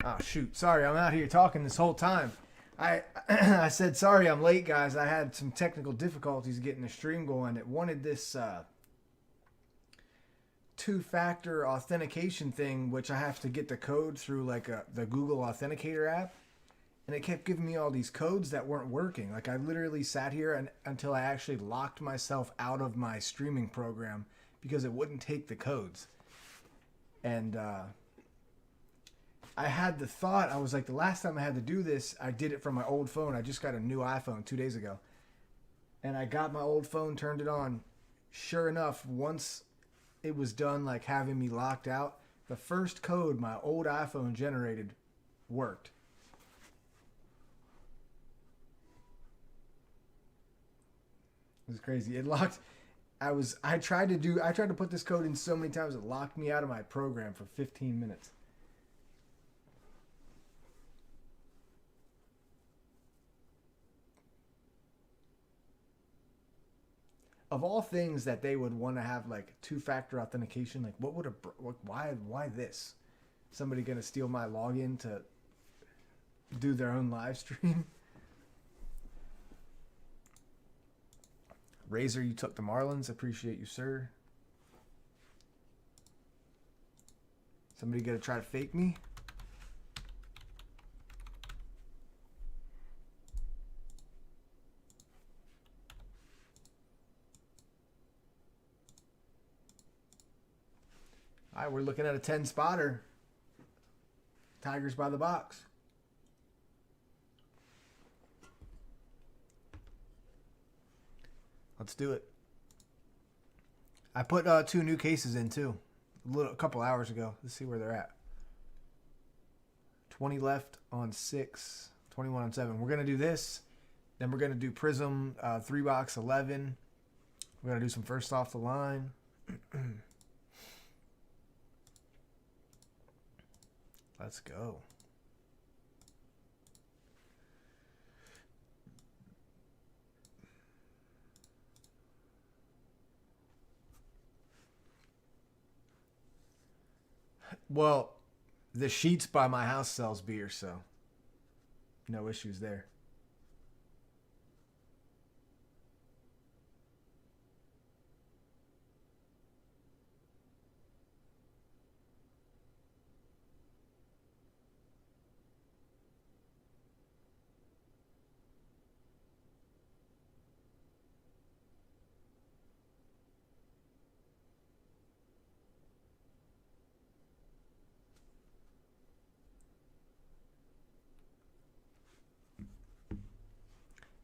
Oh shoot, sorry, I'm out here talking this whole time. I I said sorry I'm late, guys. I had some technical difficulties getting the stream going. It wanted this two-factor authentication thing, which I have to get the code through like the Google Authenticator app, and it kept giving me all these codes that weren't working. Like I literally sat here until I actually locked myself out of my streaming program because it wouldn't take the codes. And I had the thought, I was like, the last time I had to do this, I did it from my old phone. I just got a new iPhone 2 days ago. And I got my old phone, turned it on. Sure enough, once it was done, like having me locked out, the first code my old iPhone generated worked. It was crazy. It locked. I tried to put this code in so many times, it locked me out of my program for 15 minutes. Of all things that they would want to have like two-factor authentication, like why this? Somebody gonna steal my login to do their own live stream? Razor, you took the Marlins. Appreciate you, sir. Somebody gonna try to fake me? All right, we're looking at a 10 spotter. Tigers by the box. Let's do it. I put 2 new cases in too, a couple hours ago. Let's see where they're at. 20 left on 6, 21 on 7. We're gonna do this. Then we're gonna do Prism 3-box 11. We're gonna do some first off the line. Let's go. Well, the Sheets by my house sells beer, so no issues there.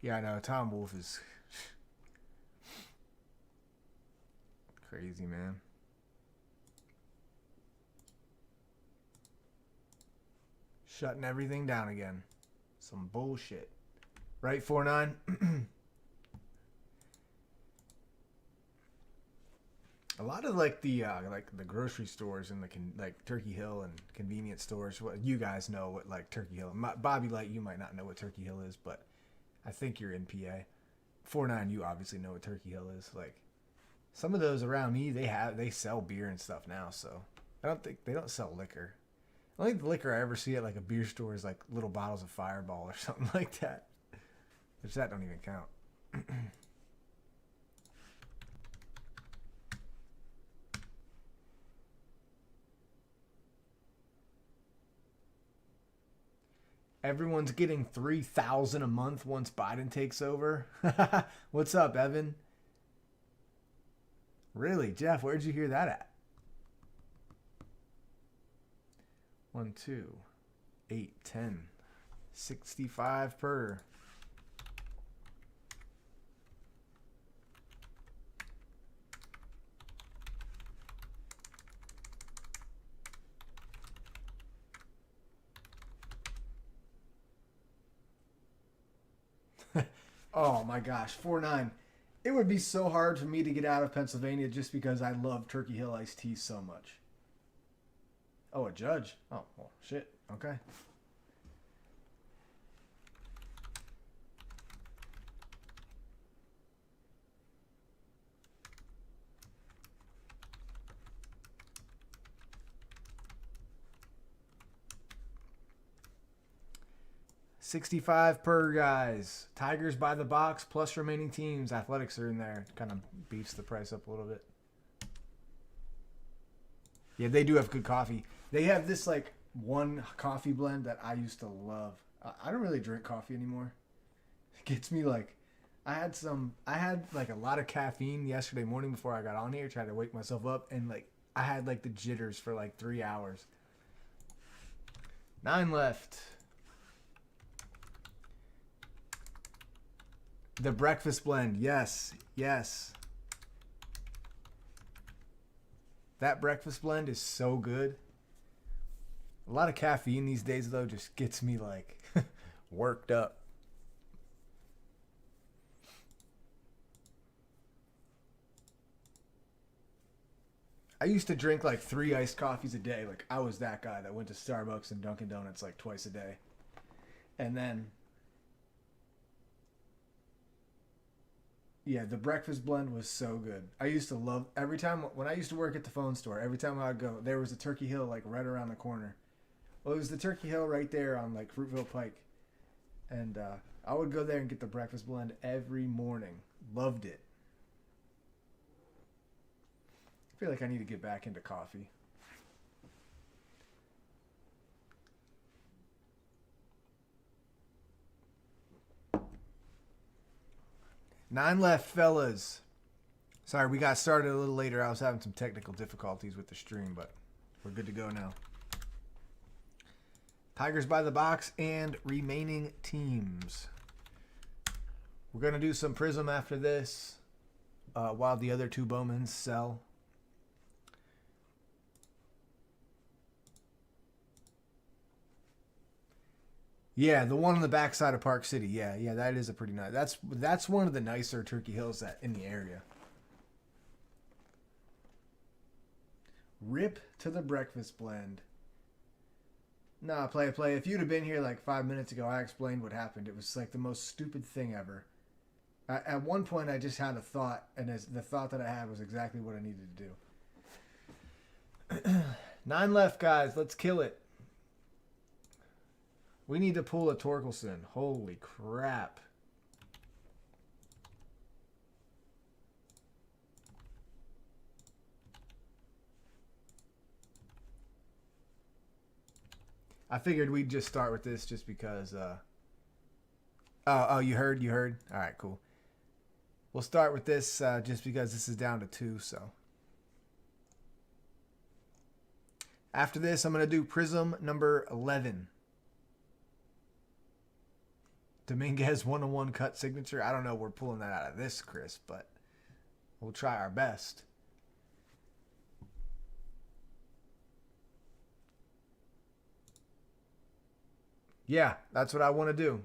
Yeah, I know. Tom Wolfe is crazy, man. Shutting everything down again. Some bullshit. Right, 4-9? A lot of like the grocery stores and like Turkey Hill and convenience stores. What you guys know what like Turkey Hill. Bobby Light, you might not know what Turkey Hill is, but I think you're in PA. 4-9, you obviously know what Turkey Hill is. Like some of those around me, they sell beer and stuff now. So I don't think they don't sell liquor. I think the liquor I ever see at like a beer store is like little bottles of Fireball or something like that. Which that don't even count. Everyone's getting $3,000 a month once Biden takes over. What's up, Evan? Really, Jeff? Where'd you hear that at? 1, 2, 8, 10, 65 per. Oh my gosh, 4-9. It would be so hard for me to get out of Pennsylvania just because I love Turkey Hill iced tea so much. Oh, a judge? Oh, well, shit. Okay. 65 per, guys. Tigers by the box plus remaining teams. Athletics are in there. Kind of beefs the price up a little bit. Yeah, they do have good coffee. They have this like one coffee blend that I used to love. I don't really drink coffee anymore. It gets me like, I had like a lot of caffeine yesterday morning before I got on here, tried to wake myself up, and like I had like the jitters for like 3 hours. 9 left. The breakfast blend. Yes. Yes. That breakfast blend is so good. A lot of caffeine these days, though, just gets me like worked up. I used to drink like 3 iced coffees a day. Like I was that guy that went to Starbucks and Dunkin' Donuts like twice a day. And then, yeah, the breakfast blend was so good. I used to love, every time when I used to work at the phone store, every time I'd go, there was a Turkey Hill like right around the corner. Well, it was the Turkey Hill right there on like Fruitville Pike. And I would go there and get the breakfast blend every morning. Loved it. I feel like I need to get back into coffee. Nine left, fellas. Sorry, we got started a little later. I was having some technical difficulties with the stream, but we're good to go now. Tigers by the box and remaining teams. We're going to do some Prism after this while the other 2 Bowmans sell. Yeah, the one on the backside of Park City. Yeah, that is a pretty nice. That's one of the nicer Turkey Hills that in the area. Rip to the breakfast blend. Nah, play. If you'd have been here like 5 minutes ago, I explained what happened. It was like the most stupid thing ever. At one point, I just had a thought, and the thought that I had was exactly what I needed to do. 9 left, guys. Let's kill it. We need to pull a Torkelson. Holy crap. I figured we'd just start with this just because... Oh, you heard? All right, cool. We'll start with this just because this is down to 2, so... After this, I'm going to do Prism number 11. Dominguez 101 cut signature. I don't know we're pulling that out of this, Chris, but we'll try our best. Yeah, that's what I want to do.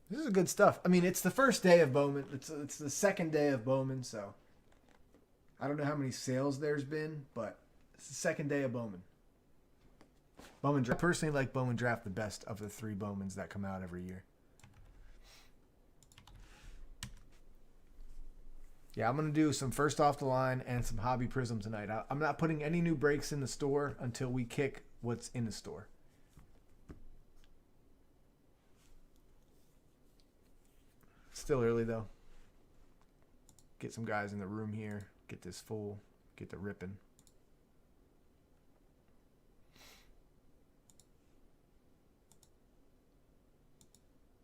This is good stuff. I mean, it's the first day of Bowman. It's the second day of Bowman, so I don't know how many sales there's been, but it's the second day of Bowman. Bowman Draft. I personally like Bowman Draft the best of the 3 Bowmans that come out every year. Yeah, I'm going to do some first off the line and some hobby Prism tonight. I'm not putting any new breaks in the store until we kick what's in the store. Still early, though. Get some guys in the room here. Get this full. Get the ripping.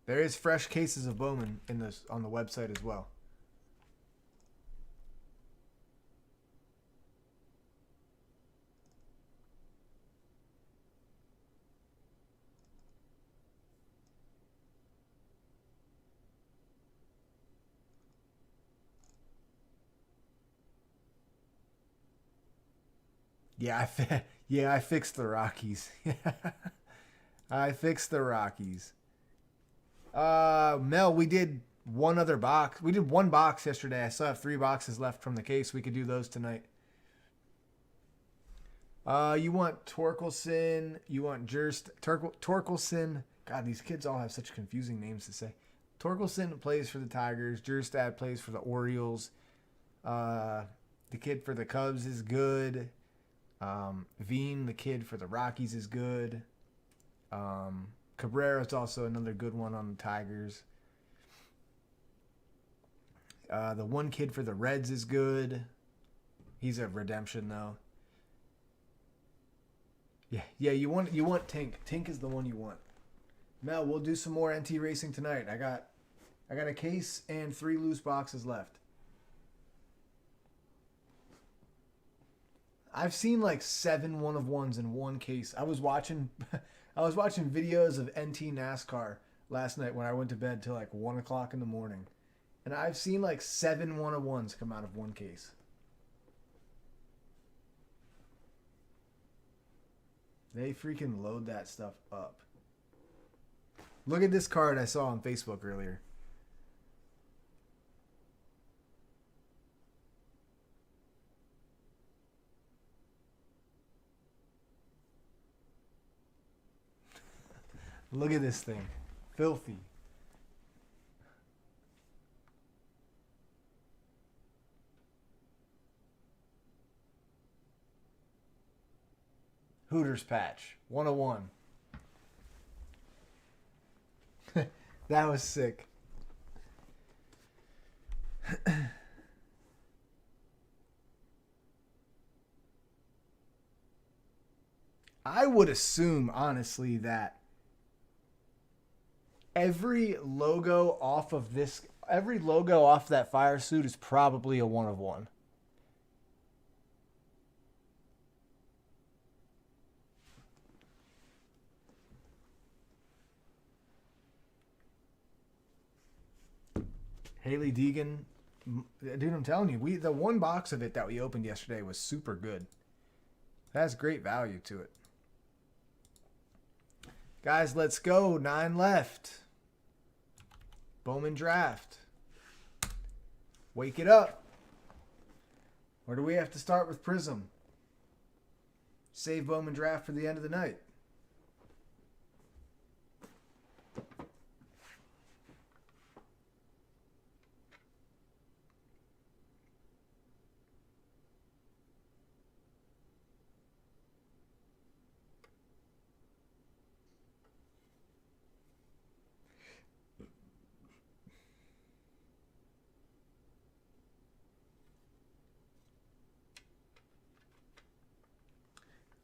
There is fresh cases of Bowman in this on the website as well. Yeah, I fixed the Rockies. I fixed the Rockies. Mel, we did one other box. We did 1 box yesterday. I still have 3 boxes left from the case. We could do those tonight. You want Torkelson. You want Torkelson. God, these kids all have such confusing names to say. Torkelson plays for the Tigers. Jerstad plays for the Orioles. The kid for the Cubs is good. Veen, the kid for the Rockies, is good. Cabrera's also another good one on the Tigers. The one kid for the Reds is good. He's a redemption though. Yeah. You want Tink. Tink is the one you want. Mel, we'll do some more NT racing tonight. I got a case and 3 loose boxes left. I've seen like 7 1-of-1s in one case. I was watching videos of NT NASCAR last night when I went to bed till like 1 o'clock in the morning. And I've seen like 7 1-of-1s come out of one case. They freaking load that stuff up. Look at this card I saw on Facebook earlier. Look at this thing. Filthy. Hooters patch. 101. That was sick. I would assume, honestly, that every logo off that fire suit is probably a 1-of-1. Haley Deegan, dude, I'm telling you, the one box of it that we opened yesterday was super good. That has great value to it. Guys, let's go. 9 left. Bowman Draft. Wake it up. Or do we have to start with Prism? Save Bowman Draft for the end of the night.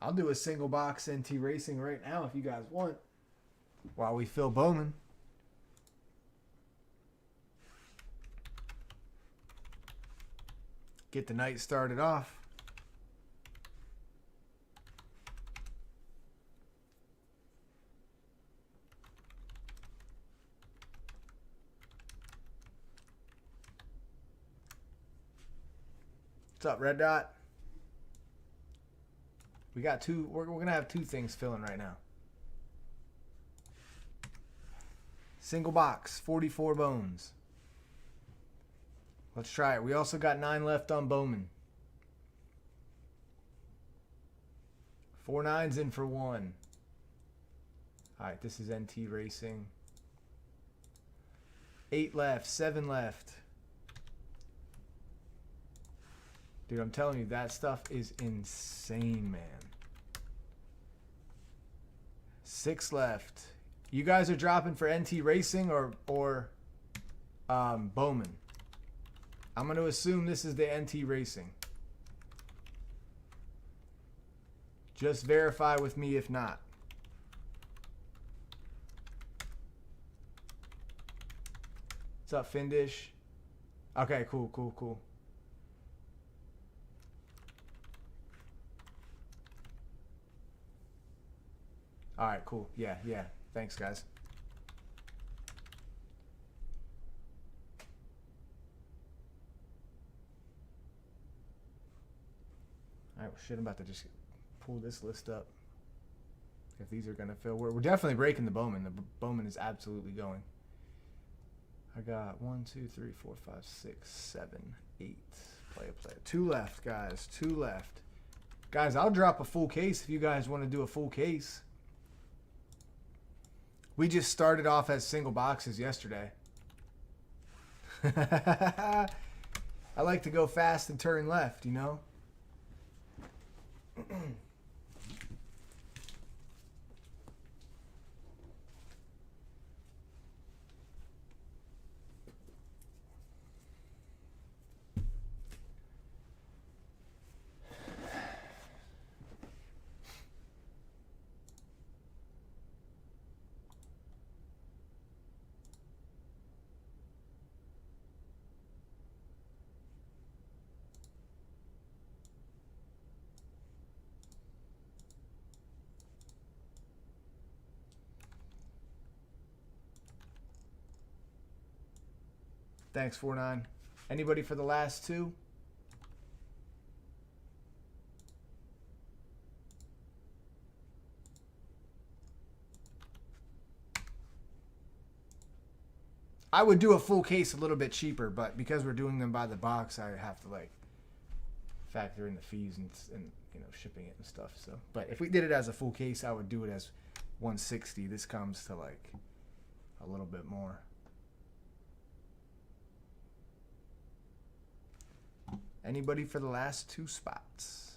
I'll do a single box NT Racing right now if you guys want. While we fill Bowman. Get the night started off. What's up, Red Dot? We got 2. We're going to have 2 things filling right now. Single box, 44 bones. Let's try it. We also got 9 left on Bowman. 4 9s in for 1. All right, this is NT Racing. 8 left, 7 left. Dude, I'm telling you, that stuff is insane, man. 6 left. You guys are dropping for NT Racing or Bowman? I'm going to assume this is the NT Racing. Just verify with me if not. What's up, Findish? Okay, cool. All right, cool. Yeah. Thanks, guys. All right, well, shit, I'm about to just pull this list up. If these are going to fill. We're definitely breaking the Bowman. The Bowman is absolutely going. I got 1, 2, 3, 4, 5, 6, 7, 8. Play. 2 left, guys. 2 left. Guys, I'll drop a full case if you guys want to do a full case. We just started off as single boxes yesterday. I like to go fast and turn left, you know? Thanks, 49. Anybody for the last two? I would do a full case a little bit cheaper, but because we're doing them by the box, I have to like factor in the fees and you know, shipping it and stuff. So, but if we did it as a full case, I would do it as 160. This comes to like a little bit more. Anybody for the last two spots?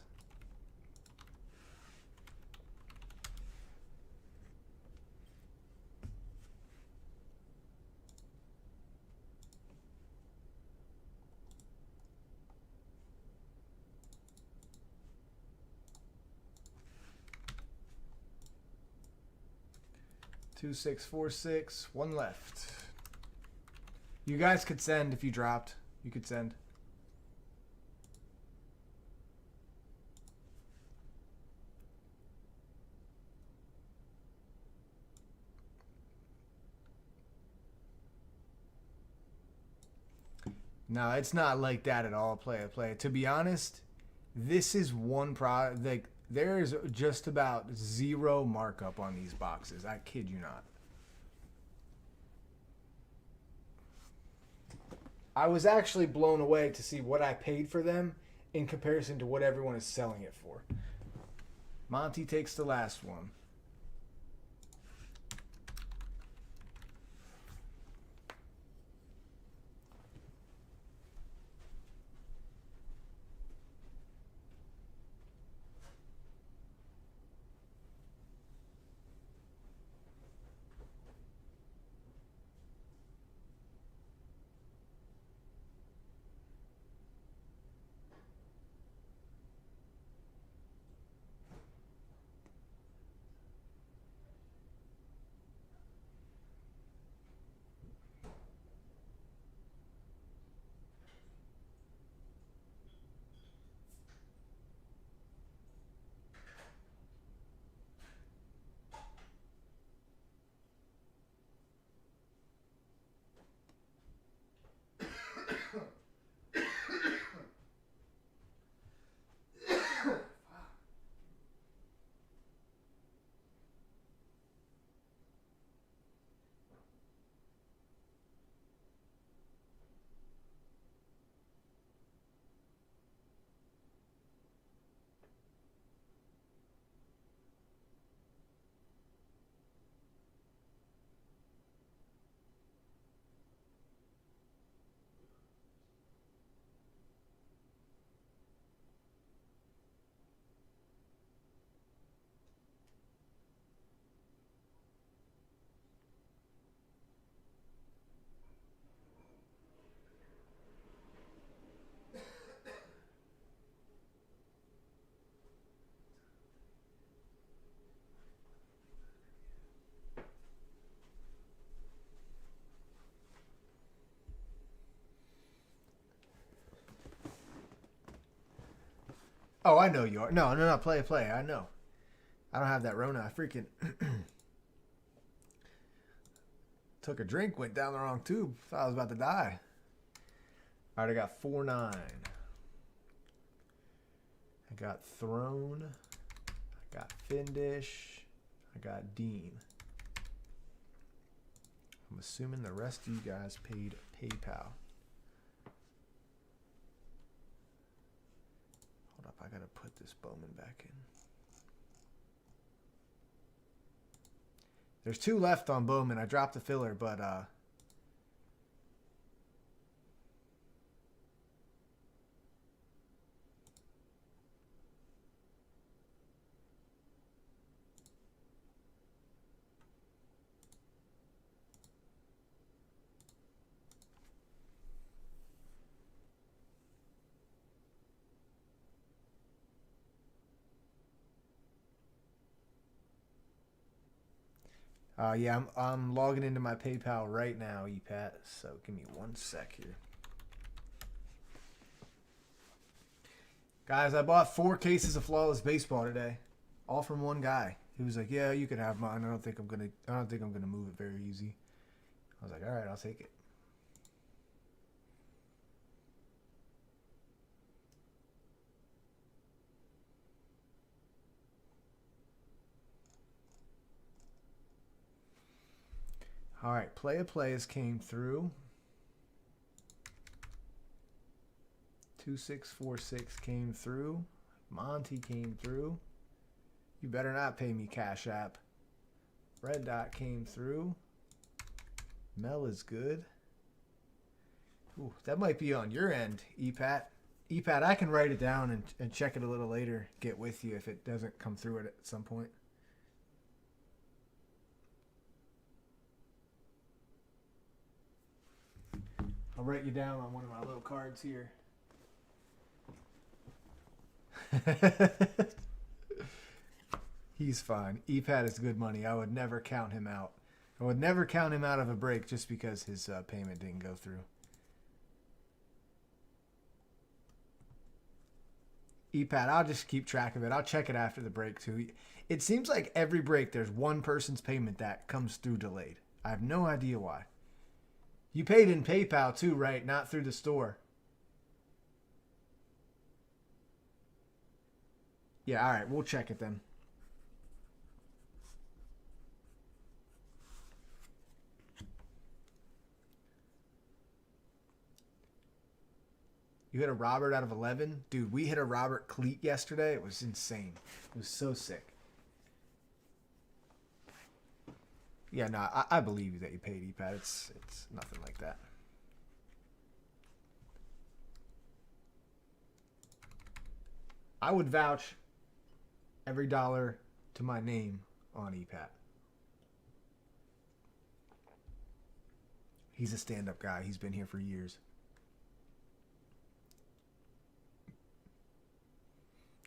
Two, 6, 4, 6. One left. You guys could send if you dropped. You could send. No, it's not like that at all. Play. To be honest, this is one product. Like, there is just about zero markup on these boxes. I kid you not. I was actually blown away to see what I paid for them in comparison to what everyone is selling it for. Monty takes the last one. Oh, I know you are. No. Play. I know. I don't have that Rona. I freaking took a drink, went down the wrong tube. Thought I was about to die. All right, I got 4-9. I got Throne. I got Findish. I got Dean. I'm assuming the rest of you guys paid PayPal. Hold up, I gotta put this Bowman back in. There's 2 left on Bowman. I dropped the filler, but yeah, I'm logging into my PayPal right now, EPAT. So give me 1 sec here. Guys, I bought 4 cases of Flawless Baseball today, all from one guy. He was like, "Yeah, you can have mine. I don't think I'm gonna move it very easy." I was like, "All right, I'll take it." All right, Plays came through. 2646 came through. Monty came through. You better not pay me Cash App. Red Dot came through. Mel is good. Ooh, that might be on your end, EPAT. EPAT, I can write it down and check it a little later. Get with you if it doesn't come through at some point. I'll write you down on one of my little cards here. He's fine. EPAT is good money. I would never count him out. I would never count him out of a break just because his payment didn't go through. EPAT, I'll just keep track of it. I'll check it after the break too. It seems like every break there's one person's payment that comes through delayed. I have no idea why. You paid in PayPal too, right? Not through the store. Yeah, all right. We'll check it then. You hit a Robert out of 11? Dude, we hit a Robert Cleat yesterday. It was insane. It was so sick. Yeah, no, I believe you that you paid EPAT. It's nothing like that. I would vouch every dollar to my name on EPAT. He's a stand-up guy. He's been here for years.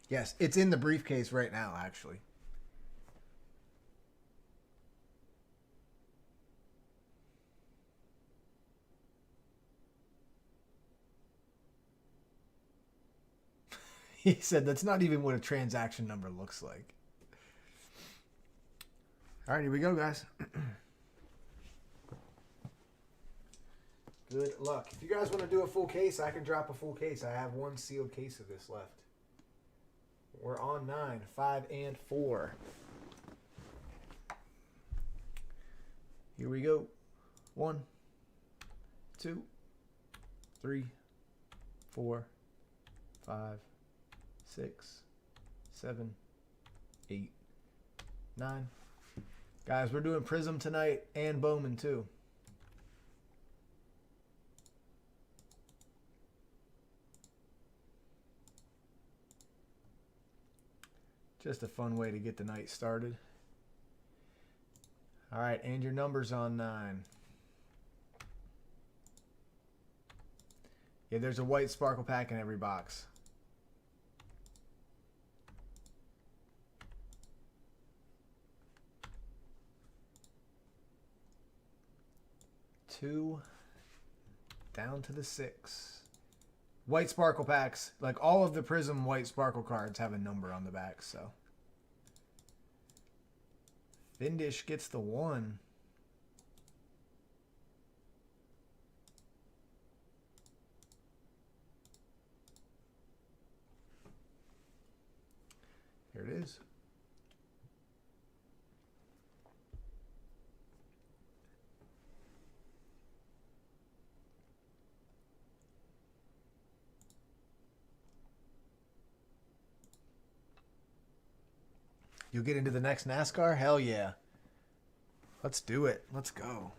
Yes, it's in the briefcase right now, actually. He said that's not even what a transaction number looks like. All right, here we go, guys. Good luck. If you guys want to do a full case, I can drop a full case. I have one sealed case of this left. We're on 9, 5, and 4. Here we go. 1, 2, 3, 4, 5, 6, 7, 8, 9. Guys, we're doing Prism tonight and Bowman too. Just a fun way to get the night started. All right, and your numbers on 9. Yeah, there's a white sparkle pack in every box. Two down to the 6. White sparkle packs, like all of the Prism white sparkle cards have a number on the back, so. Vindish gets the 1. Here it is. You'll get into the next NASCAR? Hell yeah. Let's do it. Let's go.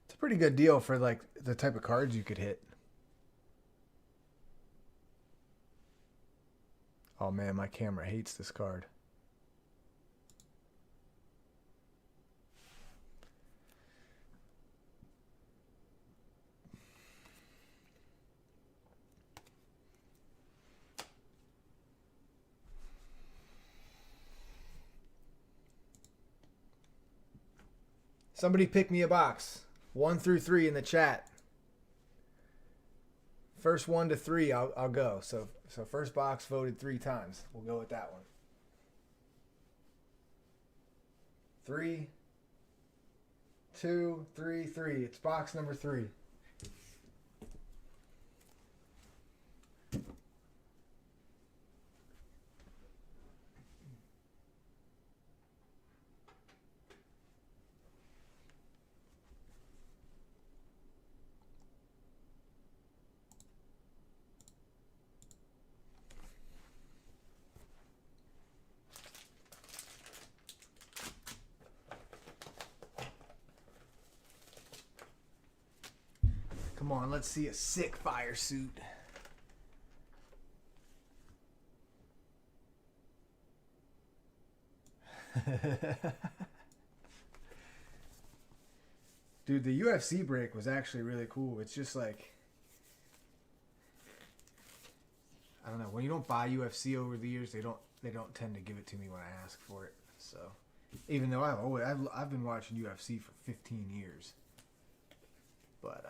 It's a pretty good deal for like the type of cards you could hit. Oh man, my camera hates this card. Somebody pick me a box. 1 through 3 in the chat. First 1 to 3, I'll go. So first box voted 3 times. We'll go with that one. 3, 2, 3, 3. It's box number 3. Come on, let's see a sick fire suit. Dude, the UFC break was actually really cool. It's just like, I don't know, when you don't buy UFC over the years, they don't tend to give it to me when I ask for it. So, even though I've been watching UFC for 15 years, but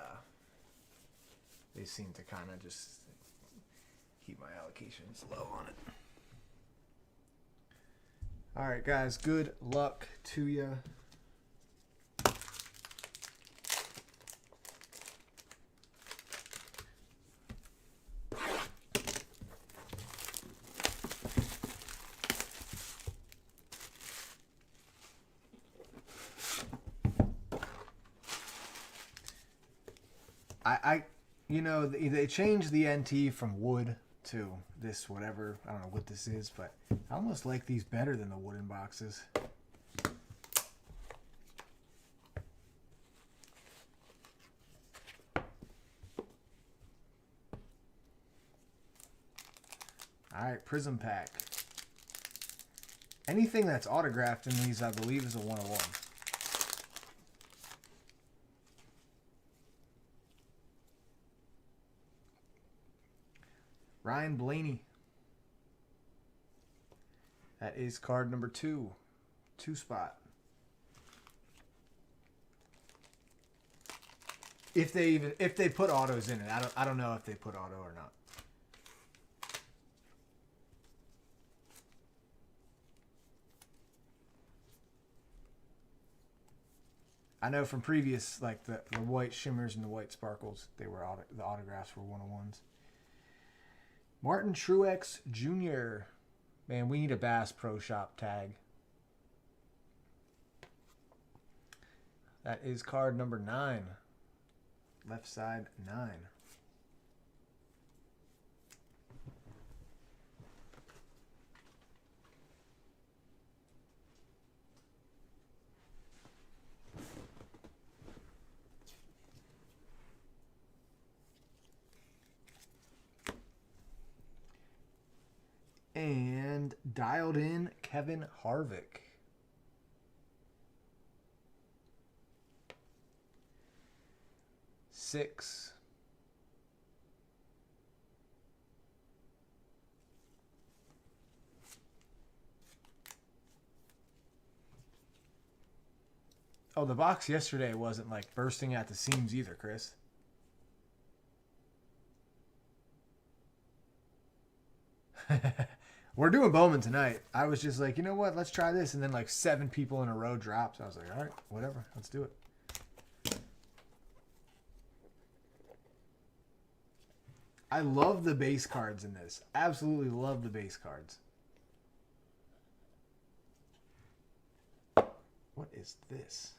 they seem to kind of just keep my allocations low on it. All right, guys, good luck to you. You know, they changed the NT from wood to this whatever. I don't know what this is, but I almost like these better than the wooden boxes. All right, Prism pack. Anything that's autographed in these, I believe, is a 101. Ryan Blaney. That is card number 2. 2-spot. If they put autos in it. I don't know if they put auto or not. I know from previous, like the white shimmers and the white sparkles, the autographs were 101s. Martin Truex Jr. Man, we need a Bass Pro Shop tag. That is card number 9. Left side 9. And dialed in Kevin Harvick. Six. Oh, the box yesterday wasn't like bursting at the seams either, Chris. We're doing Bowman tonight. I was just like, you know what? Let's try this. And then like 7 people in a row dropped. So I was like, all right, whatever. Let's do it. I love the base cards in this. Absolutely love the base cards. What is this?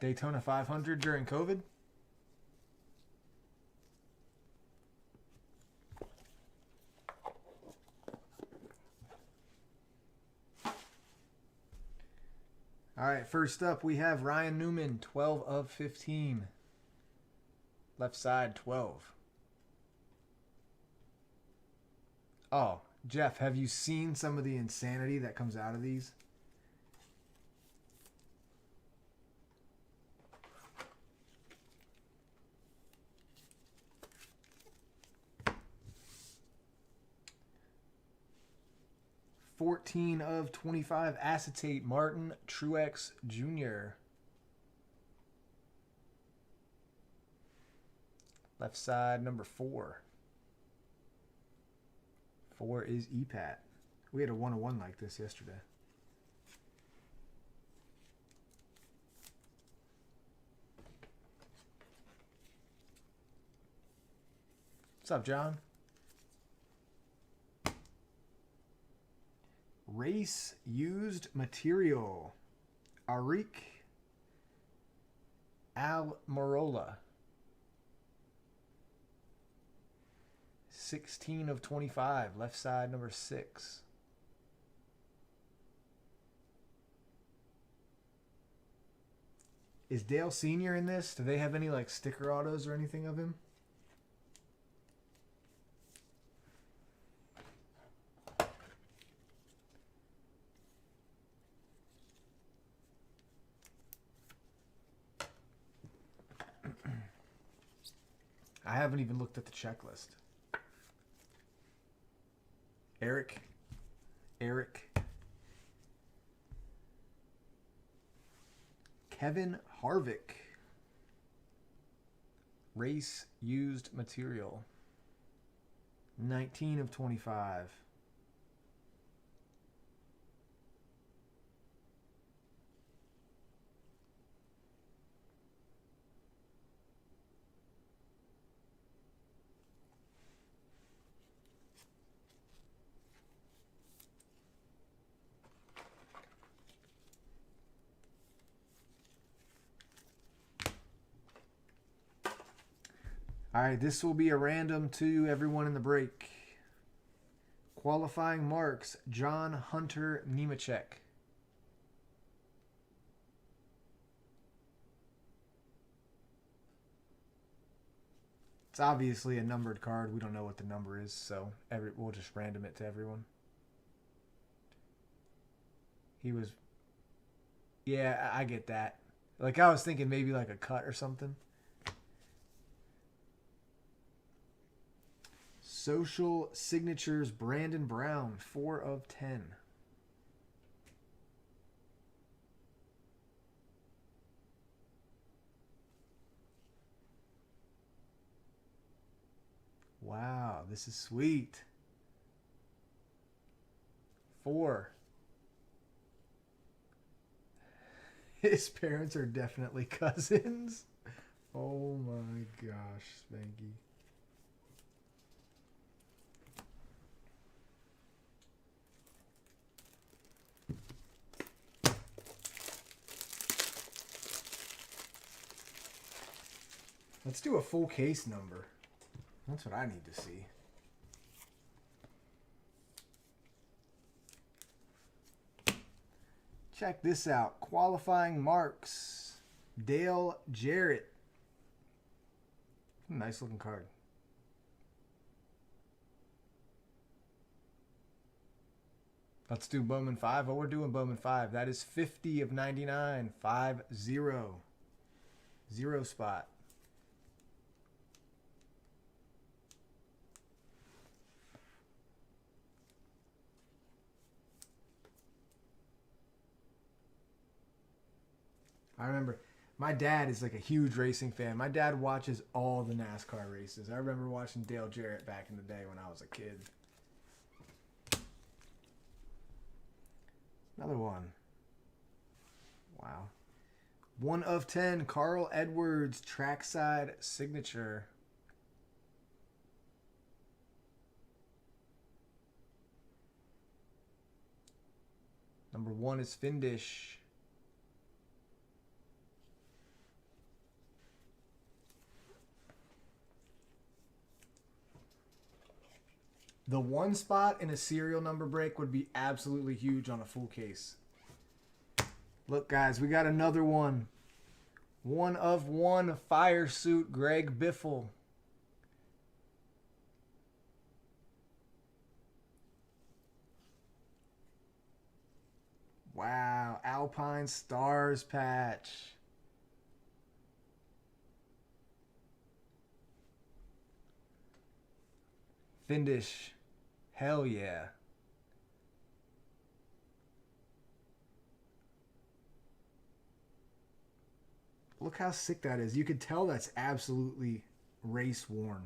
Daytona 500 during COVID? All right, first up we have Ryan Newman, 12 of 15. Left side 12. Oh, Jeff, have you seen some of the insanity that comes out of these? (14 of 25) acetate Martin Truex Jr. Left side number 4. 4 is EPAT. We had a 101 like this yesterday. What's up, John? Race used material. Arik Almirola. 16 of 25. Left side, number 6. Is Dale Sr. in this? Do they have any like sticker autos or anything of him? I haven't even looked at the checklist. Eric. Kevin Harvick. Race used material. 19 of 25. All right, this will be a random to everyone in the break. Qualifying marks, John Hunter Nemechek. It's obviously a numbered card. We don't know what the number is, so we'll just random it to everyone. He was... Yeah, I get that. Like, I was thinking maybe like a cut or something. Social Signatures, Brandon Brown, 4 of 10. Wow, this is sweet. 4. His parents are definitely cousins. Oh my gosh, Spanky. Let's do a full case number. That's what I need to see. Check this out. Qualifying marks. Dale Jarrett. Nice looking card. Let's do Bowman 5. Oh, we're doing Bowman 5. That is 50 of 99. 5-0. 0 spot. I remember my dad is like a huge racing fan. My dad watches all the NASCAR races. I remember watching Dale Jarrett back in the day when I was a kid. Another one. Wow. 1 of 10. Carl Edwards, trackside signature. Number 1 is Findish. The 1 spot in a serial number break would be absolutely huge on a full case. Look, guys, we got another one. 1 of 1 fire suit, Greg Biffle. Wow, Alpine Stars patch. Findish. Hell yeah. Look how sick that is. You could tell that's absolutely race worn.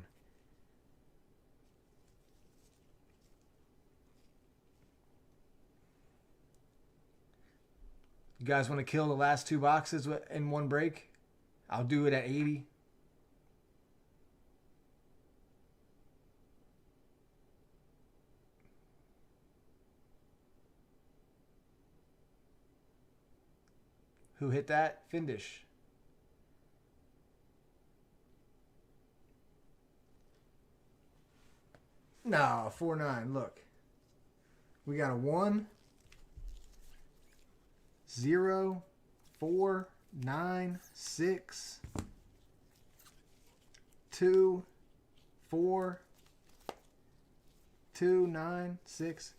You guys want to kill the last 2 boxes in one break? I'll do it at 80. Who hit that? Findish. No, 4-9. Look. We got a 1, 0, 4, 9, 6, 2, 4, 2, 9, 6.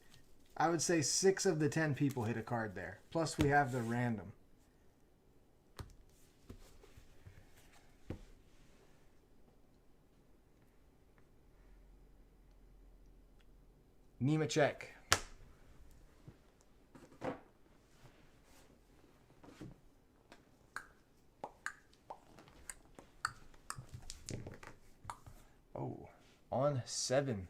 I would say 6 of the 10 people hit a card there. Plus we have the random. Nemechek. Oh, on 7.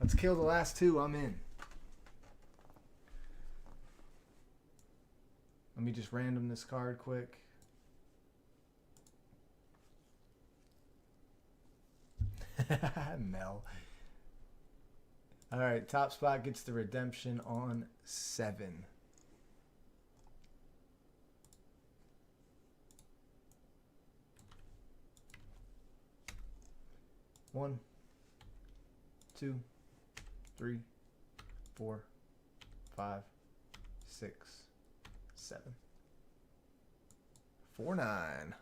Let's kill the last 2. I'm in. Let me just random this card quick. Mel. All right, top spot gets the redemption on 7. One, 2, 3, 4, 5, 6, 7. 4-9.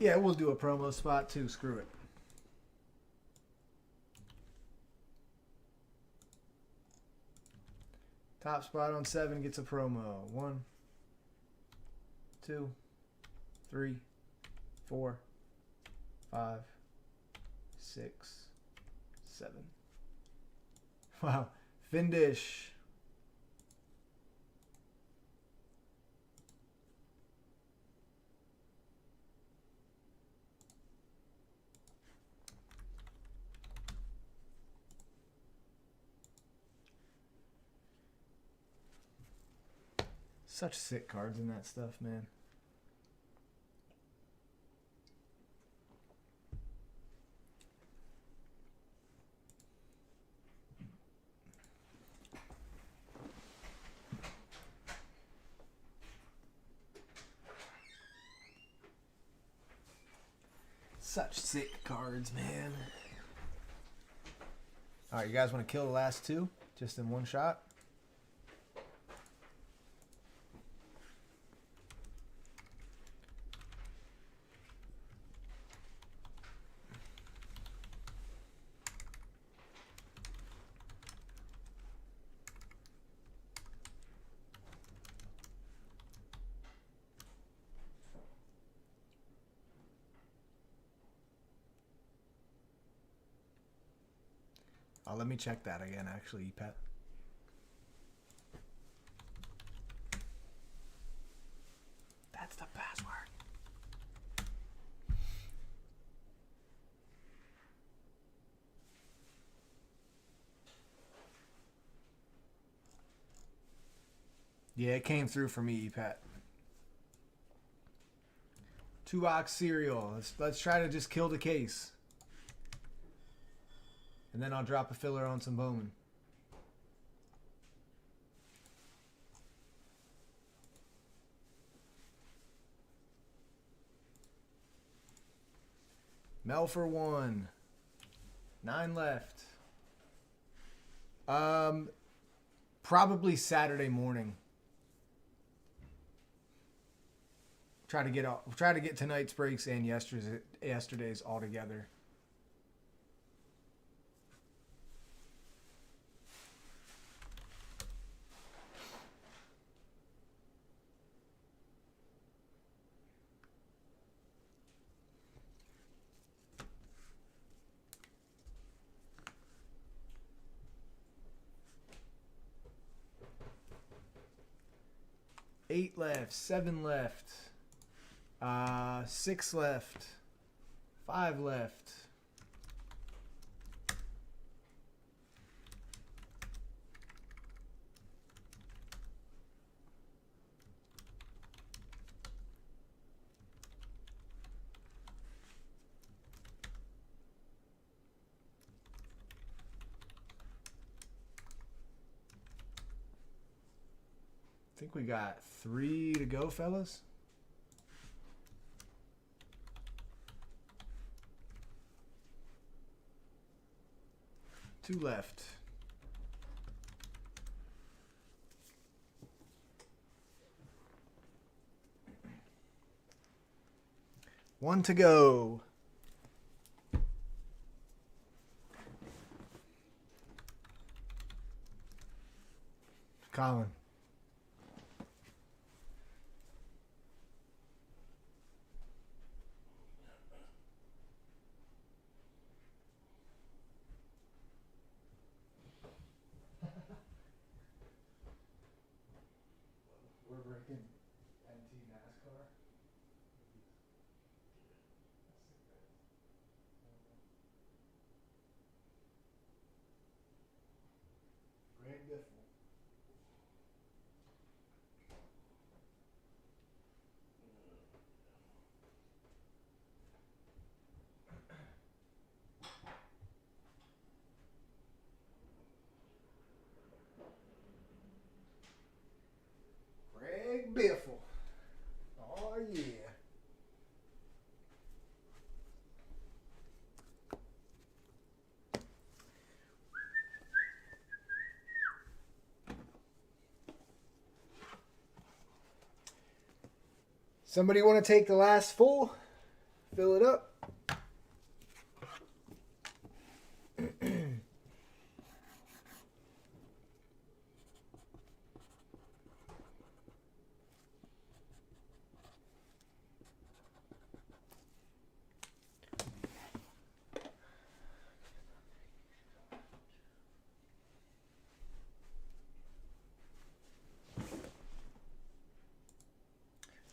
Yeah, we'll do a promo spot too. Screw it. Top spot on 7 gets a promo. 1, 2, 3, 4, 5, 6, 7. Wow. Findish. Such sick cards in that stuff, man. Such sick cards, man. All right, you guys want to kill the last 2 just in one shot? Let me check that again, actually, Pet. That's the password. Yeah, it came through for me, Pet. 2-box cereal. Let's try to just kill the case. And then I'll drop a filler on some Bowman. Mel for 1. 9 left. Probably Saturday morning. Try to get tonight's breaks and yesterday's all together. 8 left, 7 left, 6 left, 5 left. I think we got 3 to go, fellas. Two left. One to go. Colin. We're breaking NASCAR. Greg Biffle. Greg Biffle. Oh, yeah. Somebody want to take the last full? Fill it up.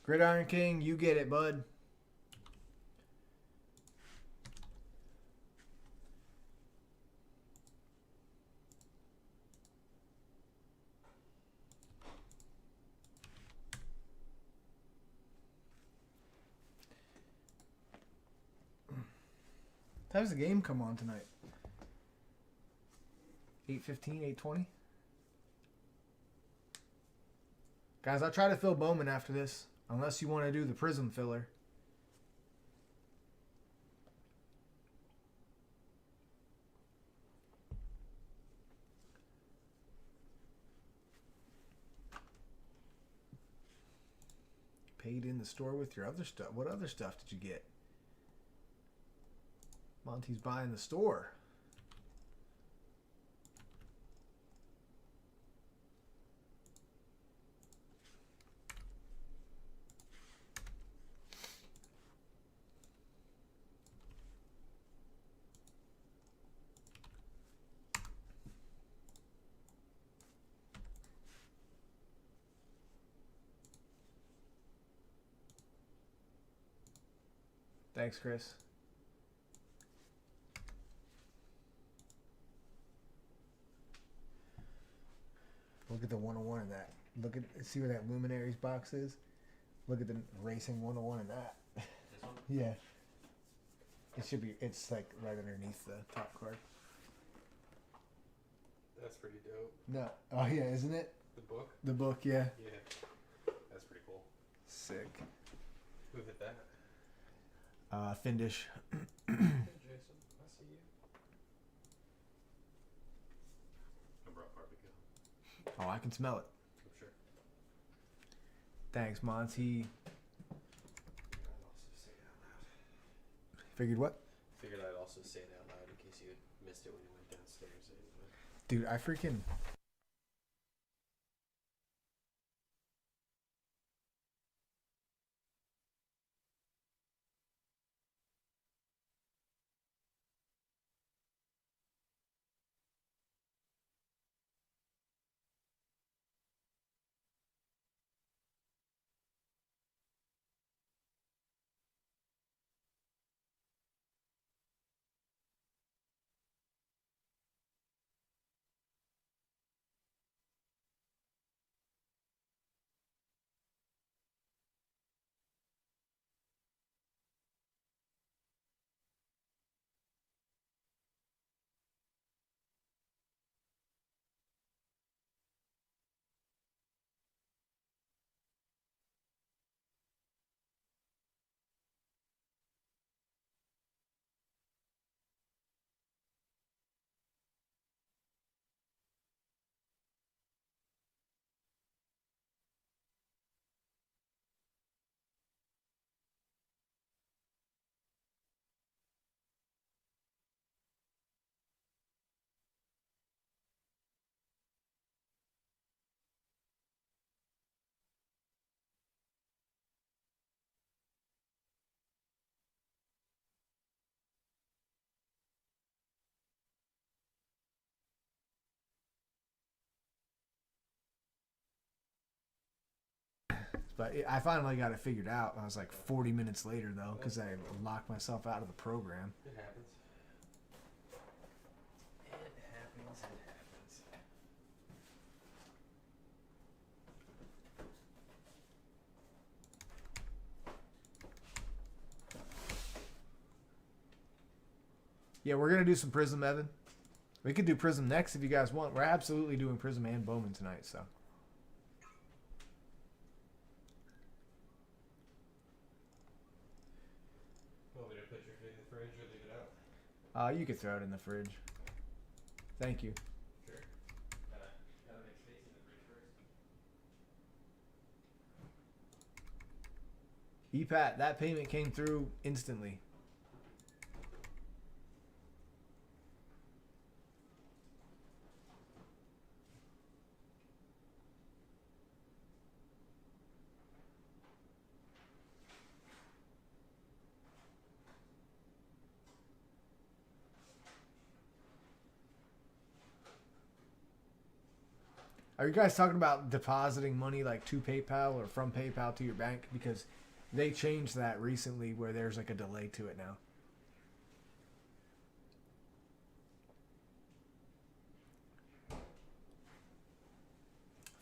Gridiron King, you get it, bud. Time's the game come on tonight? 8:15, 8:20? Guys, I'll try to fill Bowman after this. Unless you want to do the Prism filler. Paid in the store with your other stuff. What other stuff did you get? Monty's buying the store. Thanks, Chris. Look at the 101 in that. Look at see where that Luminaries box is. Look at the Racing 101 in that. This one? Yeah. It should be. It's like right underneath the top card. That's pretty dope. No. Oh yeah, isn't it? The book? The book, yeah. Yeah. That's pretty cool. Sick. Who hit that? Findish. Hey, Jason, I see you. I brought barbecue. Oh, I can smell it. I'm sure. Thanks, Monty. I'd also say it out loud. Figured what? Figured I'd also say it out loud in case you missed it when you went downstairs. Dude, I freaking But I finally got it figured out. I was like 40 minutes later, though, because I locked myself out of the program. It happens. It happens. It happens. Yeah, we're going to do some Prism, Evan. We could do Prism next if you guys want. We're absolutely doing Prism and Bowman tonight, so. Want me to put your food in the fridge or leave it out? You could throw it in the fridge. Thank you. Sure. Gotta make space in the fridge first. EPAT, that payment came through instantly. Are you guys talking about depositing money like to PayPal or from PayPal to your bank? Because they changed that recently where there's like a delay to it now.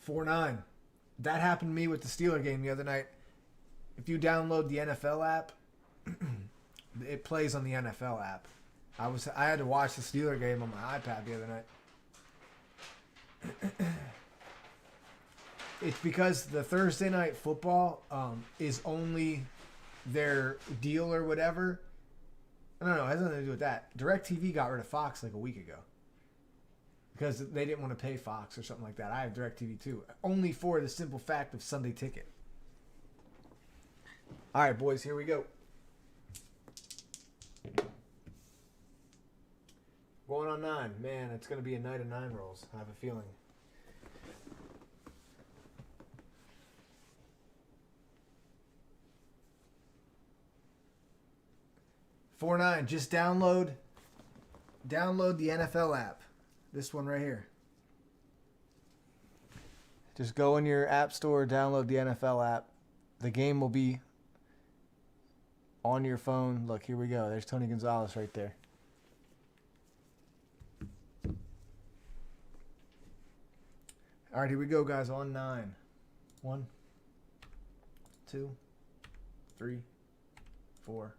$4.9. That happened to me with the Steeler game the other night. If you download the NFL app, it plays on the NFL app. I had to watch the Steeler game on my iPad the other night. It's because the Thursday night football is only their deal or whatever. I don't know. It has nothing to do with that. DirecTV got rid of Fox like a week ago because they didn't want to pay Fox or something like that. I have DirecTV too, only for the simple fact of Sunday Ticket. All right, boys, here we go. Going on 9. Man, it's going to be a night of 9 rolls. I have a feeling. $4.9. Just download the NFL app. This one right here. Just go in your app store, download the NFL app. The game will be on your phone. Look, here we go. There's Tony Gonzalez right there. All right, here we go, guys. On 9. 1, 2, 3, 4,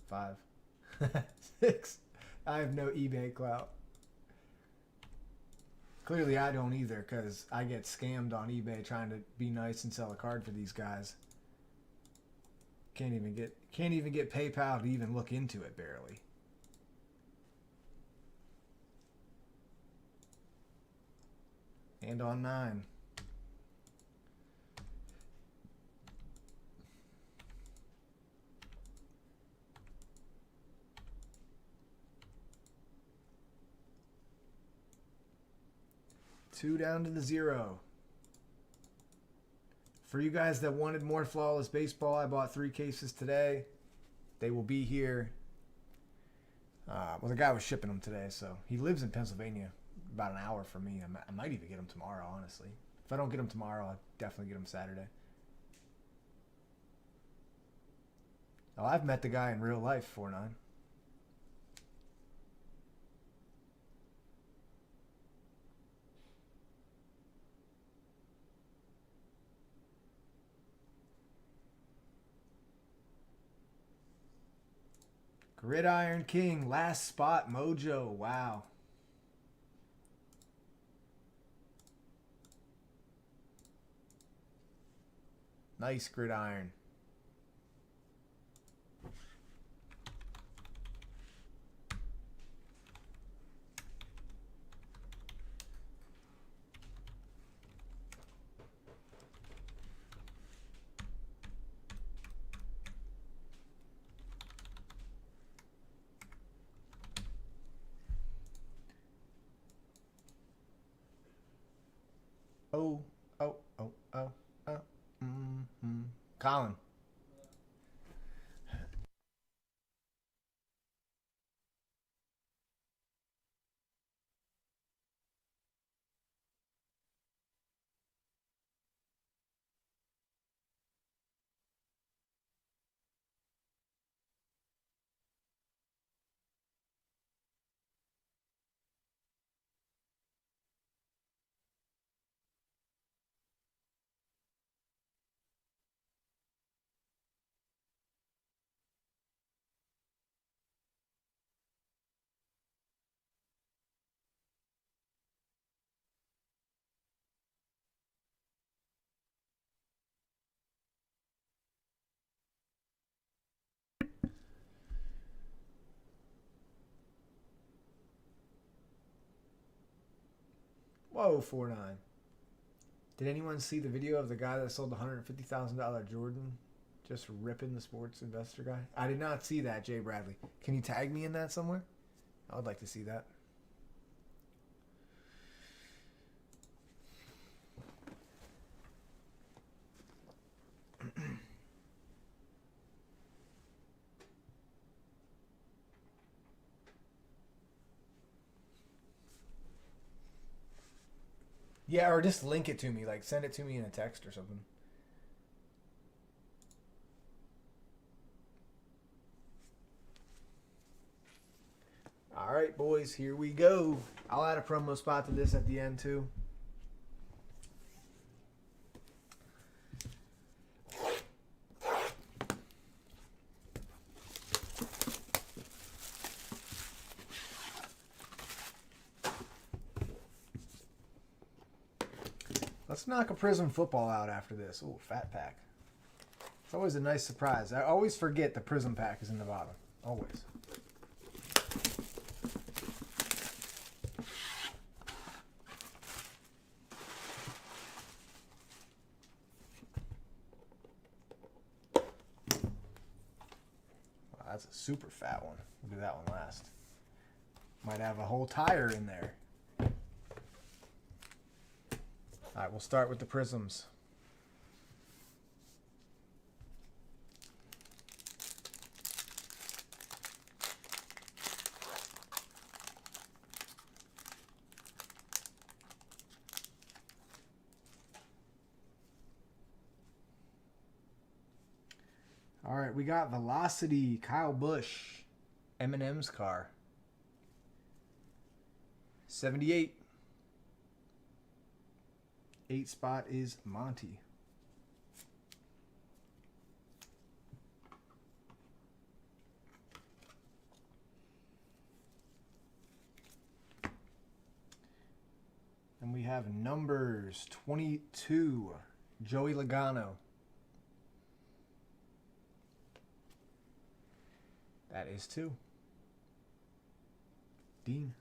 5, 6. I have no eBay clout. Clearly, I don't either because I get scammed on eBay trying to be nice and sell a card for these guys. Can't even get PayPal to even look into it barely. And on 9. Two down to the 0. For you guys that wanted more Flawless Baseball, I bought 3 cases today. They will be here. Well, the guy was shipping them today, so he lives in Pennsylvania, about an hour from me. I might even get them tomorrow, honestly. If I don't get them tomorrow, I'll definitely get them Saturday. Oh, I've met the guy in real life, 4.9. Gridiron King, last spot, Mojo. Wow. Nice gridiron. Oh, oh, oh, oh, oh. Colin. Whoa, 4-9. Did anyone see the video of the guy that sold the $150,000 Jordan just ripping the sports investor guy? I did not see that, Jay Bradley. Can you tag me in that somewhere? I would like to see that. Yeah, or just link it to me. Like, send it to me in a text or something. All right, boys, here we go. I'll add a promo spot to this at the end, too. Let's knock a Prism football out after this. Ooh, fat pack. It's always a nice surprise. I always forget the Prism pack is in the bottom. Always. Wow, that's a super fat one. We'll do that one last. Might have a whole tire in there. All right, we'll start with the Prisms. All right, we got Velocity, Kyle Busch, Eminem's car. 78. 8 spot is Monty. And we have numbers 22, Joey Logano. That is 2. Dean.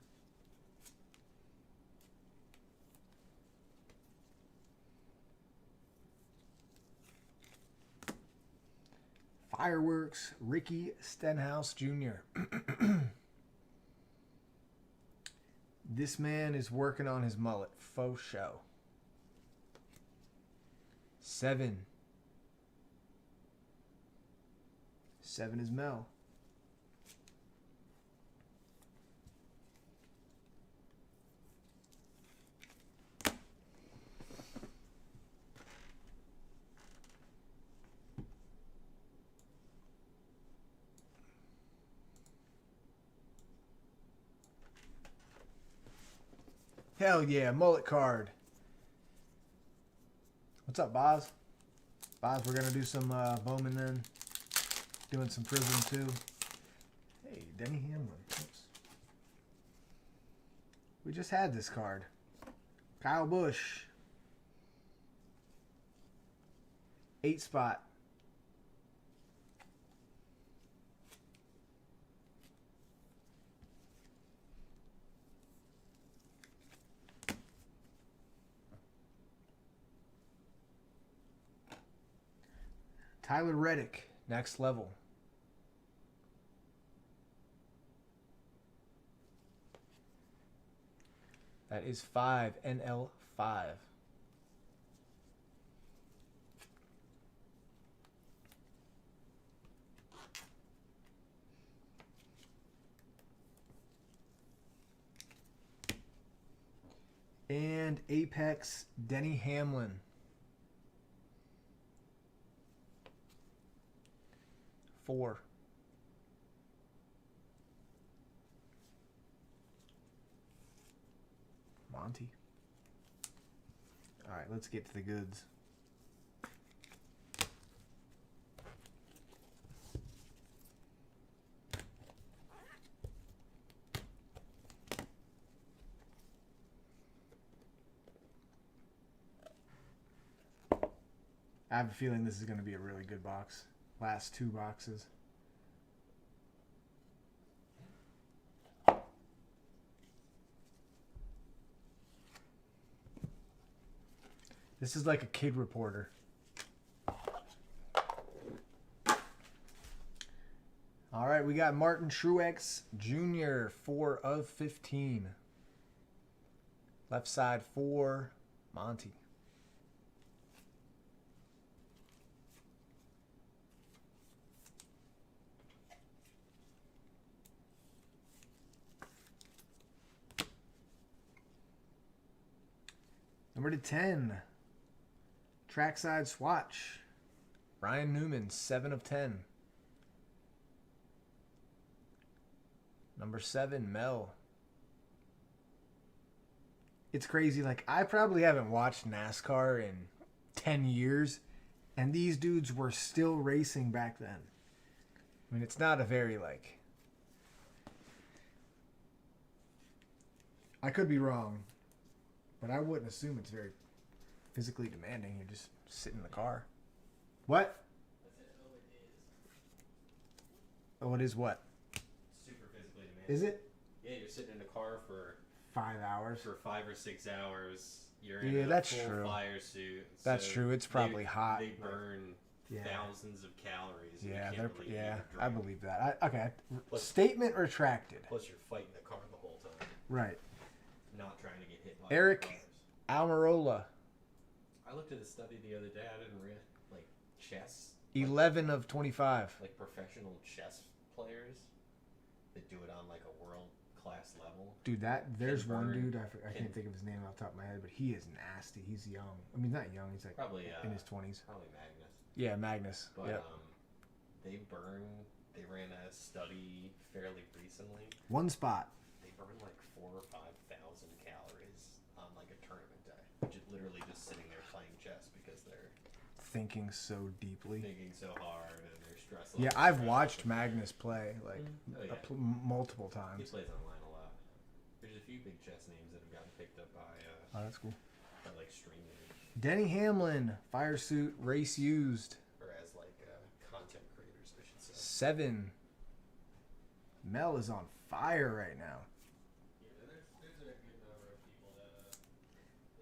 Fireworks, Ricky Stenhouse Jr. This man is working on his mullet. Faux show. 7. 7 is Mel. Hell yeah, mullet card. What's up, Boz? Boz, we're going to do some Bowman then. Doing some Prism too. Hey, Denny Hamlin. Oops. We just had this card. Kyle Busch. 8 spot. Tyler Reddick, next level. That is 5, NL5. And Apex, Denny Hamlin. 4. Monty. All right, let's get to the goods. I have a feeling this is going to be a really good box. Last 2 boxes. This is like a kid reporter. All right, we got Martin Truex Jr., 4 of 15. Left side 4, Monty. Number to 10, trackside swatch. Ryan Newman, 7 of 10. Number 7, Mel. It's crazy. Like, I probably haven't watched NASCAR in 10 years, and these dudes were still racing back then. I mean, it's not a very, like... I could be wrong, but I wouldn't assume it's very physically demanding. You just sit in the car. What? Oh, it is what? Super physically demanding. Is it? Yeah, you're sitting in a car for 5 hours. For 5 or 6 hours. You're Yeah, in a that's full true. flyer suit. That's so true. It's probably hot. They burn Yeah. thousands of calories. And Yeah, you they're can't really yeah. eat or I drink. believe that. Okay. Plus- Statement retracted. Plus, you're fighting the car the whole time, Right. not trying to get hit by Eric. cars. Almirola, I looked at a study the other day. I didn't realize, like, chess. 11 of 25. Like professional chess players that do it on like a world class level. Dude, there's one burn- dude. I can't think of his name off the top of my head, but he is nasty. He's young. I mean, not young. He's like Probably in his 20s. Probably Magnus. Yeah, Magnus. But Yep. they ran a study fairly recently. One spot. They burn like 4,000 or 5,000 calories on like a tournament day, just literally just sitting there playing chess because they're Thinking so deeply. thinking so hard and they're stressed. Yeah, I've watched Magnus play like Oh, yeah. multiple He times. plays online a lot. There's a few big chess names that have gotten picked up by Oh, that's cool. like streamers Denny Hamlin, fire suit, race used. or as like content creators, I should say. 7. Mel is on fire right now. Yeah, there's a good number of people that.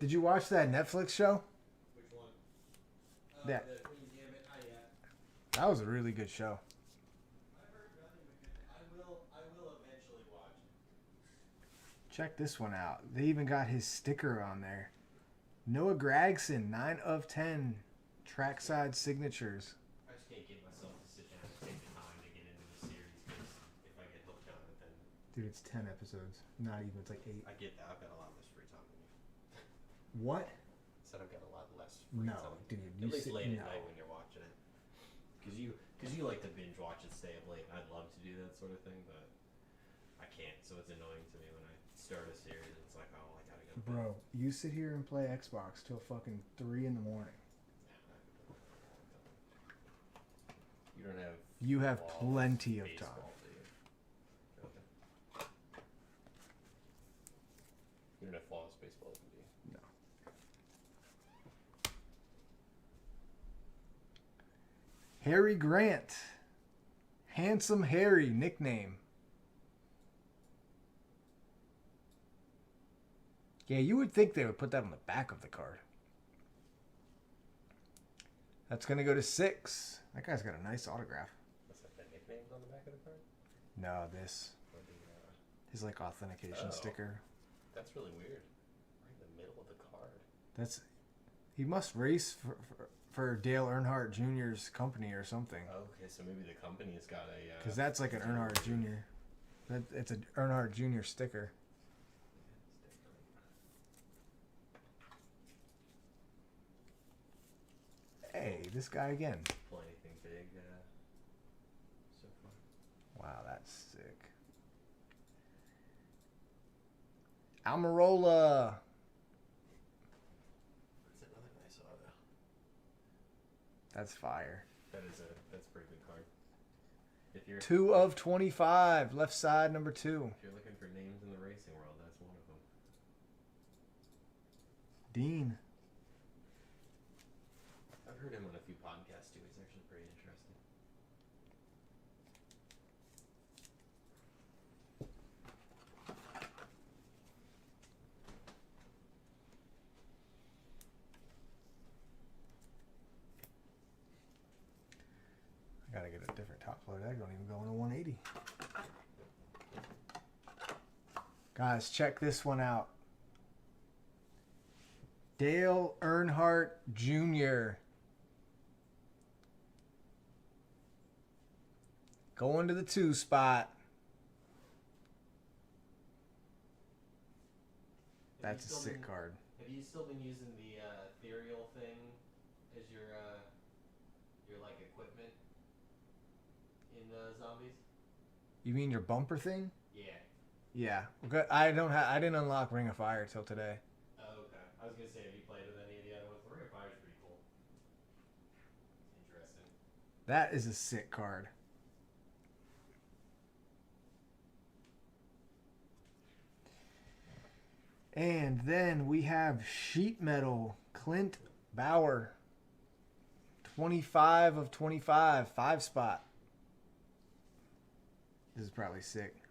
Did you watch that Netflix show? Which one? That. The Queen's Gambit. Not yet. That was a really good show. I've heard nothing but good. I will eventually watch it. Check this one out. They even got his sticker on there. Noah Gragson, 9 of 10. Trackside signatures. I just can't get myself to sit down and take the time to get into the series because if I get hooked on it, then Dude, it's 10 episodes. Not even, it's like 8. I get that. I've got a lot less free time than you. What? Said I've got a lot less free No, time. dude. At You least sit, late no. at night when you're watching it. Because you like to binge watch and stay up late. And I'd love to do that sort of thing, but I can't. So it's annoying to me when I start a series and it's like, oh, I gotta go to bed. Bro, you sit here and play Xbox till fucking 3 in the morning. You don't have. You have flawless plenty of baseball, time. do you? Okay. You don't have flawless baseball, do you? No. Harry Grant. Handsome Harry, nickname. Yeah, you would think they would put that on the back of the card. That's going to go to 6. That guy's got a nice autograph. What's that? The nicknames on the back of the card? No, this. Or the, His like authentication Oh. sticker. that's really weird. Right in the middle of the card. That's he must race for Dale Earnhardt Jr.'s company or something. Okay, so maybe the company's got a. Because that's like an Earnhardt Jr. It's an Earnhardt Jr. sticker. Hey, this guy again. Pull anything big so far. Wow, that's sick. Almirola. That's another nice auto. That's fire. That's a pretty good card. If you're 2 of 25. Left side, number 2. If you're looking for names in the racing world, that's one of them. Dean. I've heard him on a few podcasts too. He's actually pretty interesting. Gotta get a different top load. That don't even go in a 180. Guys, check this one out. Dale Earnhardt Jr. Going to the 2 spot. That's a sick card. Have you still been using the ethereal thing as your like equipment in zombies? You mean your bumper thing? Yeah. Yeah. Okay. I didn't unlock Ring of Fire till today. Oh, okay. I was gonna say, have you played with any of the other ones? The Ring of Fire is pretty cool. It's interesting. That is a sick card. And then we have Sheet Metal Clint Bauer. 25 of 25. 5 spot. This is probably sick.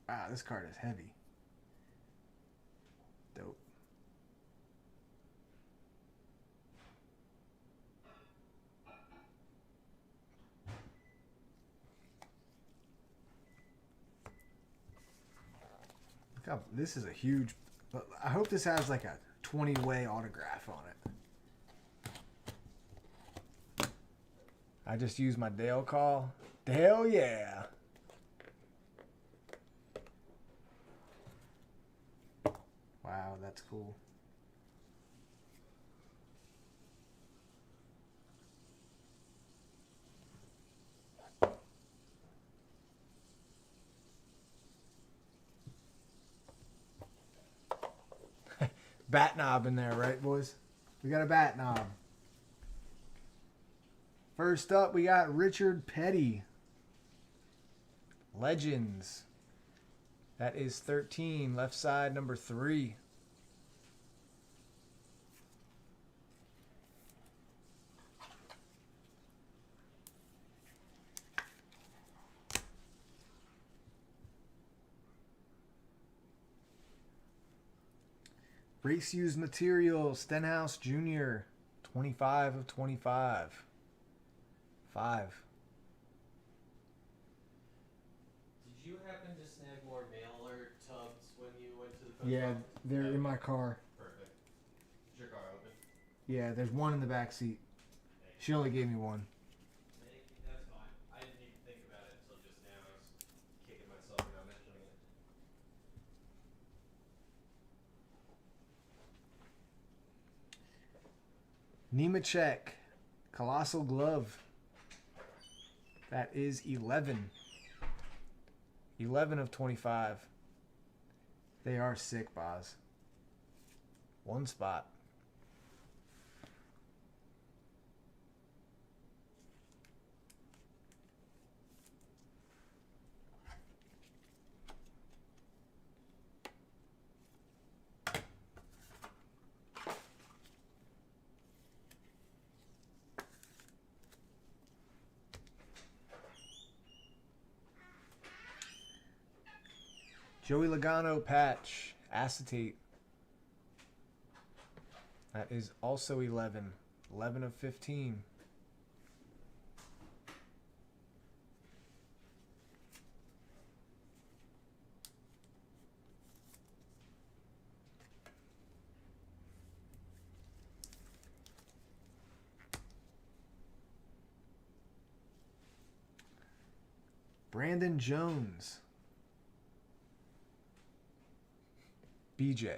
Wow, this card is heavy. Dope. Look how, this is a huge... I hope this has like a 20-way autograph on it. I just used my Dale call. Dale, yeah. Wow, that's cool. Bat knob in there, right, boys? We got a bat knob. First up, we got Richard Petty. Legends. That is 13. Left side, number 3. Race used material, Stenhouse Jr. 25 of 25. 5. Did you happen to snag more mailer tubs when you went to the post Yeah, office? they're in my car. Perfect. Is your car open? Yeah, there's one in the back seat. She only gave me one. That's fine. I didn't even think about it until just now. I was kicking myself for not mentioning it. Nemechek, Colossal Glove. That is 11. 11 of 25. They are sick, Boz. 1 spot. Joey Logano patch, acetate. That is also 11. 11 of 15. Brandon Jones. BJ.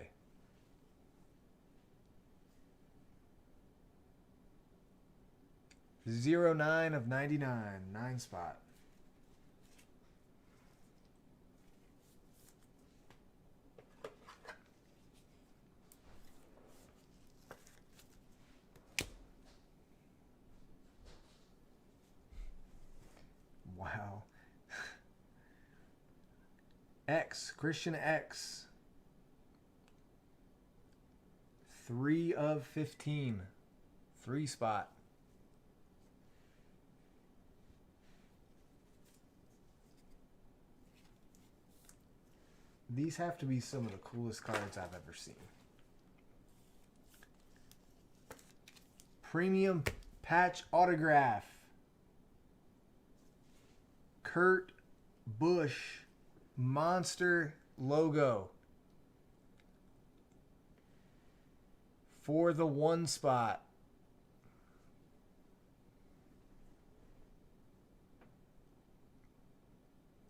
09 of 99. 9 spot. Wow. X. Christian X. 3 of 15. 3 spot. These have to be some of the coolest cards I've ever seen. Premium patch autograph. Kurt Busch monster logo for the 1 spot.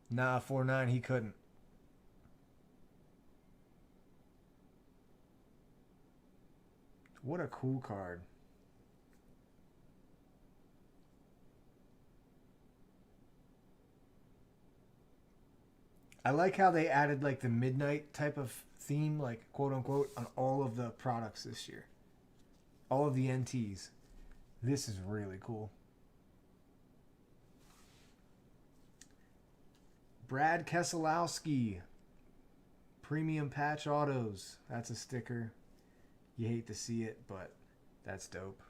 Nah, 4-9, he couldn't. What a cool card. I like how they added like the midnight type of theme, like quote unquote, on all of the products this year. All of the NTs. This is really cool. Brad Keselowski. Premium patch autos. That's a sticker. You hate to see it, but that's dope.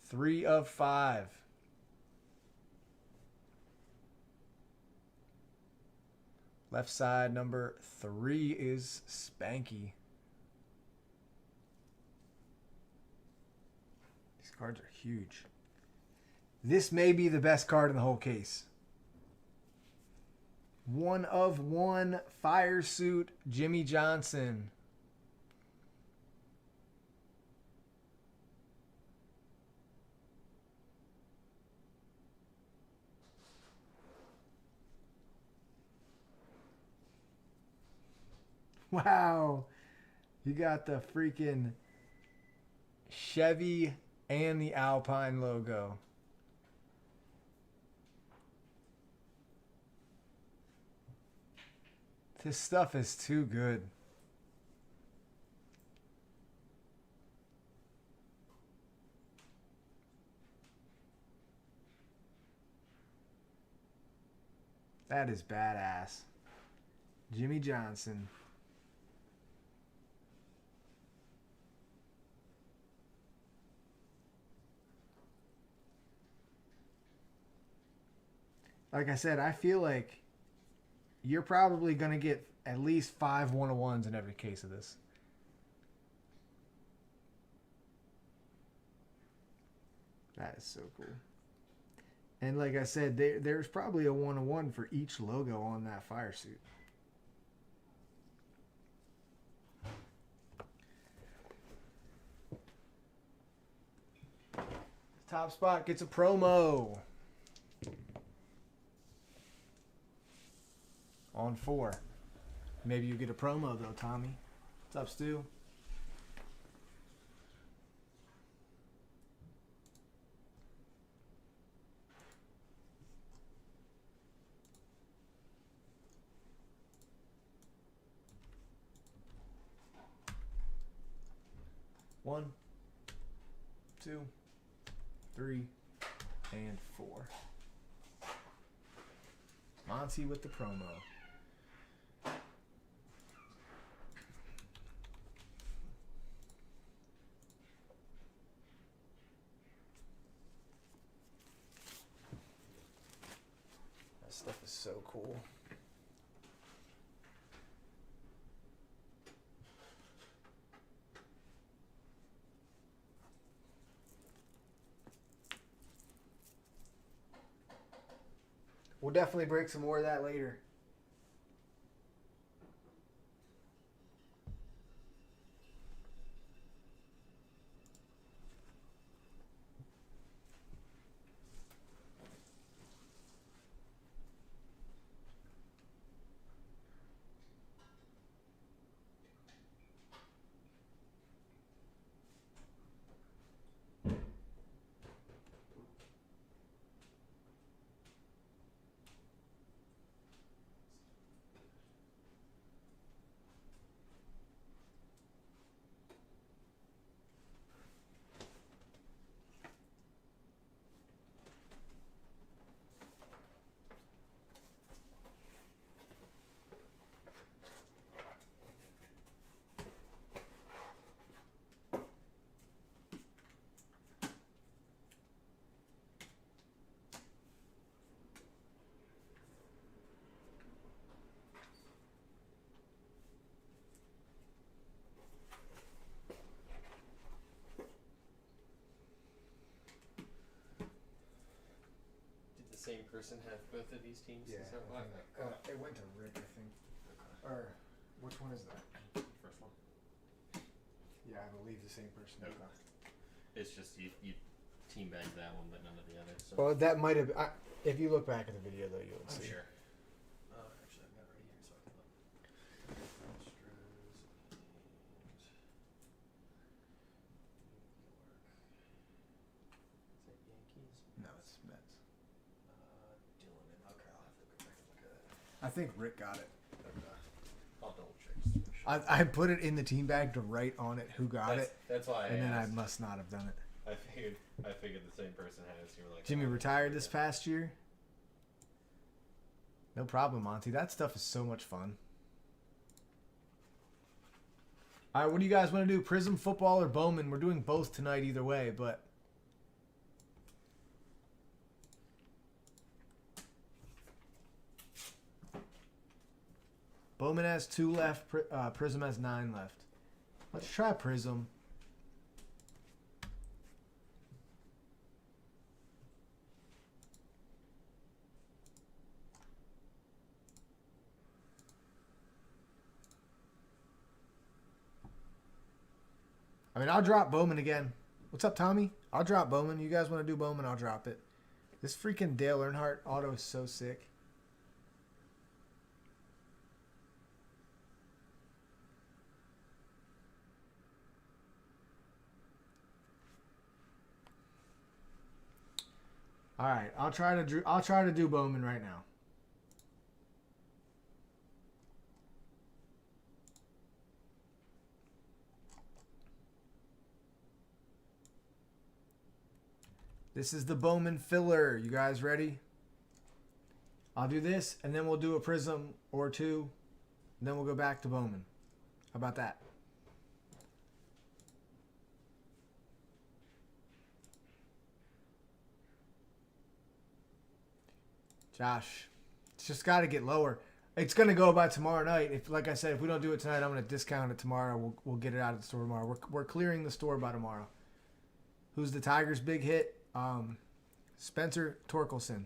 3 of 5. Left side number 3 is Spanky. These cards are huge. This may be the best card in the whole case. 1 of 1 fire suit Jimmy Johnson. Wow. You got the freaking Chevy and the Alpine logo. This stuff is too good. That is badass. Jimmy Johnson. Like I said, I feel like you're probably going to get at least 5 1-of-1s in every case of this. That is so cool. And like I said, there's probably a 1-of-1 for each logo on that fire suit. Top spot gets a promo. On 4. Maybe you get a promo though, Tommy. What's up, Stu? One, 2, 3, and 4. Monty with the promo. That stuff is so cool. We'll definitely break some more of that later. same person have both of these teams? Yeah, Is that I why? think it went to Rick, I think. Or which one is that? First one. Yeah, I believe the same person. Okay. It's just you team bagged that one, but none of the others. So. Well, that might have. If you look back at the video, though, you'll see. Sure. Actually, I've got it right here, so I can look. Astros and New York. Is that Yankees? No, it's Mets. Dylan and okay, I'll have to go back and look at it. I think Rick got it. I'll double check. Just to make sure. I put it in the team bag to write on it who got it, That's why. and then I asked. must not have done it. I figured the same person had it. So you were like, Jimmy oh, retired this past year. No problem, Monty. That stuff is so much fun. All right, what do you guys want to do? Prism, football, or Bowman? We're doing both tonight either way, but... Bowman has 2 left. Prism has 9 left. Let's try Prism. I mean, I'll drop Bowman again. What's up, Tommy? I'll drop Bowman. You guys want to do Bowman? I'll drop it. This freaking Dale Earnhardt auto is so sick. All right, I'll try to do Bowman right now. This is the Bowman filler. You guys ready? I'll do this, and then we'll do a Prism or 2, and then we'll go back to Bowman. How about that? Josh, it's just got to get lower. It's going to go by tomorrow night. If, like I said, if we don't do it tonight, I'm going to discount it tomorrow. We'll get it out of the store tomorrow. We're clearing the store by tomorrow. Who's the Tigers' big hit? Spencer Torkelson.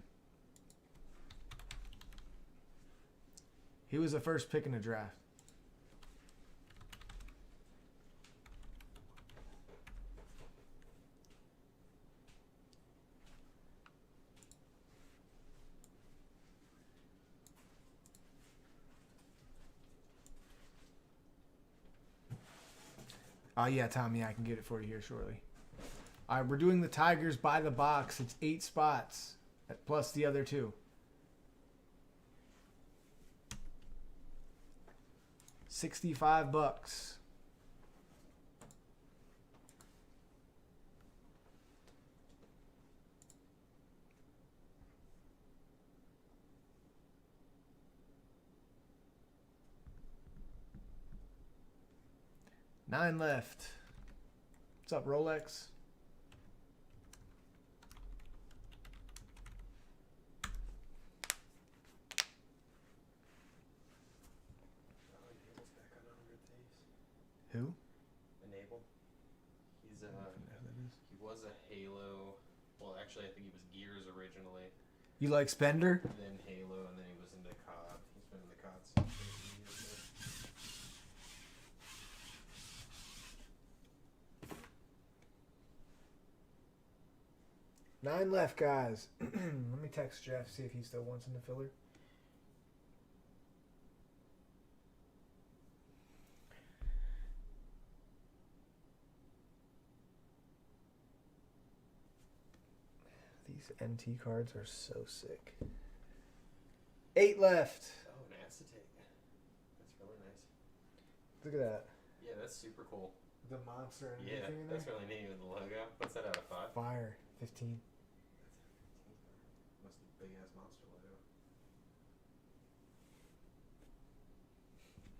He was the first pick in the draft. Oh, yeah, Tommy, I can get it for you here shortly. All right, we're doing the Tigers by the box. It's 8 spots, plus the other 2. $65. $9 left. What's up, Rolex? Who? Enable. He was a Halo. Well, actually, I think he was Gears originally. You like Spender? Then Halo, and then he was into COD. He's been in the COD since 18 years ago. 9 left, guys. Let me text Jeff, see if he still wants in the filler. These NT cards are so sick. 8 left. Oh, an acetate. That's really nice. Look at that. Yeah, that's super cool. The monster and Yeah, everything in there. that's really neat with the logo. What's that out of 5? Fire. 15. Must be big ass monster logo.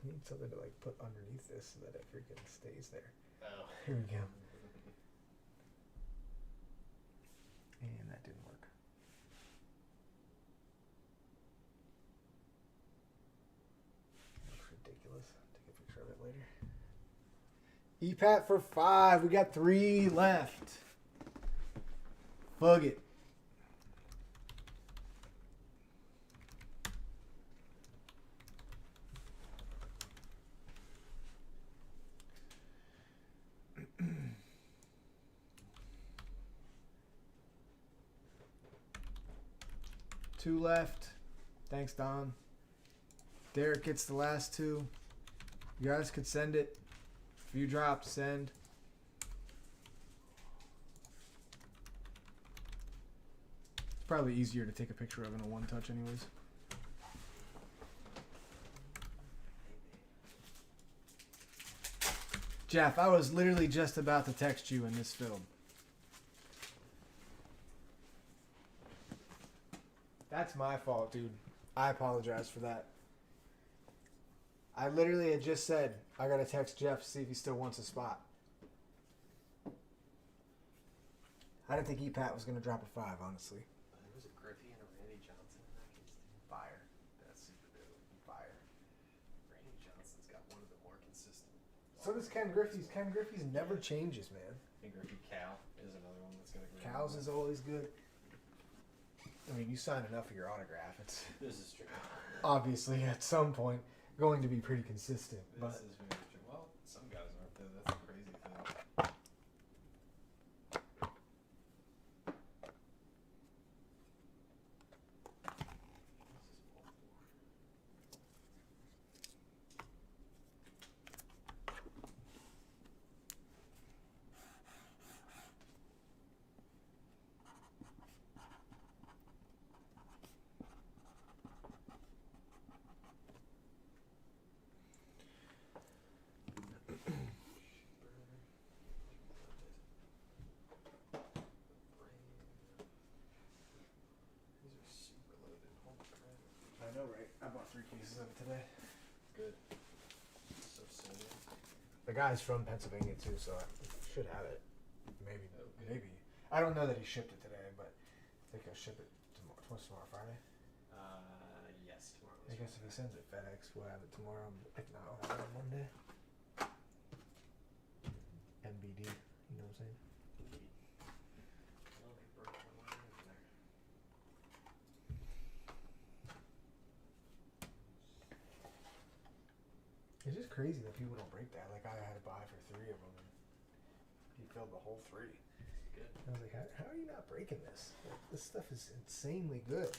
I need something to like put underneath this so that it freaking stays there. Oh. Here we go. And that didn't work. Looks ridiculous. Take a picture of it later. EPAT for 5. We got 3 left. Bug it. 2 left. Thanks, Don. Derek gets the last 2. You guys could send it. If you drop, send. It's probably easier to take a picture of in a 1-touch anyways. Jeff, I was literally just about to text you in this film. That's my fault, dude. I apologize for that. I literally had just said, I gotta text Jeff to see if he still wants a spot. I didn't think E-Pat was gonna drop a 5, honestly. There was a Griffey and a Randy Johnson in that case. Fire. That's super dope. Fire. Randy Johnson's got one of the more consistent. So does Ken Griffey's. Ken Griffey's never changes, man. And Griffey Cal is another one that's gonna go. Cal's is always good. I mean, you sign enough of your autograph. It's This is true. obviously at some point going to be pretty consistent. This But is very true. Well, some guys aren't though. That's the crazy thing. I know, right? I bought 3 cases of it today. Good. So silly. The guy's from Pennsylvania too, so I should have it. Maybe, Okay. maybe. I don't know that he shipped it today, but I think I'll ship it tomorrow. What's tomorrow? Friday? Yes, tomorrow. I guess if he sends it FedEx, we'll have it tomorrow. If not, I'll have it on Monday. MBD, you know what I'm saying? Well, they broke one line in there. It's just crazy that people don't break that. Like I had to buy for 3 of them, and he filled the whole 3. Good. I was like, how are you not breaking this? Like, this stuff is insanely good.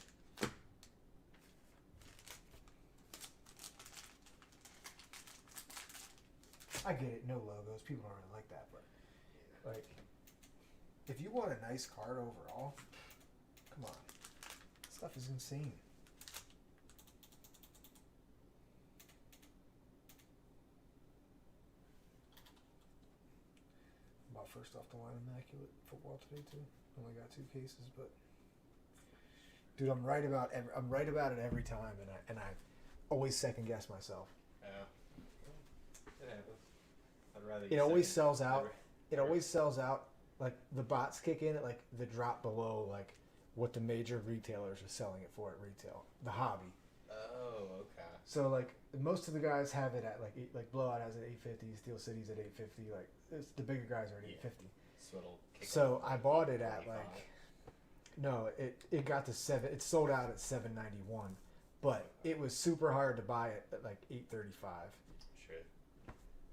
I get it, no logos. People don't really like that, but like, if you want a nice card overall, come on, this stuff is insane. Bought first off the line immaculate football today too. Only got 2 cases, but dude, I'm right about it every time, and I always second guess myself. Yeah. It happens. I'd rather. It always sells out. It always sells out. Like the bots kick in at like the drop below like what the major retailers are selling it for at retail. The hobby. Oh, okay. So like most of the guys have it at like Blowout has it at 850, Steel City's at 850. Like it's, the bigger guys are at 850. So I bought it at 25. like no, it got to 7. It sold out at 791, but it was super hard to buy it at like 835. Sure.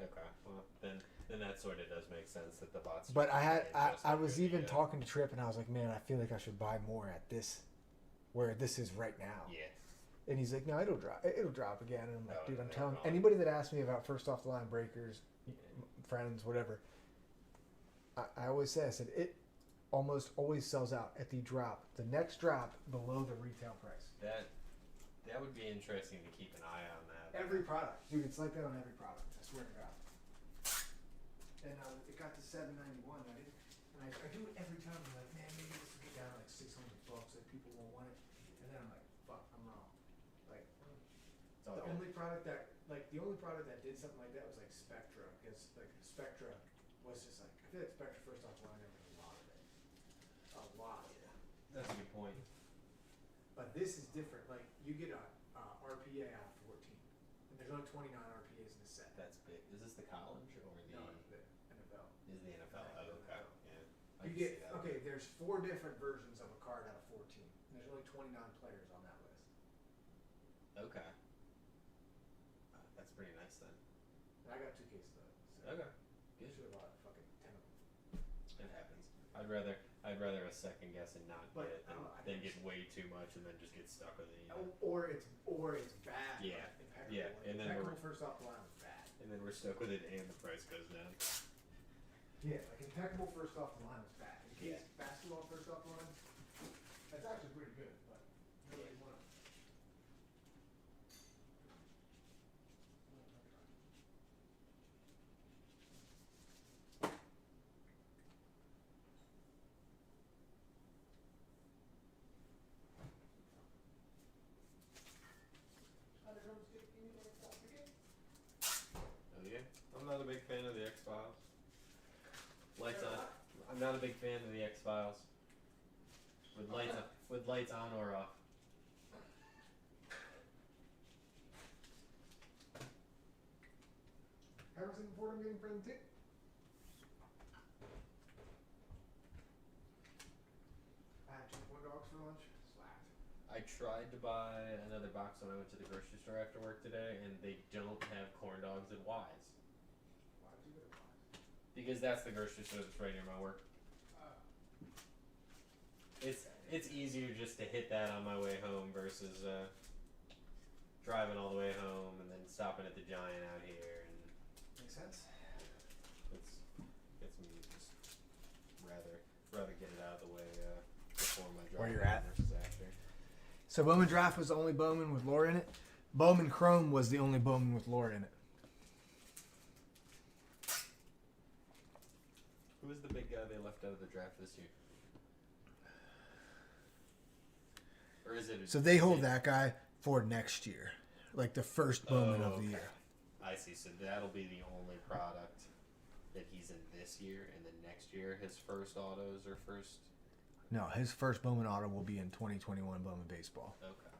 Okay. Well, then that sort of does make sense that the bots. But I was even talking to Tripp and I was like, man, I feel like I should buy more at this, where this is right now. Yeah. And he's like, no, it'll drop. It'll drop again. And I'm like, Oh, dude, I'm they're telling gone. anybody that asks me about first off the line breakers, friends, whatever. I always say, I said it almost always sells out at the drop, the next drop below the retail price. That would be interesting to keep an eye on that. Every product, dude, it's like that on every product. I swear to God. And it got to $791. I do it every time. I'm like, man, maybe this will get down to like $600. Like people won't want it. And then I'm like, fuck, I'm wrong. Like It's all the good. only product that did something like that was like Spectra, because like Spectra was just like, I feel like Spectra first off the line, there was a lot of it. A lot. Yeah. That's a good point. But this is different. Like you get a RPA out of 14, and there's only 29 RPAs in the set. That's big. Is this the college or the? No, the NFL. Is the NFL? Yeah, Oh, okay. Yeah. I You can get see that. okay. There's 4 different versions of a card out of 14. And there's only 29 players on that list. Okay. That's pretty nice then. And I got 2 cases of it. So Okay. I should have bought fucking 10 of them. It happens. I'd rather I'd rather a second guess and not But, get it than get way too much and then just get stuck with it. You know? Or it's bad. Yeah. Impeccable. Yeah, Like, and then impeccable first off the line was bad. And then we're stuck with it and the price goes down. Yeah, like impeccable first off the line was bad. In case Yeah. basketball first off the line, that's actually pretty good, but nobody won. Oh yeah? I'm not a big fan of the X-Files. Lights on. I'm not a big fan of the X-Files. With lights on or off. Harrison Fordham getting friend tip. I had 2 corn dogs for lunch. Slapped. I tried to buy another box when I went to the grocery store after work today, and they don't have corn dogs at Wise. Why did you go to Wise? Because that's the grocery store that's right near my work. It's easier just to hit that on my way home versus driving all the way home and then stopping at the Giant out here, and Makes sense. it's me just rather get it out of the way before my drive Where you're home at. versus after. So Bowman Draft was the only Bowman with lore in it. Bowman Chrome was the only Bowman with lore in it. Who was the big guy they left out of the draft this year? Or is it? So they hold that guy for next year, like the first Bowman of the year. I see. So that'll be the only product that he's in this year, and then next year his first autos or first. No, his first Bowman auto will be in 2021 Bowman Baseball. Okay.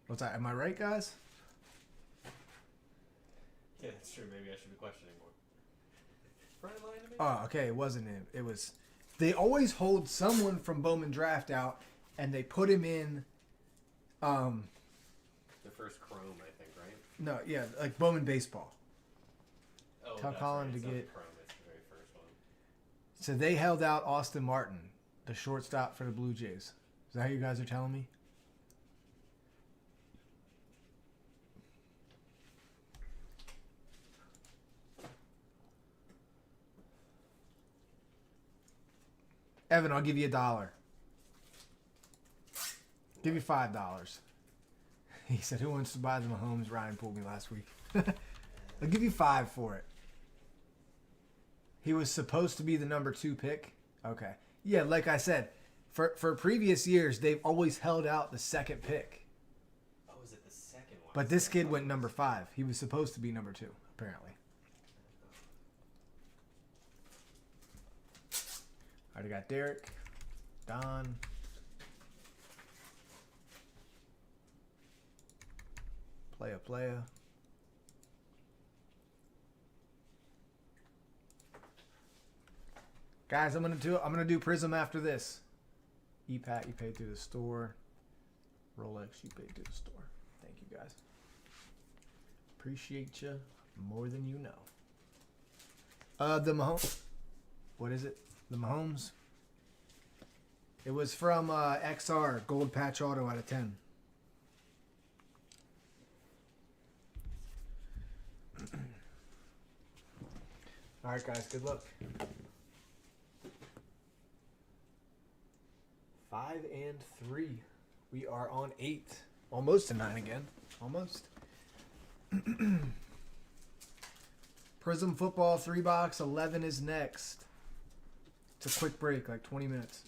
What's that? Am I right, guys? Yeah, that's true. Maybe I should be questioning more. Brian lying to me? Oh, okay. It wasn't him. It was. They always hold someone from Bowman Draft out, and they put him in. The first Chrome, I think, right? No, yeah, like Bowman Baseball. Oh, Tell that's Colin right. to It's not get- the Chrome. It's the very first one. So they held out Austin Martin, the shortstop for the Blue Jays. Is that how you guys are telling me? Evan, I'll give you $1. Give you $5. He said, "Who wants to buy the Mahomes?" Ryan pulled me last week. I'll give you $5 for it. He was supposed to be the number 2 pick. Okay. Yeah, like I said, for previous years, they've always held out the second pick. Oh, is it the second one? But this kid went number 5. He was supposed to be number 2, apparently. Already got Derek, Don. Playa. Guys, I'm gonna do Prism after this. EPAT, you paid through the store. Rolex, you paid through the store. Thank you guys. Appreciate you more than you know. The Mahomes. What is it? The Mahomes. It was from XR Gold Patch Auto out of 10. All right, guys. Good luck. 5 and 3. We are on 8. Almost to 9 again. Almost. Prism Football 3 box. 11 is next. It's a quick break, like 20 minutes.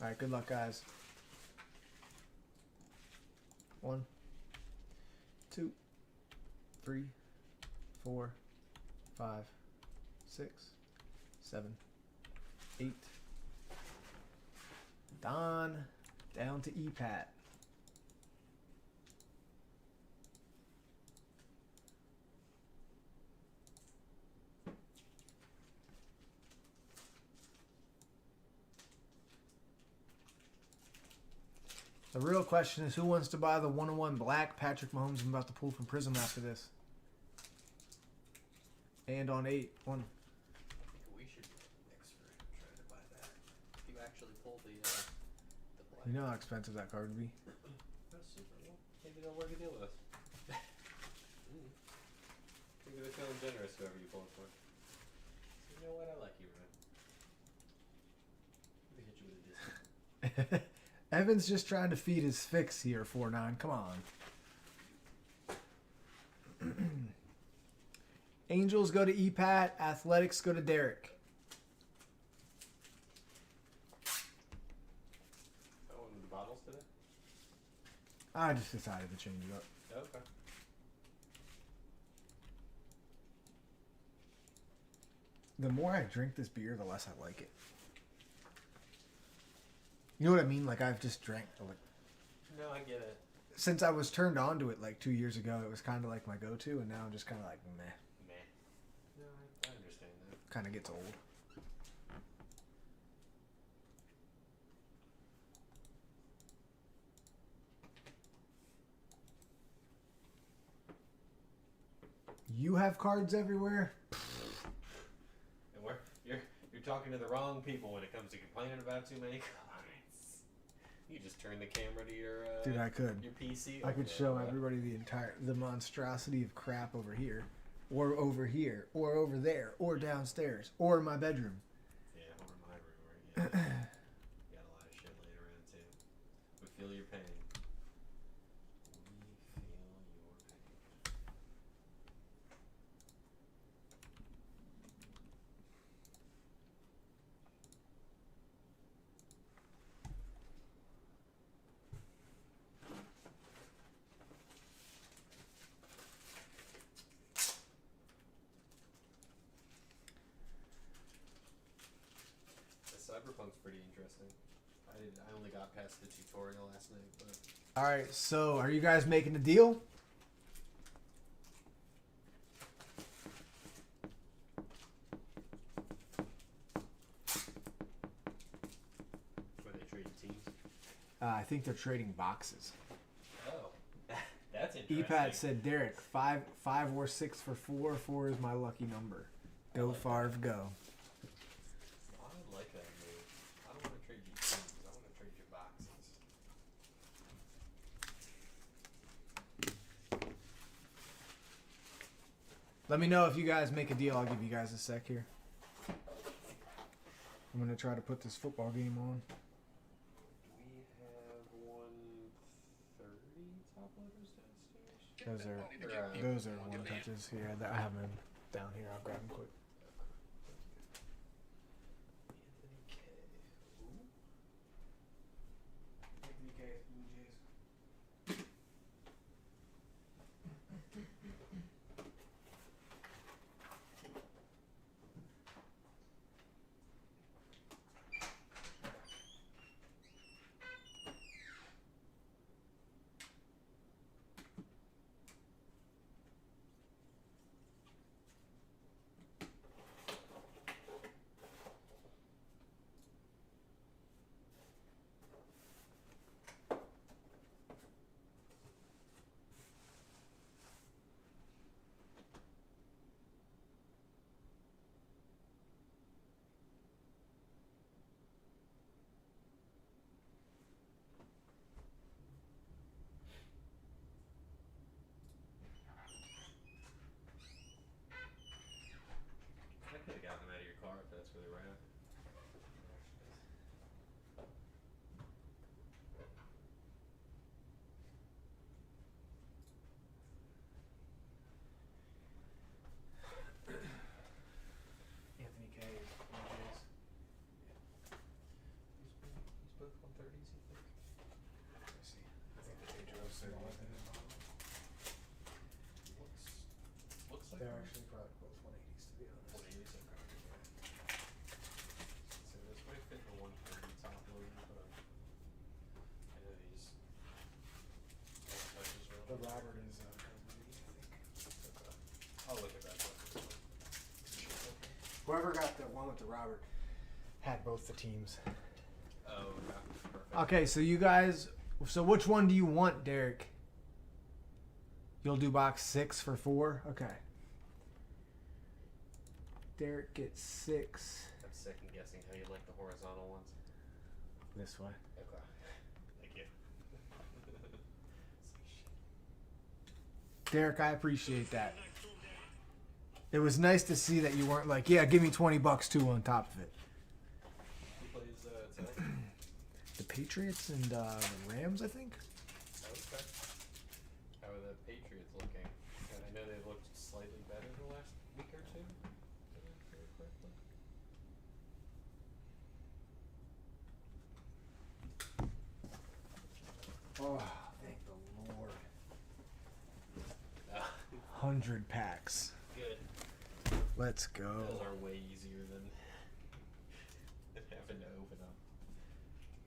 All right, good luck, guys. 1, 2, 3, 4, 5, 6, 7, 8. Don down to EPAT. The real question is who wants to buy the 101 black Patrick Mahomes I'm about to pull from Prism after this. And on 8, one. We should be next for trying to buy that. If you actually pull the black. You know how expensive that card would be. That's super. Well, maybe they'll work a deal with us. Maybe they're feeling generous, whoever you pull it for. So you know what? I like you, Ryan. Let me hit you with a discount. Evan's just trying to feed his fix here, 4-9. Come on. Angels go to EPAT. Athletics go to Derek. Oh, and the bottles today? I just decided to change it up. Okay. The more I drink this beer, the less I like it. You know what I mean? Like, I've just drank, like, No, I get it. since I was turned on to it, like, 2 years ago, it was kind of like my go-to, and now I'm just kind of like, meh. Meh. No, I understand that. Kind of gets old. You have cards everywhere? And you're talking to the wrong people when it comes to complaining about too many cards. You just turn the camera to your Dude, I could. your PC. I could show bro. everybody the monstrosity of crap over here, or over there, or downstairs, or in my bedroom. Yeah, or in my room, right? Yeah. Got a lot of shit laying around too. We feel your pain. We feel your pain. Cyberpunk's pretty interesting. I only got past the tutorial last night, but All right, so are you guys making a deal? where they trade teams. I think they're trading boxes. Oh, that's interesting. EPAT said, Derek, five or 6 for 4. 4 is my lucky number. Go Favre, go. I would like that move. I don't want to trade you teams. I want to trade you boxes. Let me know if you guys make a deal. I'll give you guys a sec here. I'm going to try to put this football game on. We have 130 top loaders downstairs. Those are one touches. Yeah, I have them down here. I'll grab them quick. Anthony K. Ooh. Anthony K. Blue Jays. I could have gotten them out of your car if that's where they were at. Anthony K. is Blue Jays. He's both 130s, you think? Let me see. I think the Pedro's are one. Looks like They're actually probably both 180s, to be honest. 180s. Okay. So this might fit the 130 top loader, but I know these touches are The Robert is Cosmini, I think. Okay. I'll look at that one. Whoever got the one with the Robert had both the teams. Oh, okay. Perfect. Okay, so you guys So which one do you want, Derek? You'll do box 6 for 4? Okay. Derek gets 6. I'm second guessing how you like the horizontal ones. This way. Okay. Thank you. Derek, I appreciate that. It was nice to see that you weren't like, yeah, give me $20 too on top of it. Who plays tonight? The Patriots and the Rams, I think. Okay. How are the Patriots looking? And I know they've looked slightly better the last week or two. Did I hear correctly? Oh, thank the Lord. 100 packs. Good. Let's go. Those are way easier than having to open up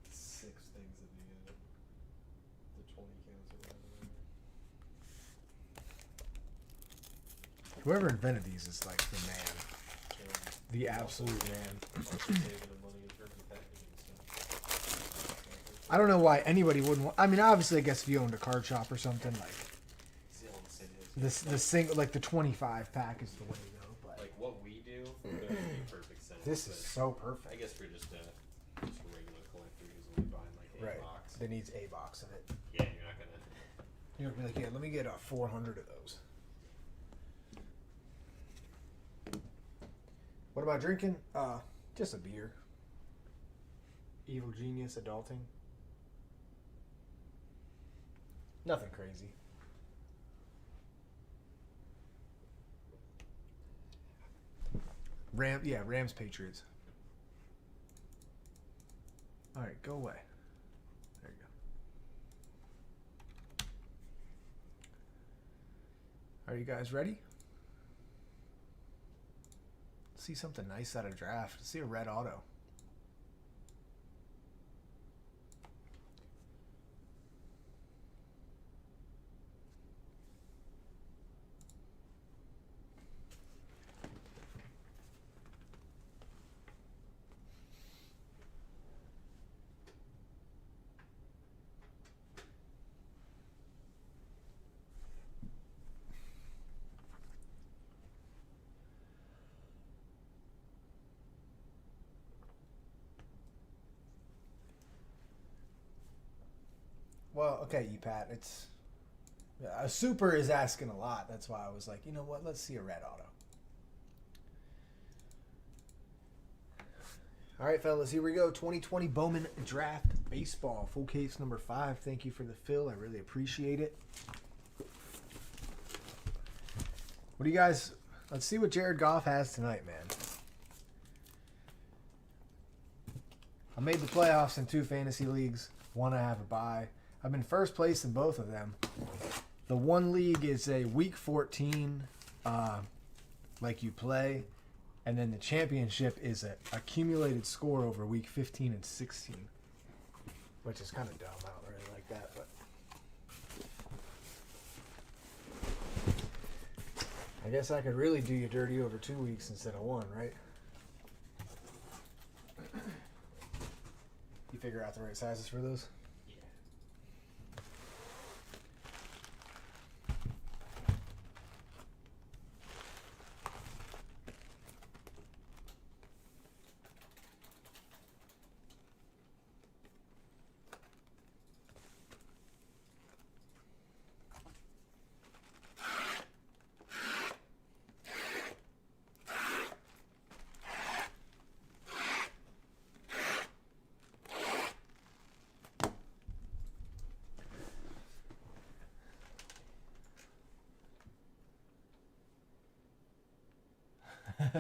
6 things at the 20 counts or whatever. Whoever invented these is like the man. The absolute man. Also saving the money in terms of packaging stuff. I don't know why anybody wouldn't want. I mean, obviously, I guess if you owned a card shop or something, like the single, like the 25 pack is the way to go. But like what we do would make perfect sense. this is but so perfect. I guess we're just a regular collector who's only buying like a Right. box. That needs a box of it. Yeah, you're not gonna. You're gonna be like, yeah, let me get 400 of those. What am I drinking? Just a beer. Evil Genius Adulting. Nothing crazy. Rams Patriots. All right, go away. There you go. Are you guys ready? See something nice out of draft. See a red auto. Well, okay, you Pat. It's a super is asking a lot. That's why I was like, you know what? Let's see a red auto. All right, fellas, here we go. 2020 Bowman Draft Baseball, full case number 5. Thank you for the fill. I really appreciate it. What do you guys? Let's see what Jared Goff has tonight, man. I made the playoffs in 2 fantasy leagues. One I have a bye. I'm in first place in both of them. The one league is a week 14, like you play, and then the championship is an accumulated score over week 15 and 16, which is kind of dumb. I don't really like that, but I guess I could really do you dirty over 2 weeks instead of 1, right? You figure out the right sizes for those?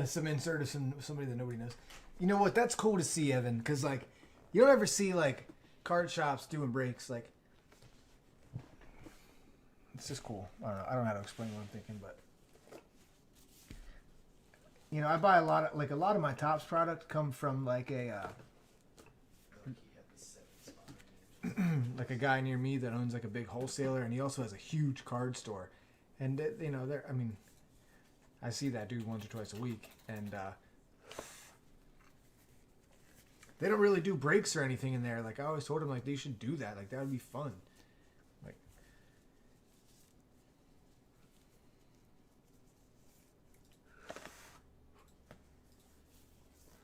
Some insert of somebody that nobody knows. You know what? That's cool to see, Evan, because like you don't ever see like card shops doing breaks. Like it's just cool. I don't know how to explain what I'm thinking, but you know, I buy a lot of my Topps product come from like a like a guy near me that owns like a big wholesaler, and he also has a huge card store, and you know, I mean, I see that dude once or twice a week, and They don't really do breaks or anything in there. Like I always told them, like they should do that. Like that would be fun. Like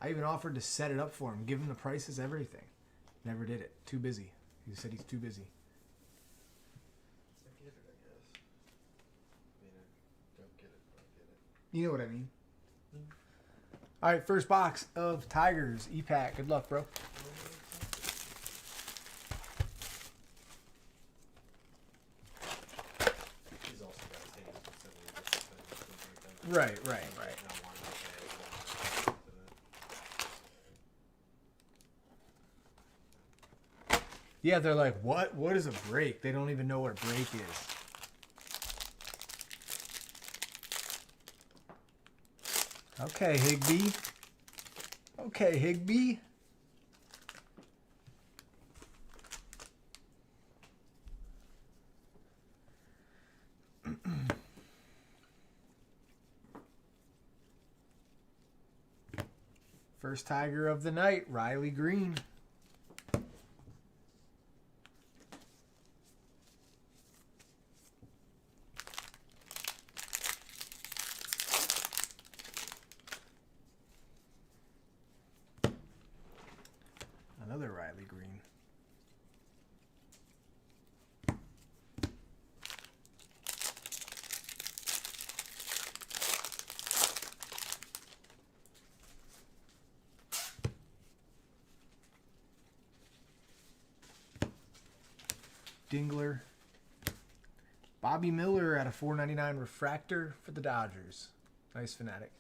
I even offered to set it up for him, give him the prices, everything. Never did it. Too busy. He said he's too busy. I get it, I guess. I mean, I don't get it, but I get it. You know what I mean. All right, first box of Tigers E-Pack. Good luck, bro. He's also got his hands with so many different things. Right. Yeah, they're like, what? What is a break? They don't even know what a break is. Okay, Higby. Okay, Higby. First Tiger of the night, Riley Green. Another Riley Green. Dingler. Bobby Miller at a $4.99 refractor for the Dodgers. Nice Fanatic.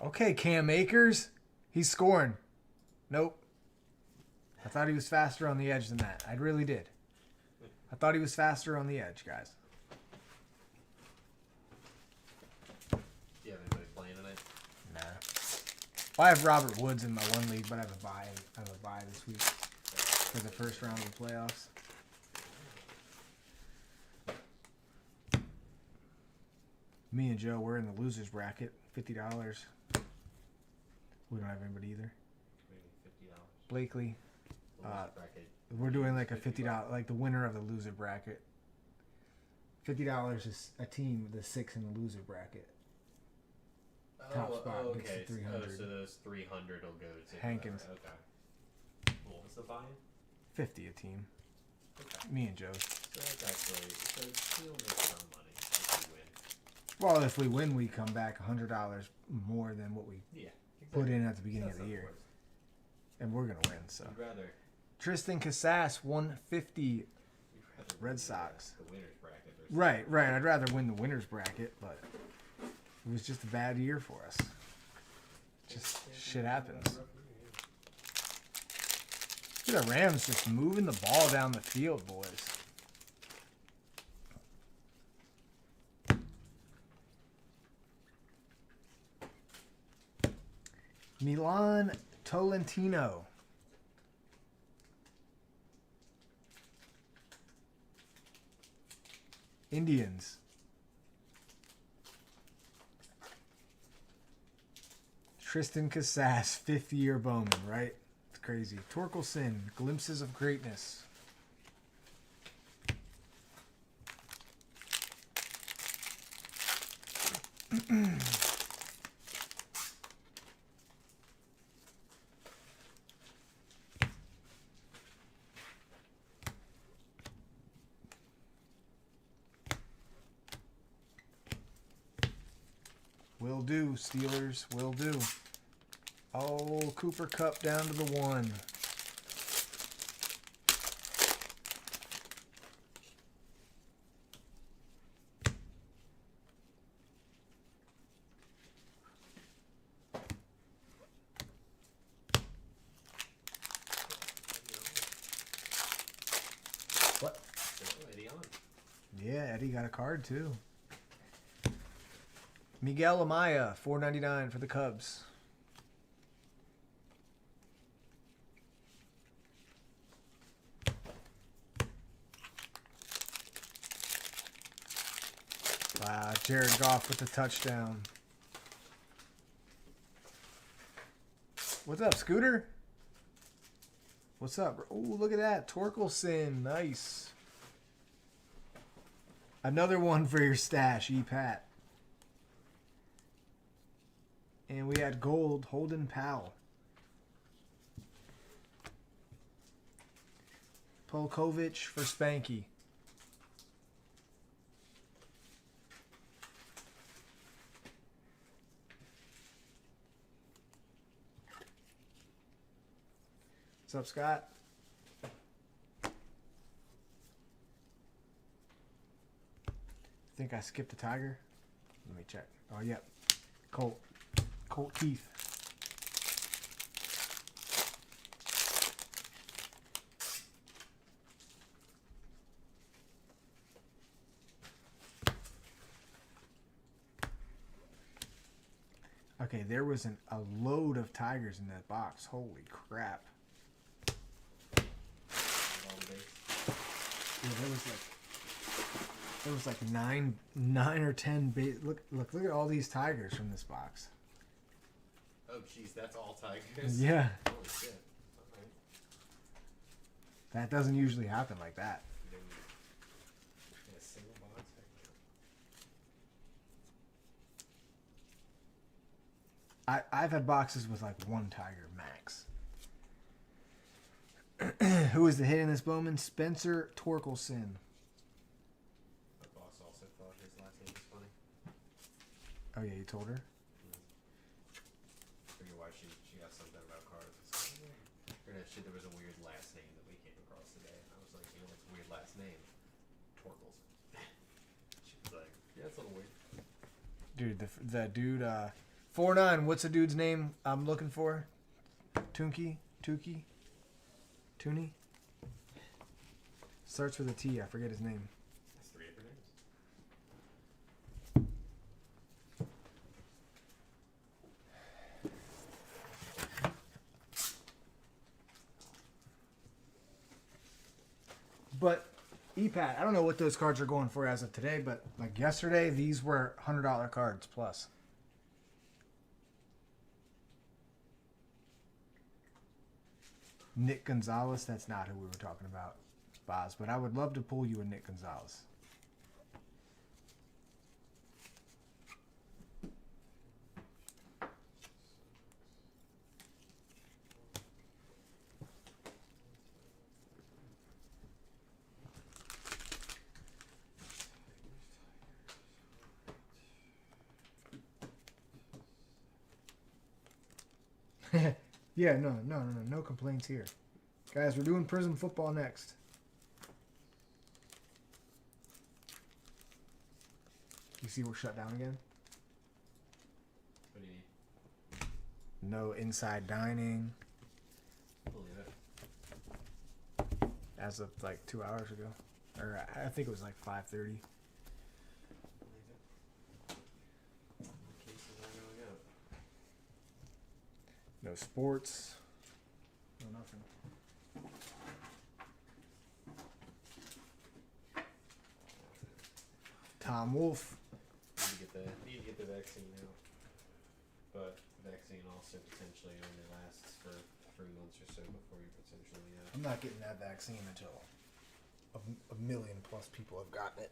Okay, Cam Akers. He's scoring. Nope. I thought he was faster on the edge than that. I really did. I thought he was faster on the edge, guys. Do you have anybody playing tonight? Nah. Well, I have Robert Woods in my one league, but I have a bye. I have a bye this week for the first round of the playoffs. Me and Joe, we're in the losers bracket. $50. We don't have anybody either. Maybe $50. Blakely. Bracket. We're doing like a $50, like the winner of the loser bracket. $50 is a team, the 6 in the loser bracket. Top spot gets okay. the 300. So those 300 will go to Hankins. Okay. What was the buy-in? 50 a team. Okay. Me and Joe. So that's actually, so we'll make some money if we win. Well, if we win, we come back $100 more than what we put in at the beginning of the year. And we're going to win, so. You'd rather Tristan Casas, 150 Red Sox. the winners bracket. Right. I'd rather win the winners bracket, but it was just a bad year for us. Just shit happens. Look at the Rams just moving the ball down the field, boys. Milan Tolentino. Indians. Tristan Casas, fifth-year Bowman, right? It's crazy. Torkelson, glimpses of greatness. Will do, Steelers. Will do. Oh, Cooper Kupp down to the 1. What? Eddie on. Yeah, Eddie got a card too. Miguel Amaya, $4.99 for the Cubs. Wow, Jared Goff with the touchdown. What's up, Scooter? What's up? Oh, look at that. Torkelson. Nice. Another one for your stash, E-Pat. And we had gold, Holden Powell. Polkovich for Spanky. What's up, Scott? Think I skipped a Tiger? Let me check. Oh, yep. Colt Keith. Okay, there was a load of Tigers in that box. Holy crap. Yeah, there was like nine or 10 look at all these Tigers from this box. Oh, jeez, that's all Tigers? Yeah. Holy shit. Alright. That doesn't usually happen like that. In a single box? I've had boxes with like one Tiger max. Who is the hit in this Bowman? Spencer Torkelson. My boss also thought his last name was funny. Oh yeah, you told her? I figure why she got something about cars. It's like, there was a weird last name that we came across today. And I was like, you know what's a weird last name? Torkels. She was like, yeah, it's a little weird. Dude, the dude, 4-9, what's the dude's name I'm looking for? Tooney? Starts with a T, I forget his name. That's 3 different names. But, E-Pat, I don't know what those cards are going for as of today, but like yesterday, these were $100 cards plus. Nick Gonzalez, that's not who we were talking about, Boz, but I would love to pull you a Nick Gonzalez. Yeah, no complaints here. Guys, we're doing Prism football next. You see we're shut down again? What do you need? No inside dining Believe it. as of like 2 hours ago. Or I think it was like 5:30. Believe it. Cases are going up. No sports. No nothing. Tom Wolfe. Need to get the vaccine out. But the vaccine also potentially only lasts for 3 months or so before you potentially. I'm not getting that vaccine until a million plus people have gotten it.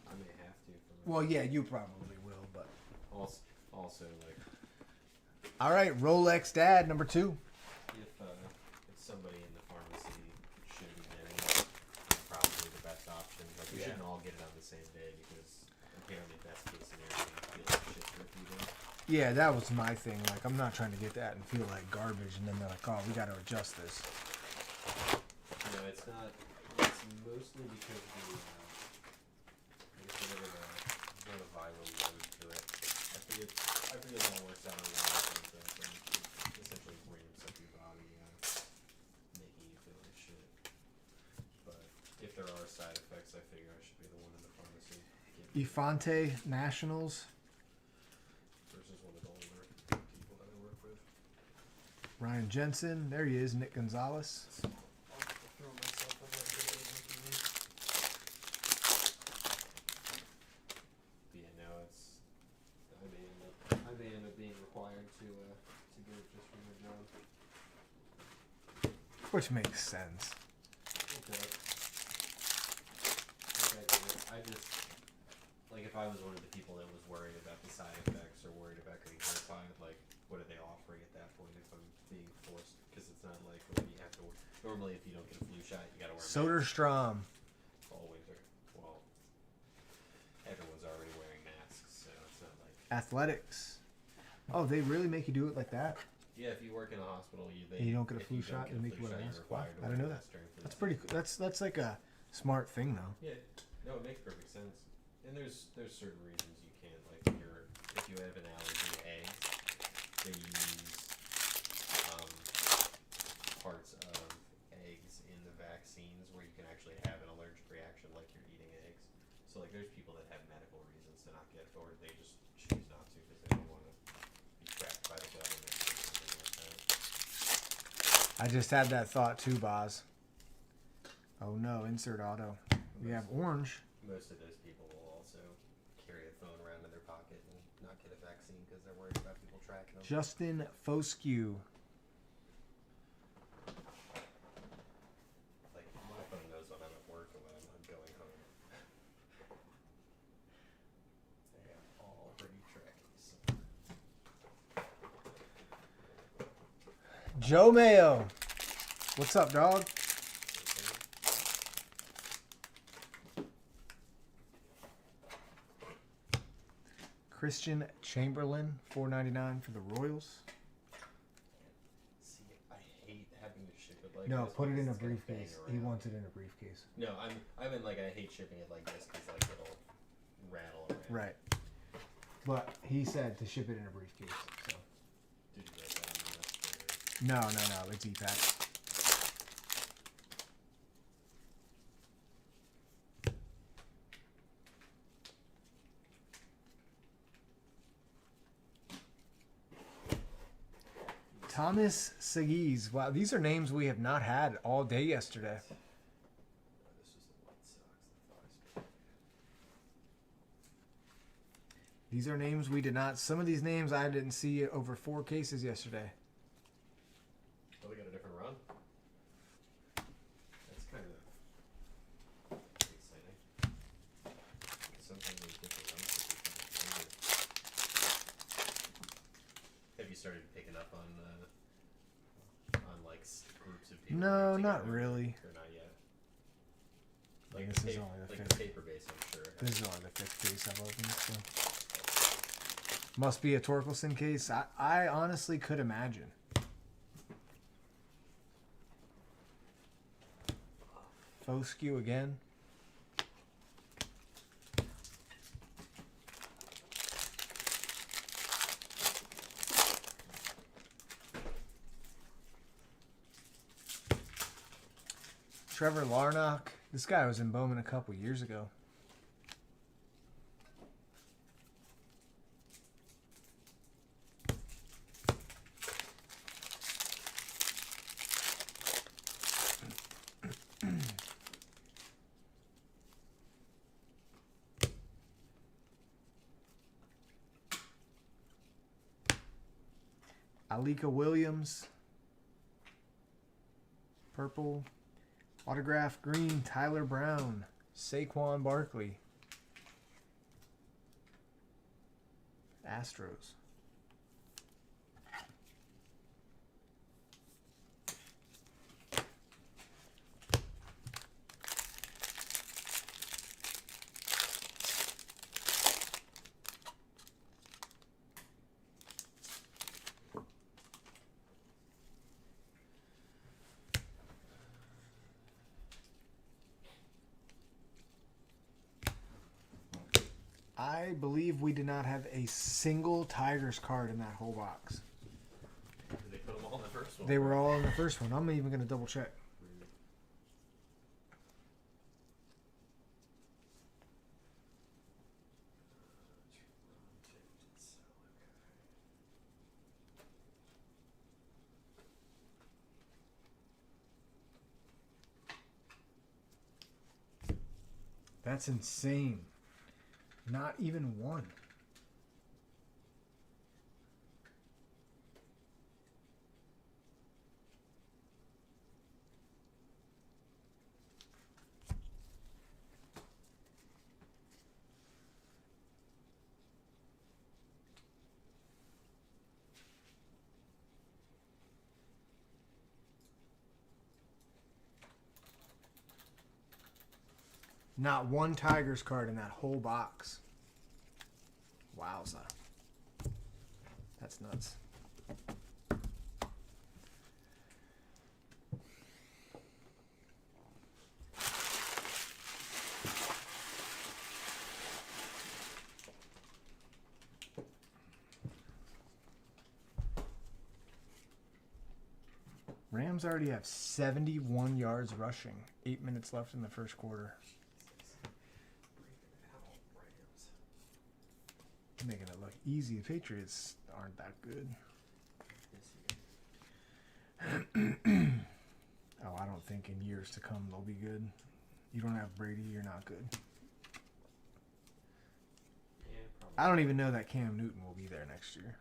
I may have to. Well, yeah, you probably will, but. Also, like, All right, Rolex Dad, number 2. if somebody in the pharmacy should be getting it, it's probably the best option. Like, we shouldn't all get it on the same day because apparently best case scenario, you feel like shit for a few days. Yeah, that was my thing. Like, I'm not trying to get that and feel like garbage, and then they're like, oh, we got to adjust this. No, it's not. It's mostly because the I guess whatever the viral load to it. I think it all works out on one thing that essentially ramps up your body, making you feel like shit. But if there are side effects, I figure I should be the one in the pharmacy. Ifante Nationals. Ryan Jensen. There he is. Nick Gonzalez. I'll throw myself on that video looking in. But yeah, no, it's I may end up being required to get it just for my job. Which makes sense. Okay. I just like if I was one of the people that was worried about the side effects or worried about getting notified, like what are they offering at that point if I'm being forced? Because it's not like when you have to. Normally, if you don't get a flu shot, you gotta wear a mask Soderstrom. all winter. Well, everyone's already wearing masks, so it's not like. Athletics. Oh, they really make you do it like that? Yeah, if you work in a hospital, you You don't get a if flu you don't shot, get they a make you flu wear a shot, mask. you're required to I wear didn't a know that. mask during flu That's season. pretty. That's like a smart thing, though. Yeah, no, it makes perfect sense. And there's certain reasons you can't, like if you have an allergy to eggs, they use parts of eggs in the vaccines where you can actually have an allergic reaction like you're eating eggs. So like there's people that have medical reasons to not get it, or they just choose not to because they don't want to be trapped by the government or something like that. I just had that thought too, Boz. Oh no, insert auto. We have orange. Most of those people will also carry a phone around in their pocket and not get a vaccine because they're worried about people tracking them. Justin Foscue. Like my phone knows when I'm at work and when I'm going home. They have already tracking so. Joe Mayo. What's up, dog? Christian Chamberlain, $4.99 for the Royals. See, I hate having to ship it like No, this put it in because a it's gonna briefcase. bang He around. wants it in a briefcase. No, I mean like I hate shipping it like this because like it'll rattle around. Right. But he said to ship it in a briefcase. So. Did you write that on the list? No. It's E-Pack. Thomas Segues. Wow, these are names we have not had all day yesterday. Oh, this was the White Sox. I thought I spoke. These are names we did not. Some of these names I didn't see over 4 cases yesterday. Oh, they got a different run. That's kind of exciting. Sometimes those different runs can be kind of. Have you started picking up on like groups of people? No, together, not really. Or not yet. Yeah, Like this the is pa- only the like fifth. the paper base, I'm sure. This is only the 5th case I've opened. So. Must be a Torkelson case. I honestly could imagine. Foscue again. Trevor Larnock. This guy was in Bowman a couple years ago. Alika Williams. Purple. Autograph green. Tyler Brown. Saquon Barkley. Astros. I believe we did not have a single Tigers card in that whole box. Did they put them all in the first one? They were all in the first one. I'm even going to double check. That's insane. Not even one. Not one Tigers card in that whole box. Wowza. That's nuts. Rams already have 71 yards rushing. 8 minutes left in the first quarter. Making it look easy. The Patriots aren't that good. Oh, I don't think in years to come they'll be good. You don't have Brady, you're not good. Yeah, probably. I don't even know that Cam Newton will be there next year.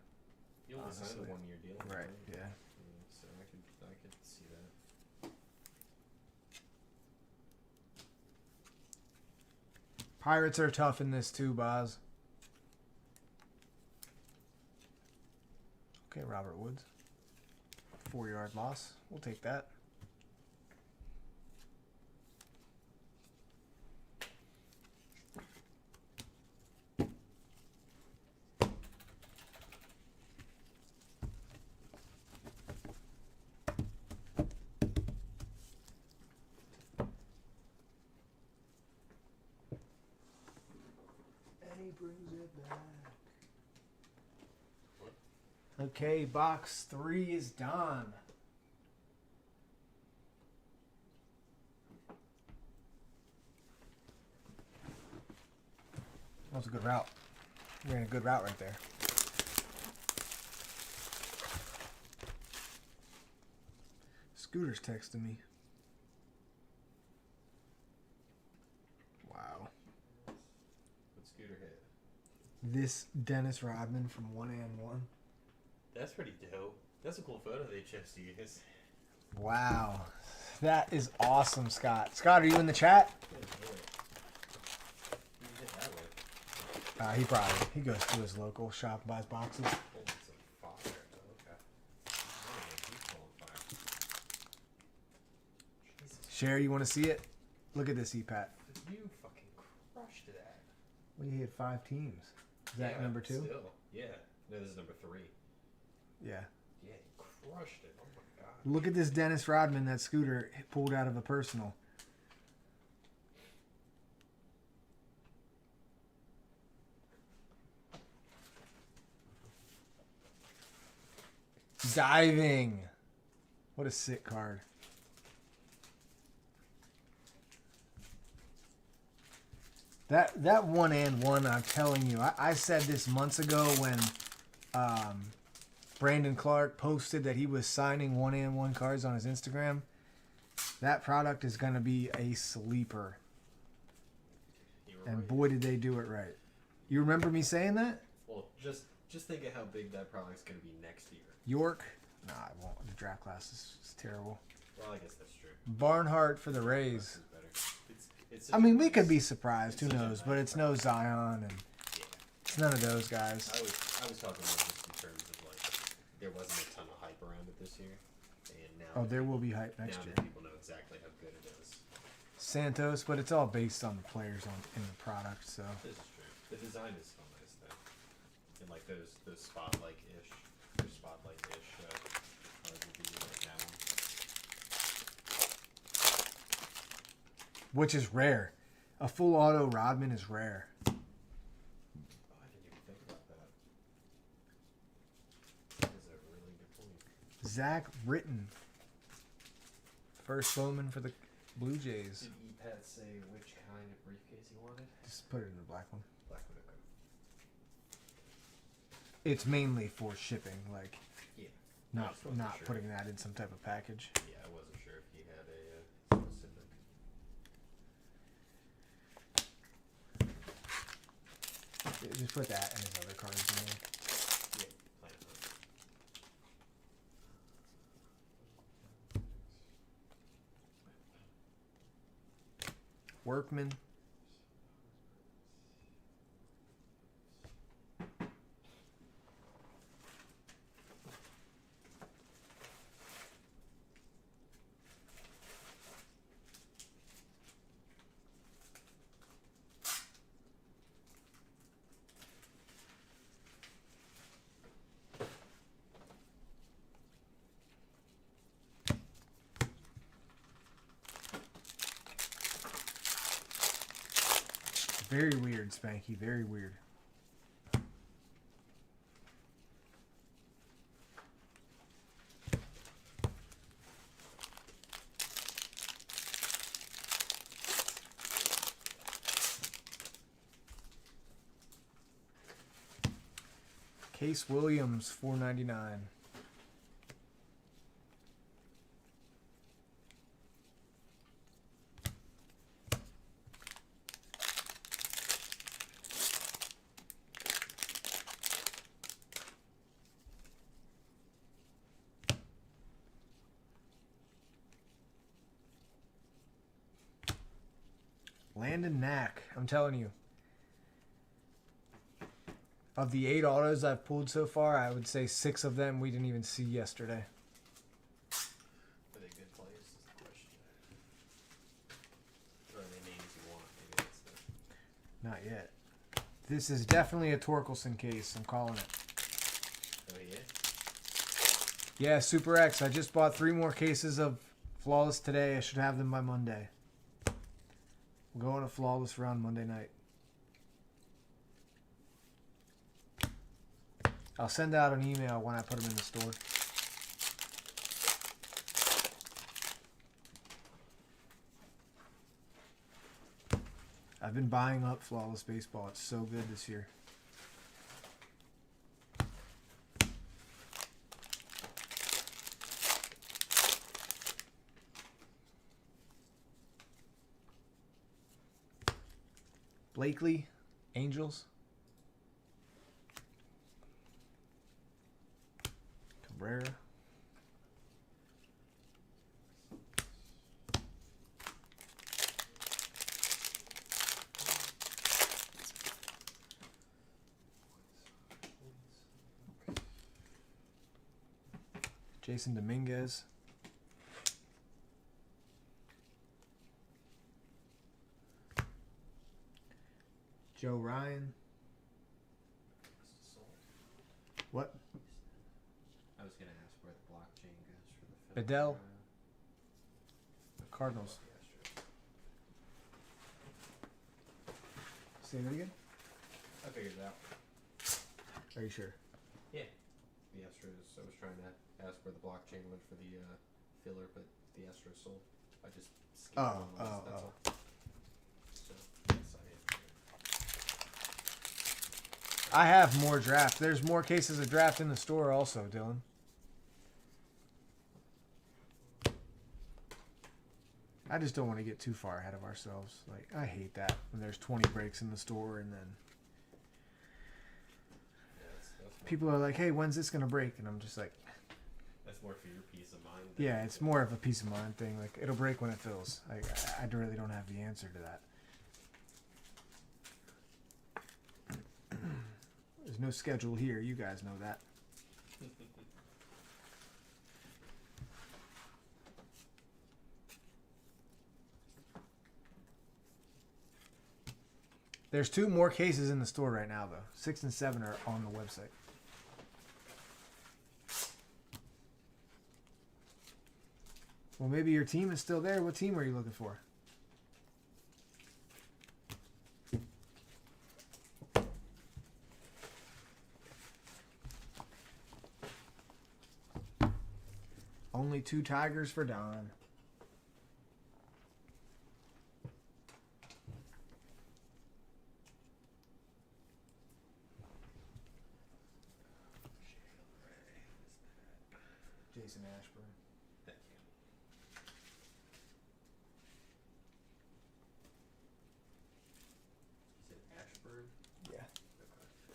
You only signed a honestly. 1-year deal. Right, yeah. So I could see that. Pirates are tough in this too, Boz. Okay, Robert Woods. 4-yard loss. We'll take that. And he brings it back. Okay, box 3 is done. That was a good route. You ran a good route right there. Scooter's texting me. Wow. What Scooter hit? This Dennis Rodman from 1&1. That's pretty dope. That's a cool photo they chose to use. Wow. That is awesome, Scott. Scott, are you in the chat? He goes to his local shop and buys boxes. Sherry, you want to see it? Look at this, EPAT. You fucking crushed that. Well, you hit 5 teams. Is that number 2? Still. Yeah. No, this is number 3. Yeah. Yeah, you crushed it. Oh my god. Look at this Dennis Rodman that Scooter pulled out of a personal. Diving. What a sick card. That 1&1, I'm telling you, I said this months ago when Brandon Clark posted that he was signing 1&1 cards on his Instagram. That product is going to be a sleeper. And Right. boy, did they do it right. You remember me saying that? Well, just think of how big that product's going to be next year. York? Nah, it won't. The draft class is terrible. Well, I guess that's true. Barnhart for the Rays. This is better. It's I mean, we could be surprised. Who knows? But it's no Zion, and Yeah. it's none of those guys. I was talking about just in terms of like there wasn't a ton of hype around it this year, and now Oh, there will be hype next now year. that people know exactly how good it is. Santos, but it's all based on the players in the product. So This is true. The design is still nice though, and like those spotlight-ish cards will be like that one. which is rare. A full auto Rodman is rare. Oh, I didn't even think about that. That is a really good point. Zach Britton, first Bowman for the Blue Jays. Did EPAT say which kind of briefcase he wanted? Just put it in the black one. Black Widow. It's mainly for shipping, like Yeah. not just wasn't sure. putting that in some type of package. Yeah, I wasn't sure if he had a specific. put that and his other cards in there. Yeah, Planet Hunt. Workman. Very weird, Spanky. Very weird. Case Williams, $4.99. Landon Knack, I'm telling you. Of the 8 autos I've pulled so far, I would say 6 of them we didn't even see yesterday. Are they good players? Is the question. Or are they names you want? Maybe that's the. Not yet. This is definitely a Torkelson case. I'm calling it. Oh yeah. Yeah, Super X. I just bought 3 more cases of Flawless today. I should have them by Monday. We're going to Flawless round Monday night. I'll send out an email when I put them in the store. I've been buying up Flawless Baseball. It's so good this year. Blakely, Angels. Cabrera. Jason Dominguez. Joe Ryan. What? I was gonna ask where the blockchain goes for the Bedell. Cardinals. Say that again? I figured it out. Are you sure? Yeah. The Astros. I was trying to ask where the blockchain went for the filler, but the Astros sold. I just skipped one list, that's all. So, yes, I have more draft. There's more cases of draft in the store also, Dylan. I just don't want to get too far ahead of ourselves. Like, I hate that when there's 20 breaks in the store and then that's people are like, hey, when's this going to break? And I'm just like, that's more for your peace of mind. than- yeah, it's more of a peace of mind thing. Like, it'll break when it fills. I really don't have the answer to that. There's no schedule here. You guys know that. There's 2 more cases in the store right now, though. 6 and 7 are on the website. Well, maybe your team is still there. What team are you looking for? Only 2 Tigers for Don. Jason Ashburn. Thank you. Is it Ashburn? Yeah. Okay.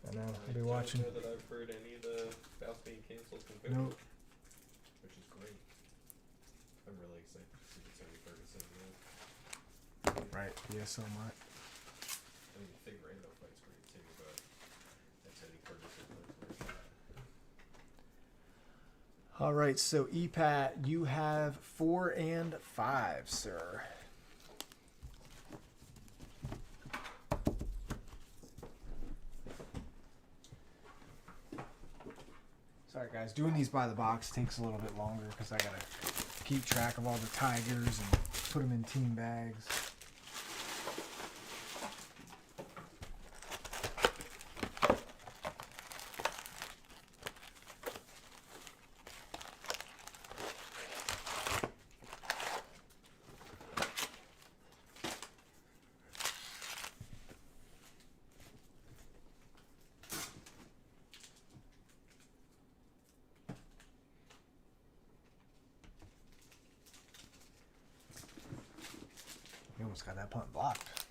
I know. I I'll be don't watching. know that I've heard any of the bouts being canceled confirmed, Nope. which is great. I'm really excited to see what Tony Ferguson is. Right. Yeah, so much. I mean, the Figueiredo fight's great too, but that Tony Ferguson fight's where it's at. All right. So EPAT, you have 4 and 5, sir. Sorry, guys. Doing these by the box takes a little bit longer because I gotta keep track of all the tigers and put them in team bags. You almost got that punt blocked.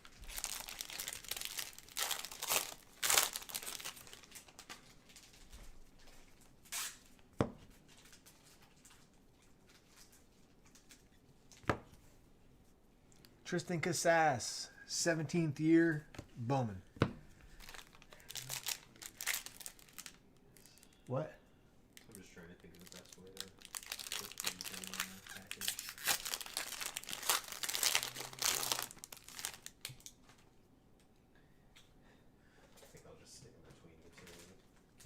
Tristan Casas, 17th year, Bowman. What? I'm just trying to think of the best way to put these in the package. I think I'll just stick them between the two and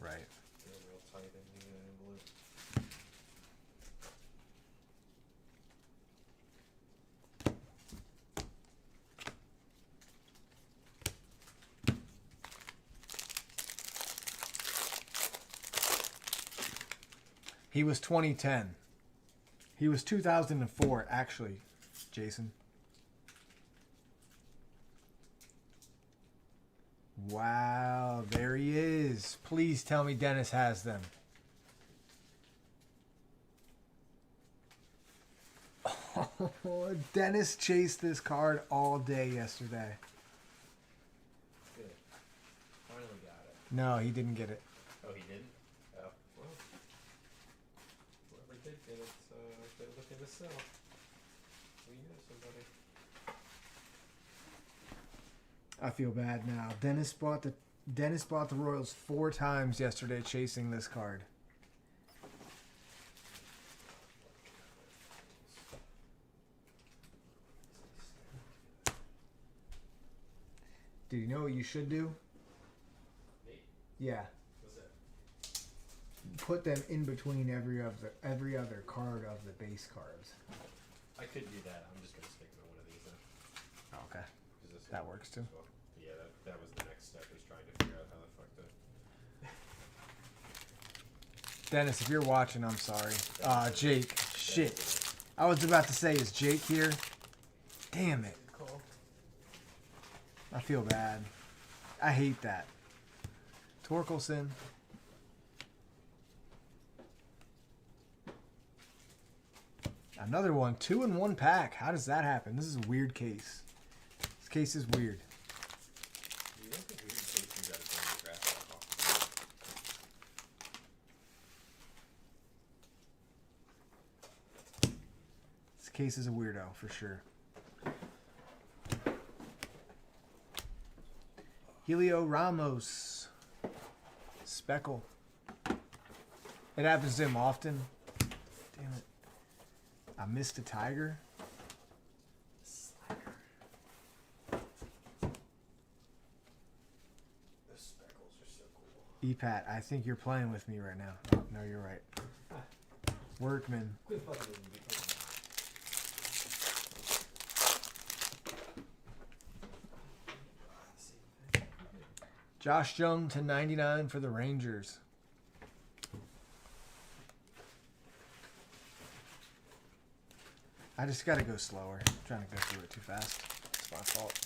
Right. get them real tight in the envelope. He was 2010. He was 2004, actually, Jason. Wow, there he is. Please tell me Dennis has them. Oh, Dennis chased this card all day yesterday. Good. Finally got it. No, he didn't get it. Oh, he didn't? Oh, well. Whoever did get it, they're looking to sell. We know somebody. I feel bad now. Dennis bought the Royals 4 times yesterday chasing this card. Do you know what you should do? Me? Yeah. What's that? Put them in between every other card of the base cards. I could do that. I'm just going to stick them in one of these then. Okay. 'Cause this That one- works too. well, yeah, that was the next step, is trying to figure out how the fuck to... Dennis, if you're watching, I'm sorry. Jake. Shit. I was about to say, is Jake here? Damn it. Good call. I feel bad. I hate that. Torkelson. Another one. 2 in 1 pack. How does that happen? This is a weird case. This case is weird. You don't think we would take these out of Bowman Draft off This case is a weirdo for sure. Helio Ramos. Speckle. It happens to him often. Damn it. I missed a tiger. Slacker. The speckles are so cool. EPAT, I think you're playing with me right now. Oh, no, you're right. Workman. Quit fucking with me. Josh Jung to 99 for the Rangers. I just gotta go slower. I'm trying to go through it too fast. It's my fault.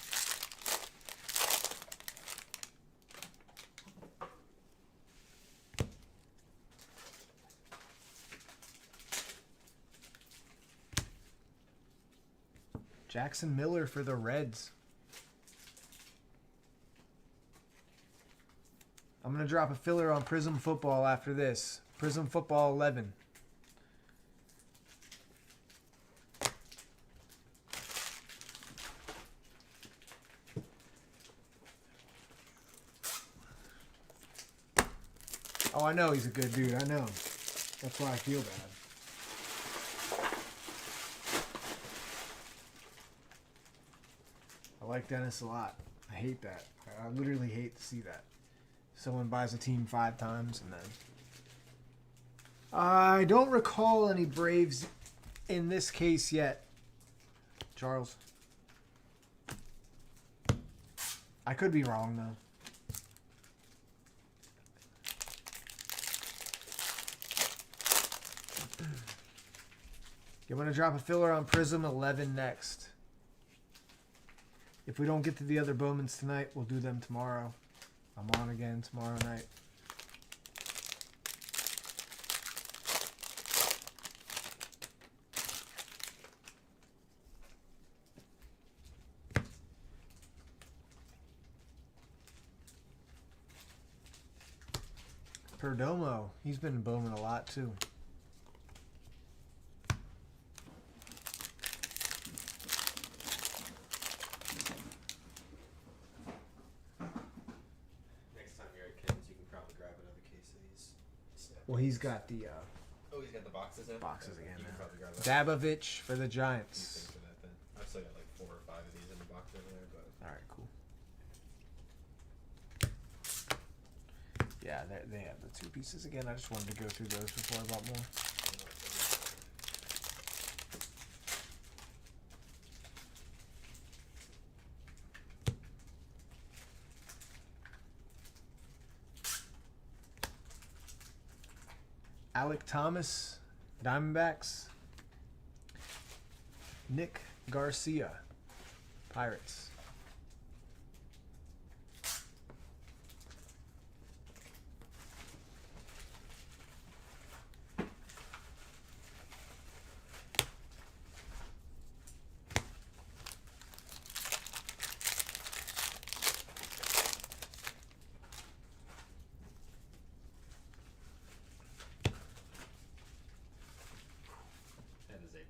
Jackson Miller for the Reds. I'm going to drop a filler on Prism Football after this. Prism Football 11. Oh, I know he's a good dude. I know. That's why I feel bad. I like Dennis a lot. I hate that. I literally hate to see that. Someone buys a team 5 times and then... I don't recall any Braves in this case yet. Charles. I could be wrong, though. I'm going to drop a filler on Prism 11 next. If we don't get to the other Bowmans tonight, we'll do them tomorrow. I'm on again tomorrow night. Perdomo, he's been Bowman a lot too. Well, he's got the oh, he's got the boxes in? boxes again You can now. probably grab that. Dabovich for the Giants. Thanks for that, then. I've still got like 4 or 5 of these in the box over there, but... Alright, cool. Yeah, they have the 2 pieces again. I just wanted to go through those before I bought more. Alec Thomas, Diamondbacks. Nick Garcia, Pirates.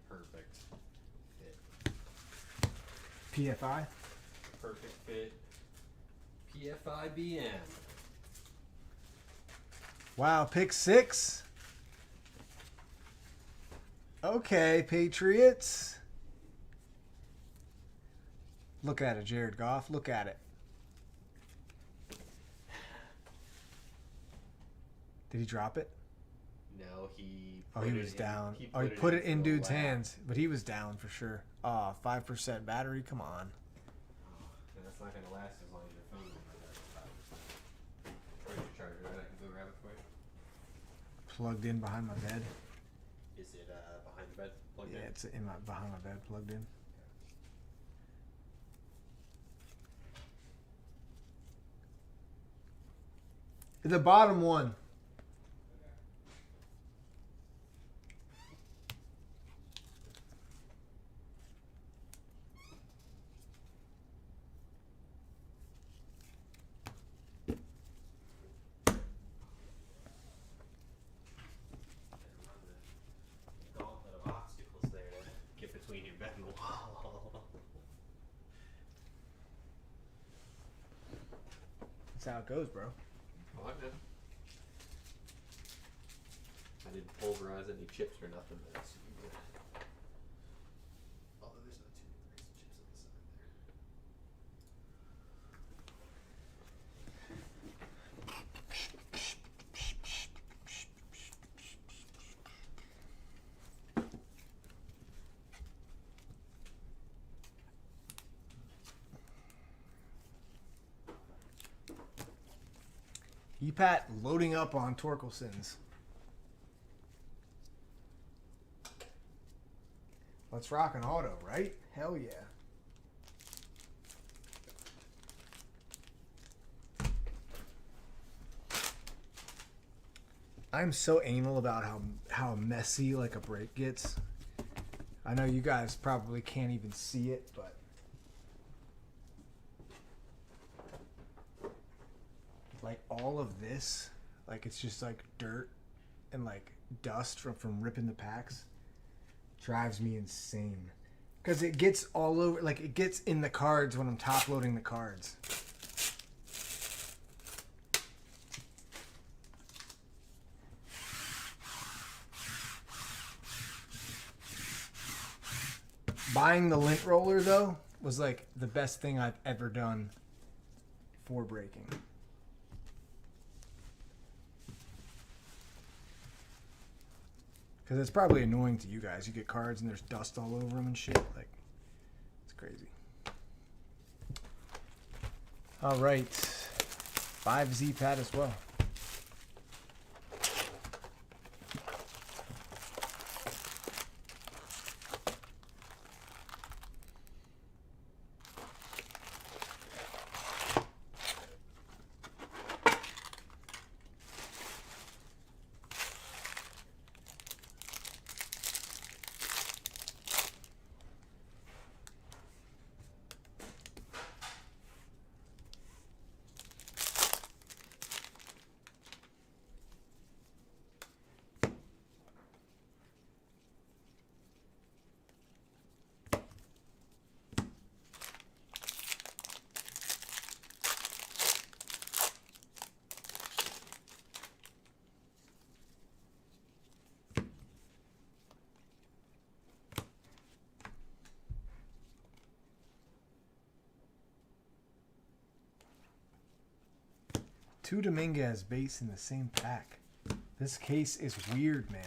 Perfect fit. PFI. Perfect fit. PFIBM. Wow, pick 6. Okay, Patriots. Look at it, Jared Goff. Look at it. Did he drop it? No, he... Oh, he was down. Oh, he put it in dude's hands, but he was down for sure. 5% battery. Come on. Oh, that's not going to last as long as your phone is 5%. Where's your charger? Right? I can go grab it for you. Plugged in behind my bed. Is it behind the bed? Plugged in? Yeah, it's in behind my bed, plugged in. The bottom one. That's how it goes, bro. Oh, I know. I didn't pulverize any chips or nothing, but it's good. Although there's not too many chips on the side there. EPAT loading up on Torkelson's. Let's rock an auto, right? Hell yeah. I'm so anal about how messy like a break gets. I know you guys probably can't even see it, but like all all of this, like it's just like dirt and like dust from ripping the packs, drives me insane. Because it gets all over, like it gets in the cards when I'm top loading the cards. Buying the lint roller though was like the best thing I've ever done for breaking. Because it's probably annoying to you guys. You get cards and there's dust all over them and shit. Like, it's crazy. All right. 5Z pad as well. Two Dominguez base in the same pack. This case is weird, man.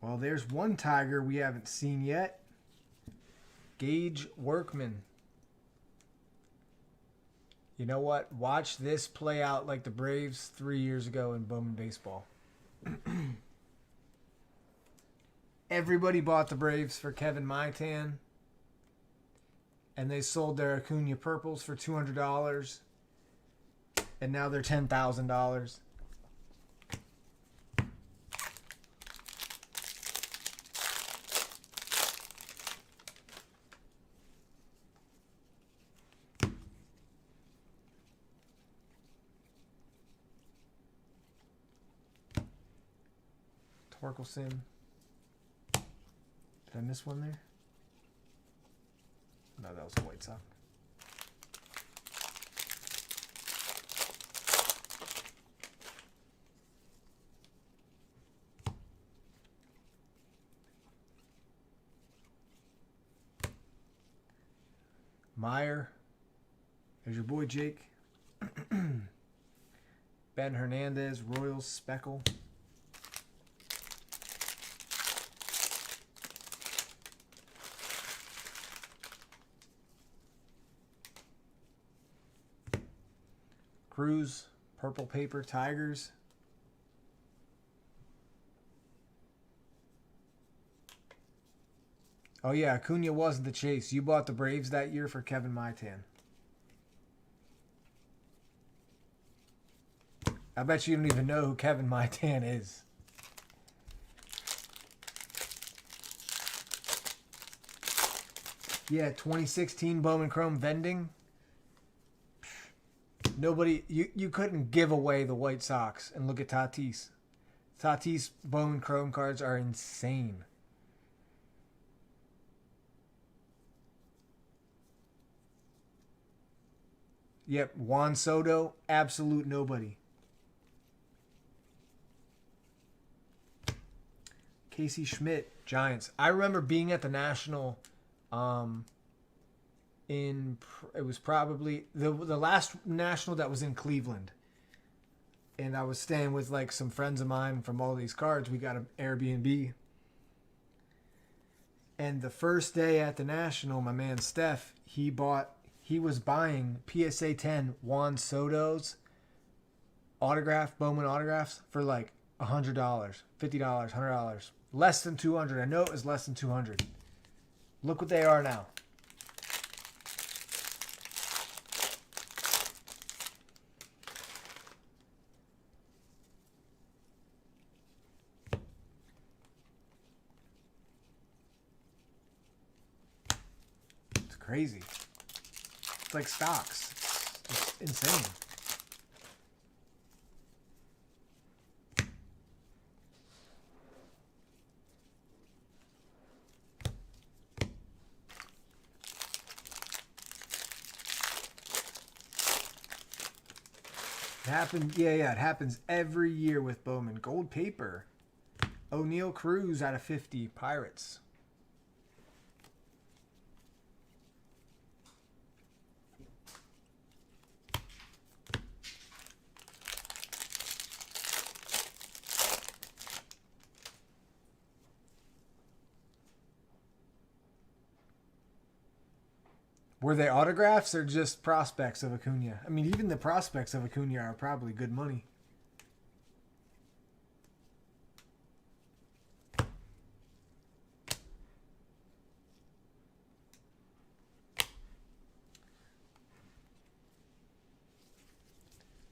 Well, there's one Tiger we haven't seen yet. Gage Workman. You know what? Watch this play out like the Braves 3 years ago in Bowman baseball. Everybody bought the Braves for Kevin Maitan, and they sold their Acuna purples for $200, and now they're $10,000. Torkelson. Did I miss one there? No, that was a White Sox. Meyer. There's your boy Jake. Ben Hernandez, Royals, Speckle. Cruz, Purple Paper, Tigers. Oh yeah, Acuna wasn't the chase. You bought the Braves that year for Kevin Maitan. I bet you don't even know who Kevin Maitan is. Yeah, 2016 Bowman Chrome vending. Nobody, you couldn't give away the White Sox. And look at Tatis. Tatis Bowman Chrome cards are insane. Yep, Juan Soto, absolute nobody. Casey Schmidt, Giants. I remember being at the National. It was probably the last National that was in Cleveland, and I was staying with like some friends of mine from all these cards. We got an Airbnb, and the first day at the National, my man Steph, he was buying PSA 10 Juan Soto's Bowman autographs for like $100, $50, $100, less than $200. I know it was less than $200. Look what they are now. crazy. It's like stocks. It's insane. It happened, yeah, it happens every year with Bowman. Gold paper. O'Neal Cruz out of 50, Pirates. Were they autographs or just prospects of Acuna? I mean, even the prospects of Acuna are probably good money.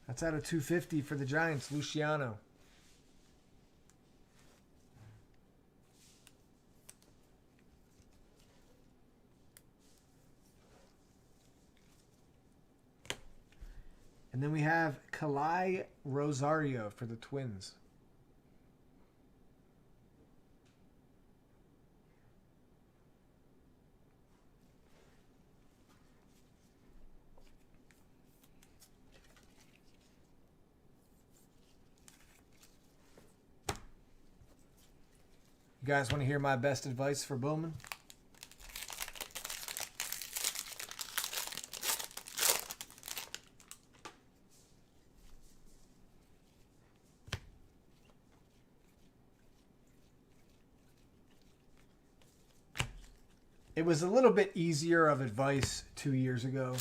That's out of 250 for the Giants, Luciano. And then we have Kalai Rosario for the Twins. You guys want to hear my best advice for Bowman? It was a little bit easier of advice 2 years ago.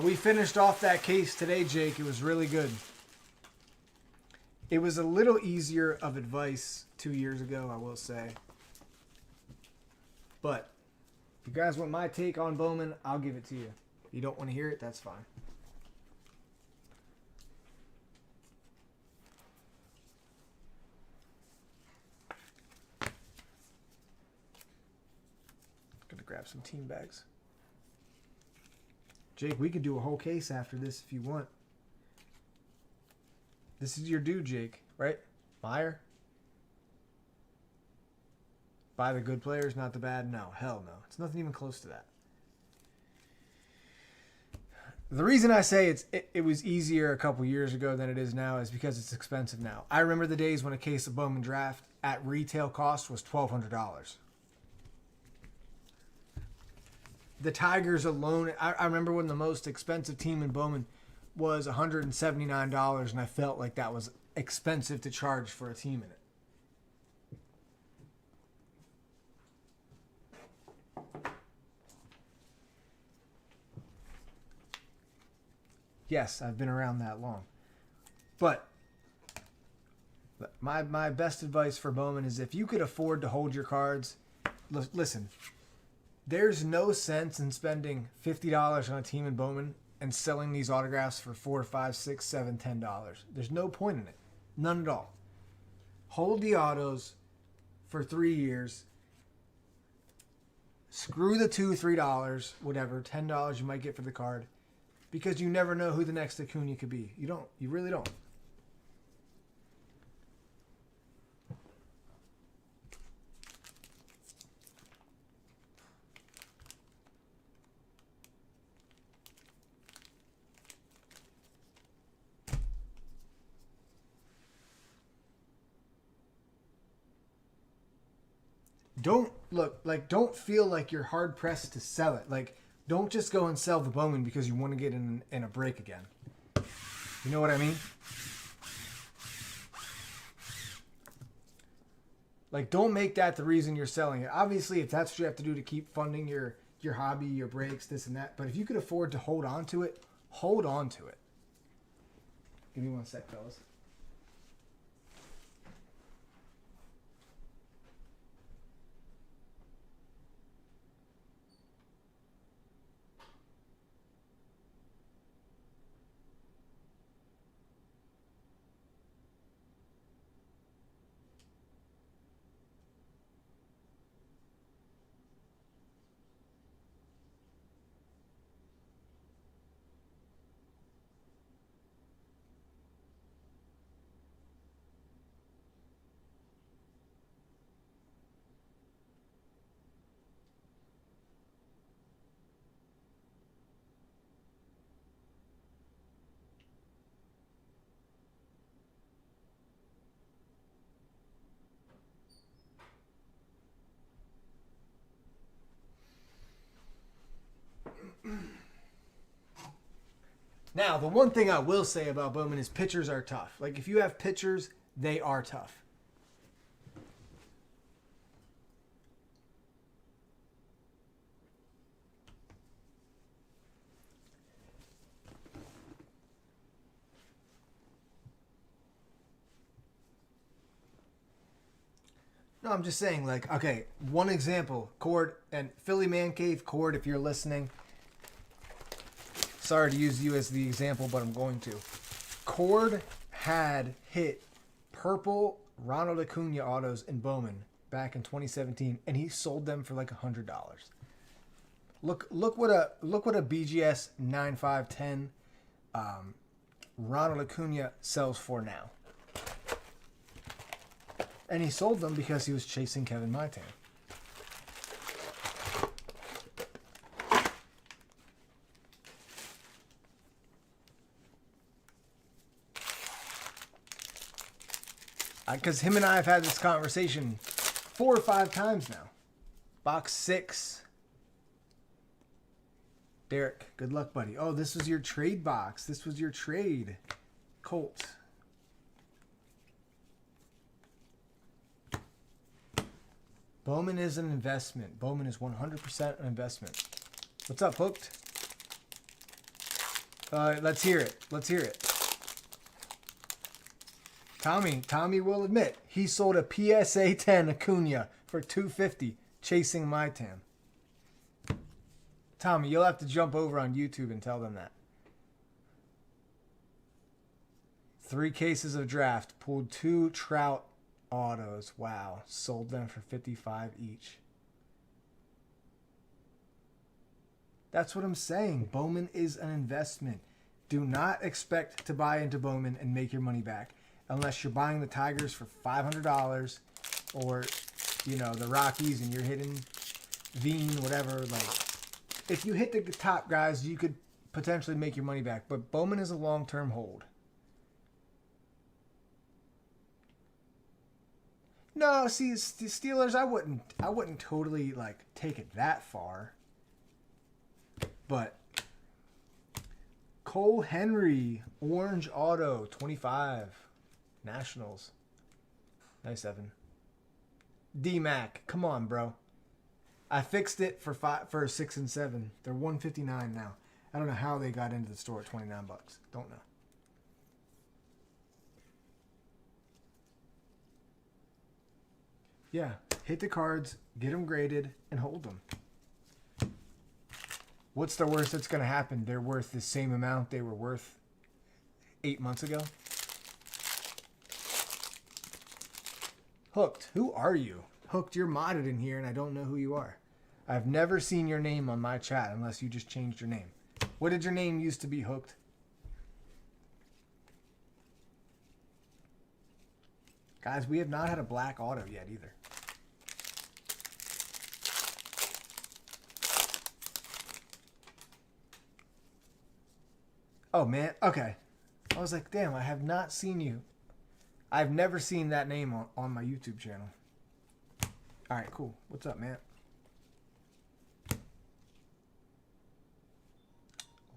We finished off that case today, Jake. It was really good. It was a little easier of advice 2 years ago, I will say. But if you guys want my take on Bowman, I'll give it to you. If you don't want to hear it, that's fine. Gonna grab some team bags. Jake, we could do a whole case after this if you want. This is your dude, Jake, right? Meyer? Buy the good players, not the bad? No, hell no. It's nothing even close to that. The reason I say it was easier a couple years ago than it is now is because it's expensive now. I remember the days when a case of Bowman Draft at retail cost was $1,200. The Tigers alone, I remember when the most expensive team in Bowman was $179, and I felt like that was expensive to charge for a team in it. Yes, I've been around that long. But my best advice for Bowman is if you could afford to hold your cards, listen, there's no sense in spending $50 on a team in Bowman and selling these autographs for $4, $5, $6, $7, $10. There's no point in it. None at all. Hold the autos for 3 years. Screw the $2, $3, whatever, $10 you might get for the card. Because you never know who the next Acuna could be. You don't. You really don't. Don't feel like you're hard pressed to sell it. Like, don't just go and sell the Bowman because you want to get in a break again. You know what I mean? Like, don't make that the reason you're selling it. Obviously, if that's what you have to do to keep funding your hobby, your breaks, this and that. But if you could afford to hold on to it, hold on to it. Give me one sec, fellas. Now, the one thing I will say about Bowman is pitchers are tough. Like, if you have pitchers, they are tough. No, I'm just saying, like, okay, one example, Cord and Philly Man Cave, Cord, if you're listening. Sorry to use you as the example, but I'm going to. Cord had hit purple Ronald Acuna autos in Bowman back in 2017, and he sold them for like $100. Look what a BGS 9510 Ronald Acuna sells for now. And he sold them because he was chasing Kevin Maitan. Because him and I have had this conversation 4 or 5 times now. Box 6. Derek, good luck, buddy. Oh, this was your trade box. This was your trade. Colt. Bowman is an investment. Bowman is 100% an investment. What's up, Hooked? Let's hear it. Let's hear it. Tommy will admit he sold a PSA 10 Acuna for $250 chasing Maitan. Tommy, you'll have to jump over on YouTube and tell them that. 3 cases of draft. Pulled 2 Trout autos. Wow. Sold them for $55 each. That's what I'm saying. Bowman is an investment. Do not expect to buy into Bowman and make your money back unless you're buying the Tigers for $500 or, you know, the Rockies and you're hitting Veen, whatever. Like, if you hit the top guys, you could potentially make your money back. But Bowman is a long-term hold. No, see, the Steelers, I wouldn't totally like take it that far. But Cole Henry, orange auto, 25, Nationals. Nice, Evan. D-Mac, come on, bro. I fixed it for 6 and 7. They're $159 now. I don't know how they got into the store at $29. Don't know. Yeah, hit the cards, get them graded, and hold them. What's the worst that's going to happen? They're worth the same amount they were worth 8 months ago? Hooked, who are you? Hooked, you're modded in here, and I don't know who you are. I've never seen your name on my chat unless you just changed your name. What did your name used to be, Hooked? Guys, we have not had a black auto yet either. Oh, man. Okay. I was like, damn, I have not seen you. I've never seen that name on my YouTube channel. All right, cool. What's up, man?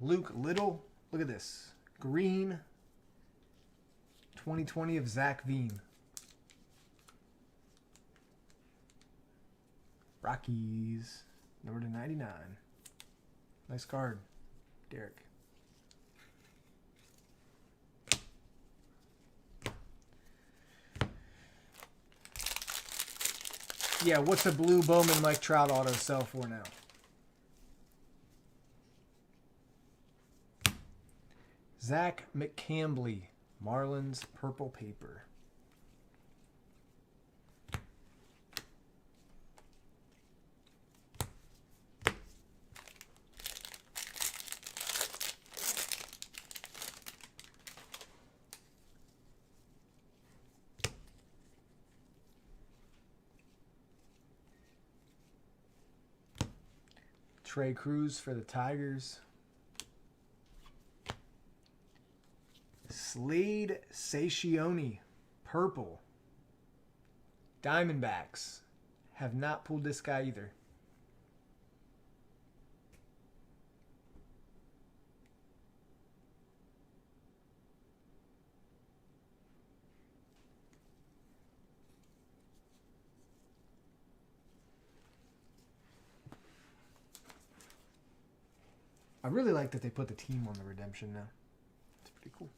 Luke Little. Look at this. Green. 2020 of Zach Veen. Rockies. Number to 99. Nice card, Derek. Yeah, what's a blue Bowman Mike Trout auto sell for now? Zach McCambly, Marlins purple paper. Trey Cruz for the Tigers. Slade Sationi, purple. Diamondbacks. Have not pulled this guy either. I really like that they put the team on the redemption now. It's pretty cool.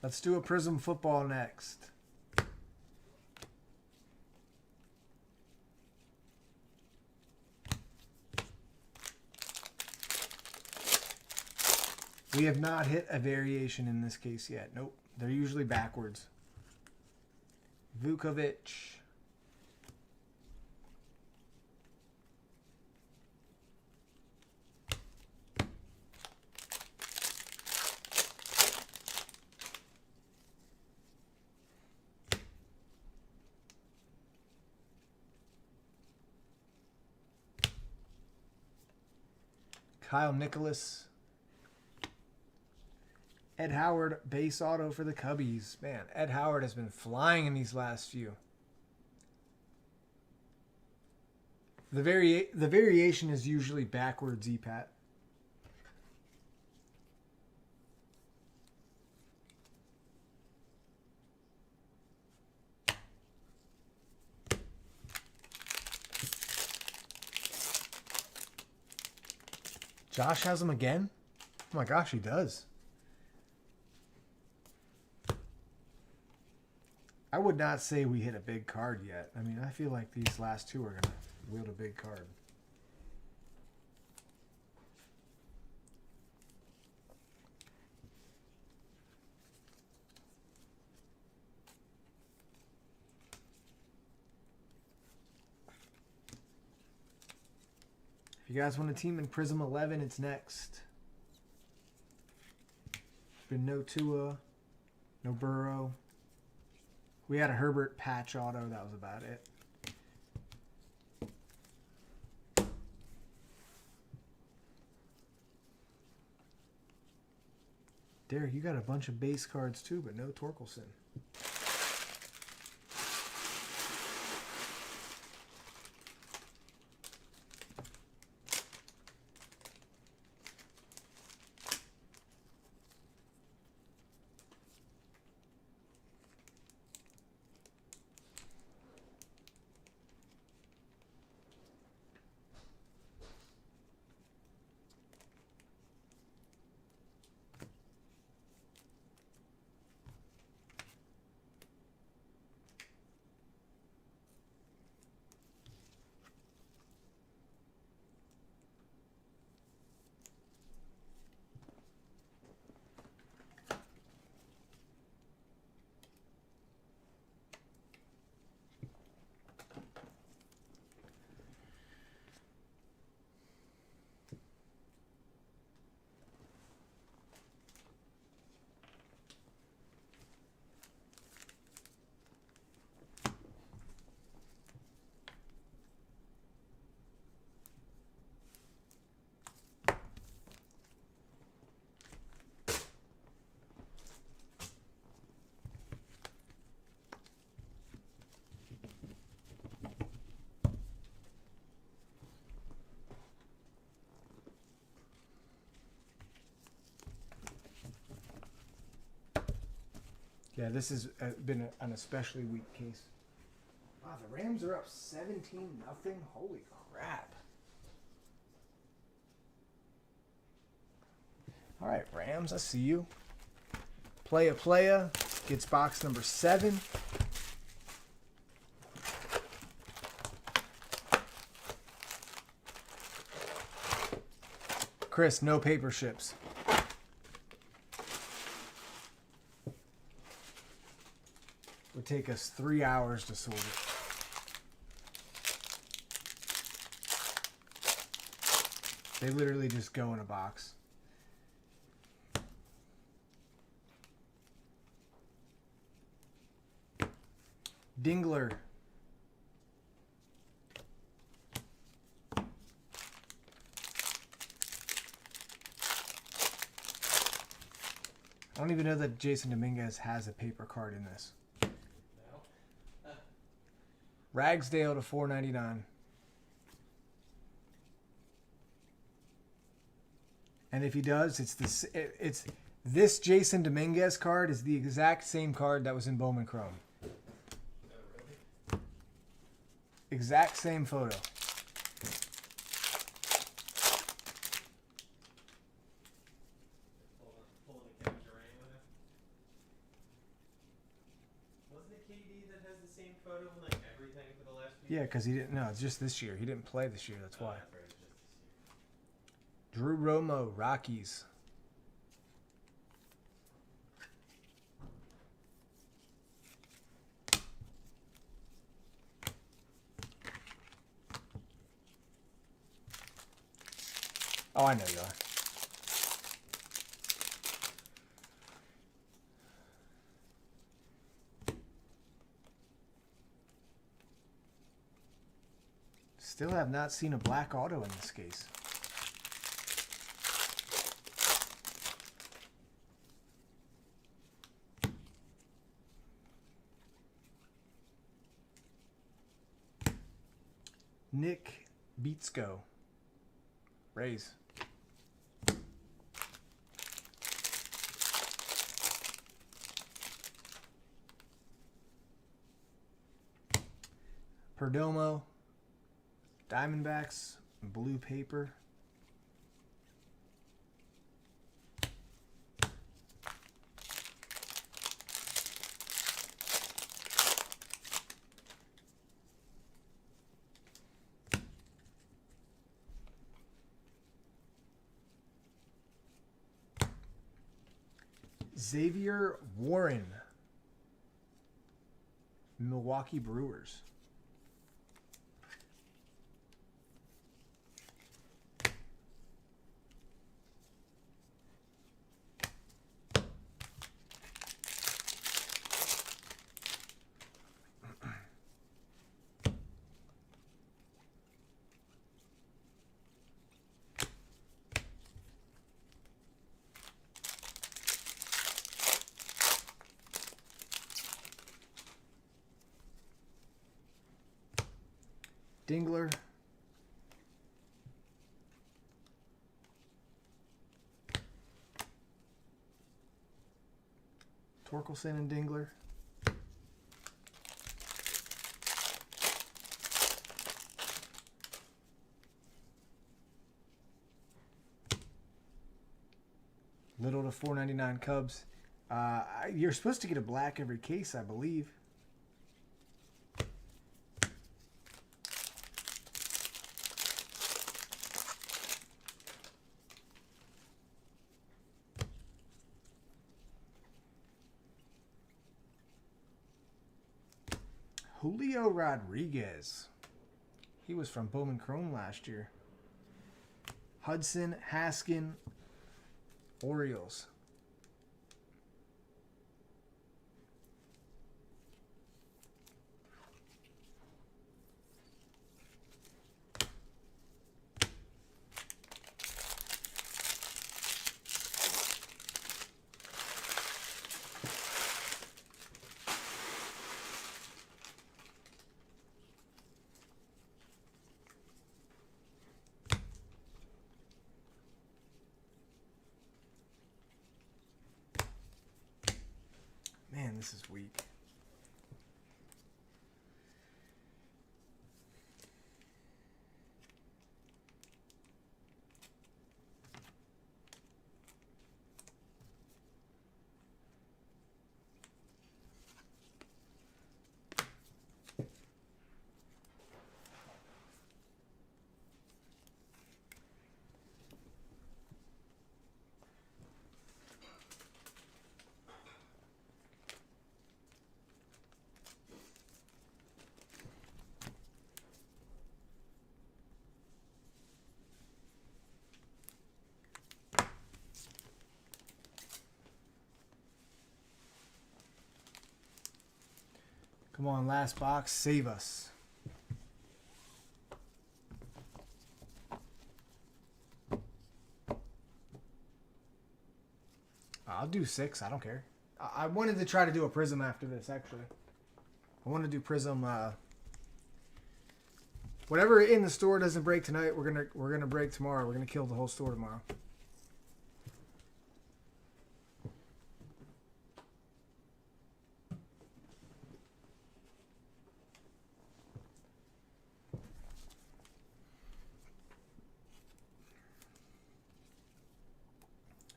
Let's do a Prism football next. We have not hit a variation in this case yet. Nope. They're usually backwards. Vukovic. Kyle Nicholas. Ed Howard, base auto for the Cubbies. Man, Ed Howard has been flying in these last few. The variation is usually backwards EPAT. Josh has him again? Oh my gosh, he does. I would not say we hit a big card yet. I mean, I feel like these last two are going to wield a big card. If you guys want a team in Prism 11, it's next. Been no Tua, no Burrow. We had a Herbert patch auto. That was about it. Derek, you got a bunch of base cards too, but no Torkelson. Yeah, this has been an especially weak case. Wow, the Rams are up 17-0. Holy crap. All right, Rams, I see you. Playa gets box number 7. Chris, no paper ships. Would take us 3 hours to sort it. They literally just go in a box. Dingler. I don't even know that Jason Dominguez has a paper card in this. Ragsdale to 499. And if he does, it's this Jason Dominguez card is the exact same card that was in Bowman Chrome. Oh, really? Exact same photo. Pulling the capture anyway. Wasn't it KD that has the same photo in like everything for the last few Yeah, years? because he didn't. No, it's just this year. He didn't play this year. That's why. That's right, it's just this year. Drew Romo, Rockies. Oh, I know you are. Still have not seen a black auto in this case. Nick Beatsko, Rays. Perdomo, Diamondbacks, blue paper. Xavier Warren, Milwaukee Brewers. Dingler. Torkelson and Dingler. Little to 499 Cubs. You're supposed to get a black every case, I believe. Julio Rodriguez. He was from Bowman Chrome last year. Hudson Haskin, Orioles. Man, this is weak. Come on, last box, save us. I'll do 6. I don't care. I wanted to try to do a Prism after this, actually. I want to do Prism Whatever in the store doesn't break tonight, we're gonna break tomorrow. We're gonna kill the whole store tomorrow.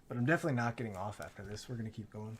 But I'm definitely not getting off after this. We're gonna keep going.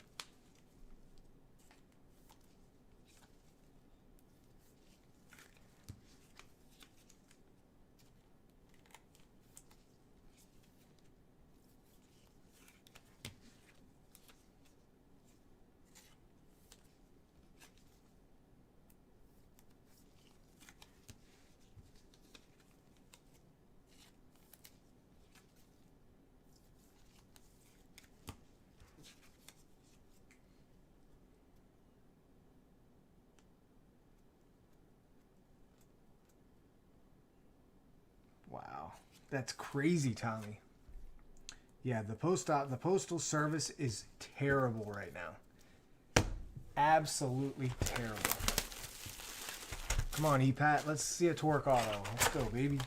Wow, that's crazy, Tommy. Yeah, the postal service is terrible right now. Absolutely terrible. Come on, E-Pat, let's see a torque auto. Let's go, baby.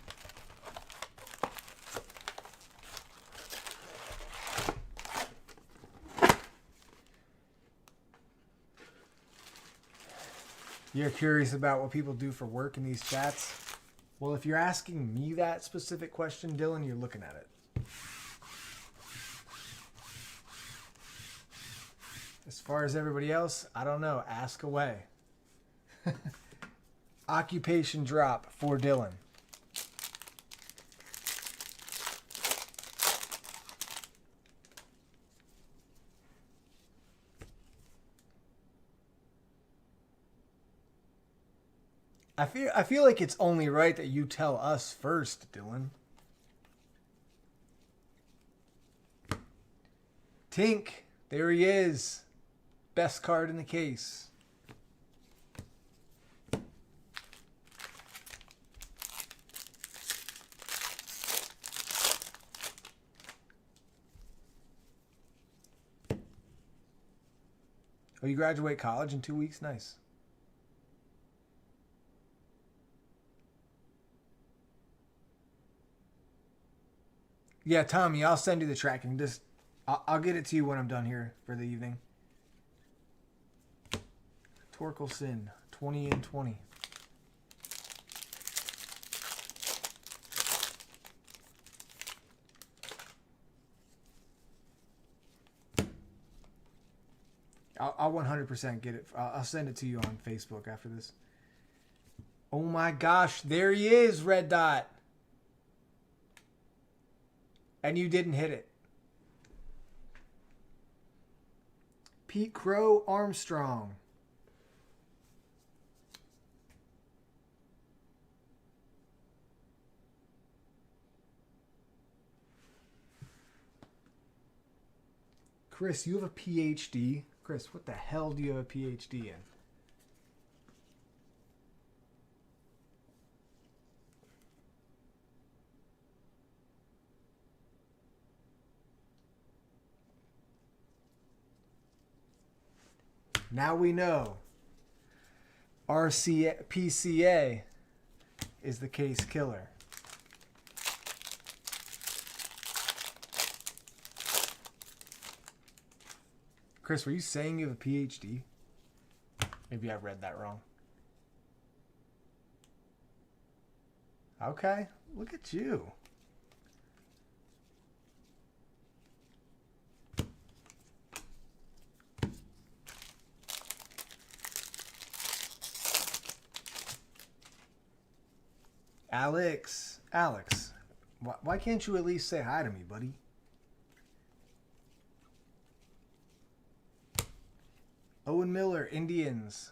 You're curious about what people do for work in these chats? Well, if you're asking me that specific question, Dylan, you're looking at it. As far as everybody else, I don't know. Ask away. Occupation drop for Dylan. I feel like it's only right that you tell us first, Dylan. Tink, there he is. Best card in the case. Oh, you graduate college in 2 weeks? Nice. Yeah, Tommy, I'll send you the tracking. I'll get it to you when I'm done here for the evening. Torkelson, 20 and 20. I'll 100% get it. I'll send it to you on Facebook after this. Oh my gosh, there he is, Red Dot. And you didn't hit it. Pete Crow Armstrong. Chris, you have a PhD. Chris, what the hell do you have a PhD in? Now we know PCA is the case killer. Chris, were you saying you have a PhD? Maybe I read that wrong. Okay, look at you. Alex, why can't you at least say hi to me, buddy? Owen Miller, Indians.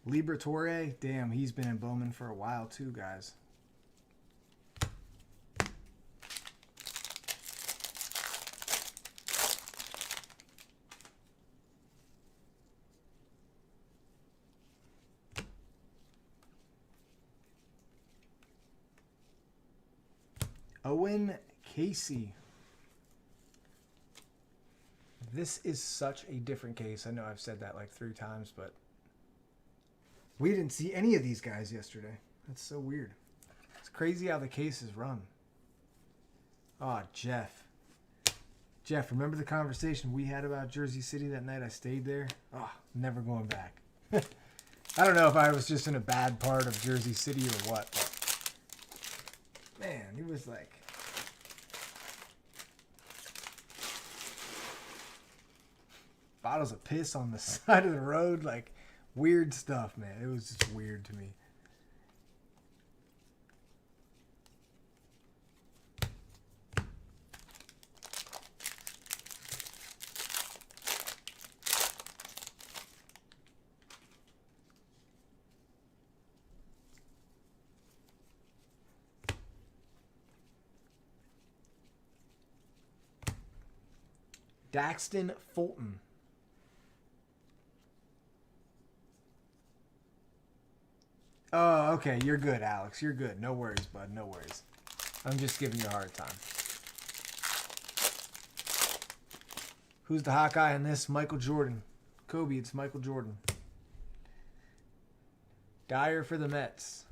Liberatore, damn, he's been in Bowman for a while too, guys. Owen Casey. This is such a different case. I know I've said that like 3 times, but we didn't see any of these guys yesterday. That's so weird. It's crazy how the cases run. Oh, Jeff. Jeff, remember the conversation we had about Jersey City that night I stayed there? Oh, never going back. I don't know if I was just in a bad part of Jersey City or what, but man, he was like... bottles of piss on the side of the road, like weird stuff, man. It was just weird to me. Daxton Fulton. Oh, okay. You're good, Alex. You're good. No worries, bud. No worries. I'm just giving you a hard time. Who's the hot guy in this? Michael Jordan. Kobe, it's Michael Jordan. Dyer for the Mets.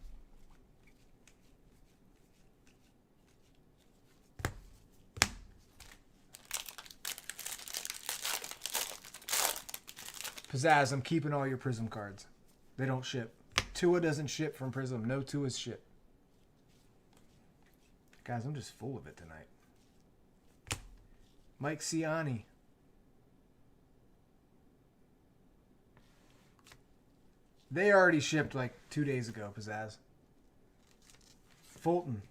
Pizzazz, I'm keeping all your Prism cards. They don't ship. Tua doesn't ship from Prism. No Tua's ship. Guys, I'm just full of it tonight. Mike Ciani. They already shipped like 2 days ago, Pizzazz. Fulton.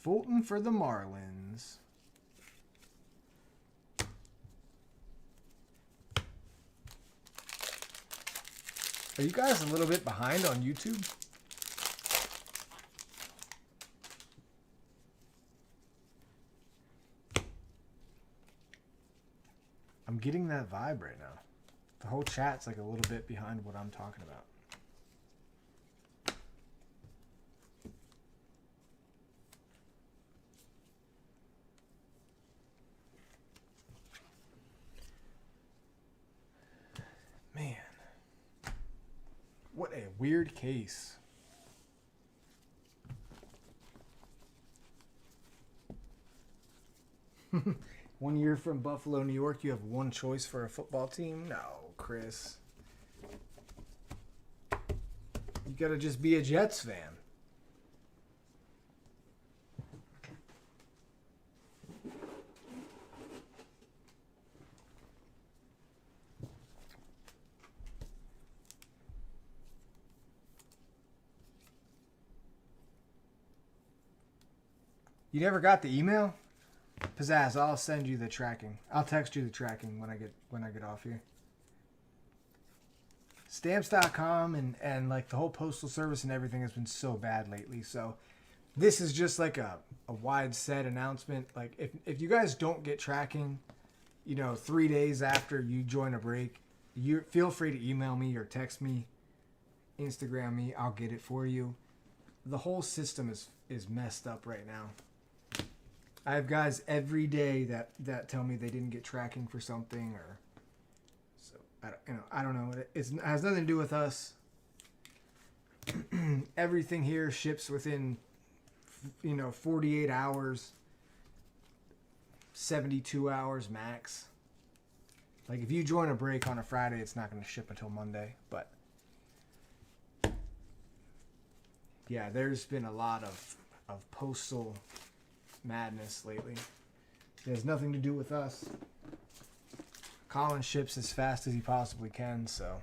Fulton for the Marlins. Are you guys a little bit behind on YouTube? I'm getting that vibe right now. The whole chat's like a little bit behind what I'm talking about. Man, what a weird case. One year from Buffalo, New York, you have one choice for a football team? No, Chris. You gotta just be a Jets fan. You never got the email? Pizzazz, I'll send you the tracking. I'll text you the tracking when I get off here. Stamps.com and like the whole postal service and everything has been so bad lately. So this is just like a wide set announcement. Like if you guys don't get tracking, 3 days after you join a break, you feel free to email me or text me, Instagram me. I'll get it for you. The whole system is messed up right now. I have guys every day that tell me they didn't get tracking for something, or so I don't know. It has nothing to do with us. Everything here ships within 48 hours, 72 hours max. Like if you join a break on a Friday, it's not going to ship until Monday. But yeah, there's been a lot of postal madness lately. It has nothing to do with us. Colin ships as fast as he possibly can, so.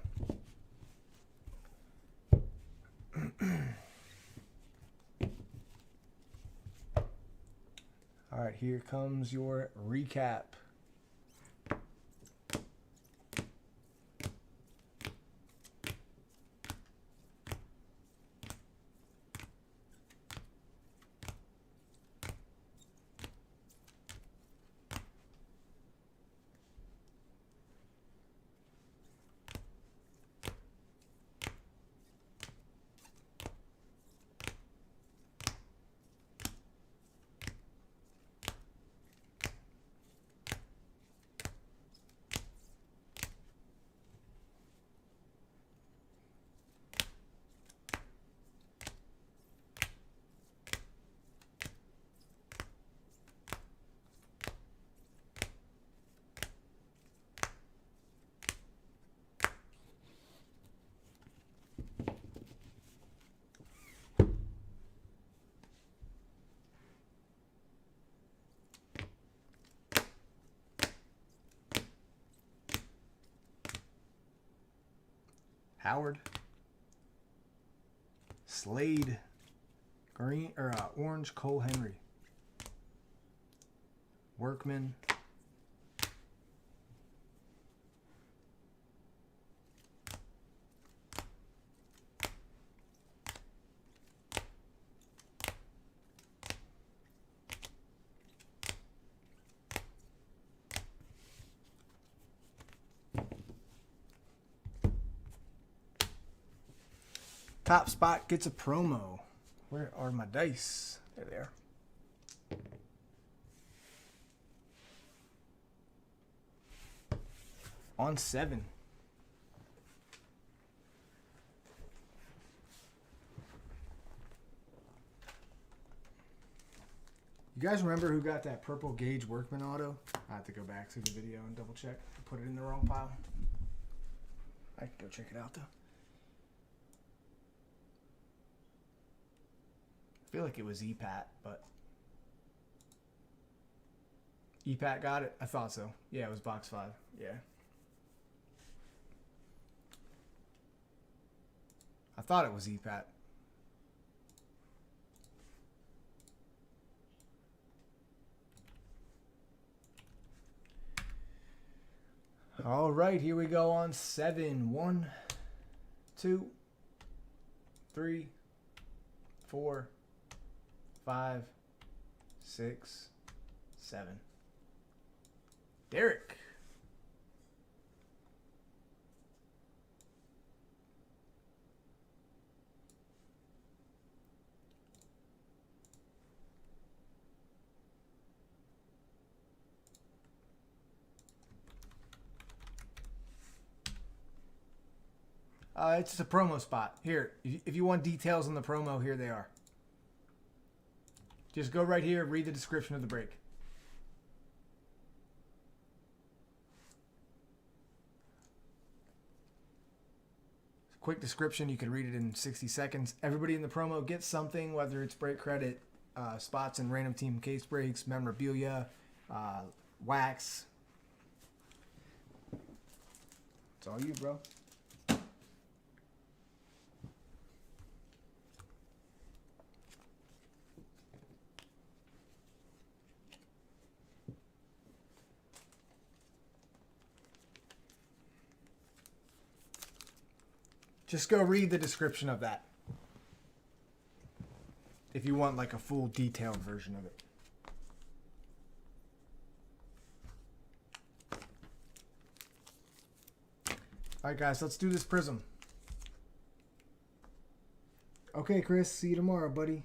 All right, here comes your recap. Howard. Slade. Green or orange Cole Henry. Workman. Top spot gets a promo. Where are my dice? There they are. On 7. You guys remember who got that purple Gauge Workman auto? I have to go back to the video and double check. Put it in the wrong pile. I can go check it out though. I feel like it was EPAT, but EPAT got it? I thought so. Yeah, it was box 5. Yeah. I thought it was EPAT. All right, here we go on 7. 1, 2, 3, 4, 5, 6, 7. Derek. It's just a promo spot. Here, if you want details on the promo, here they are. Just go right here, read the description of the break. Quick description, you can read it in 60 seconds. Everybody in the promo gets something, whether it's break credit, spots and random team case breaks, memorabilia, wax. It's all you, bro. Just go read the description of that. If you want like a full detailed version of it. Alright guys, let's do this Prism. Okay, Chris, see you tomorrow, buddy.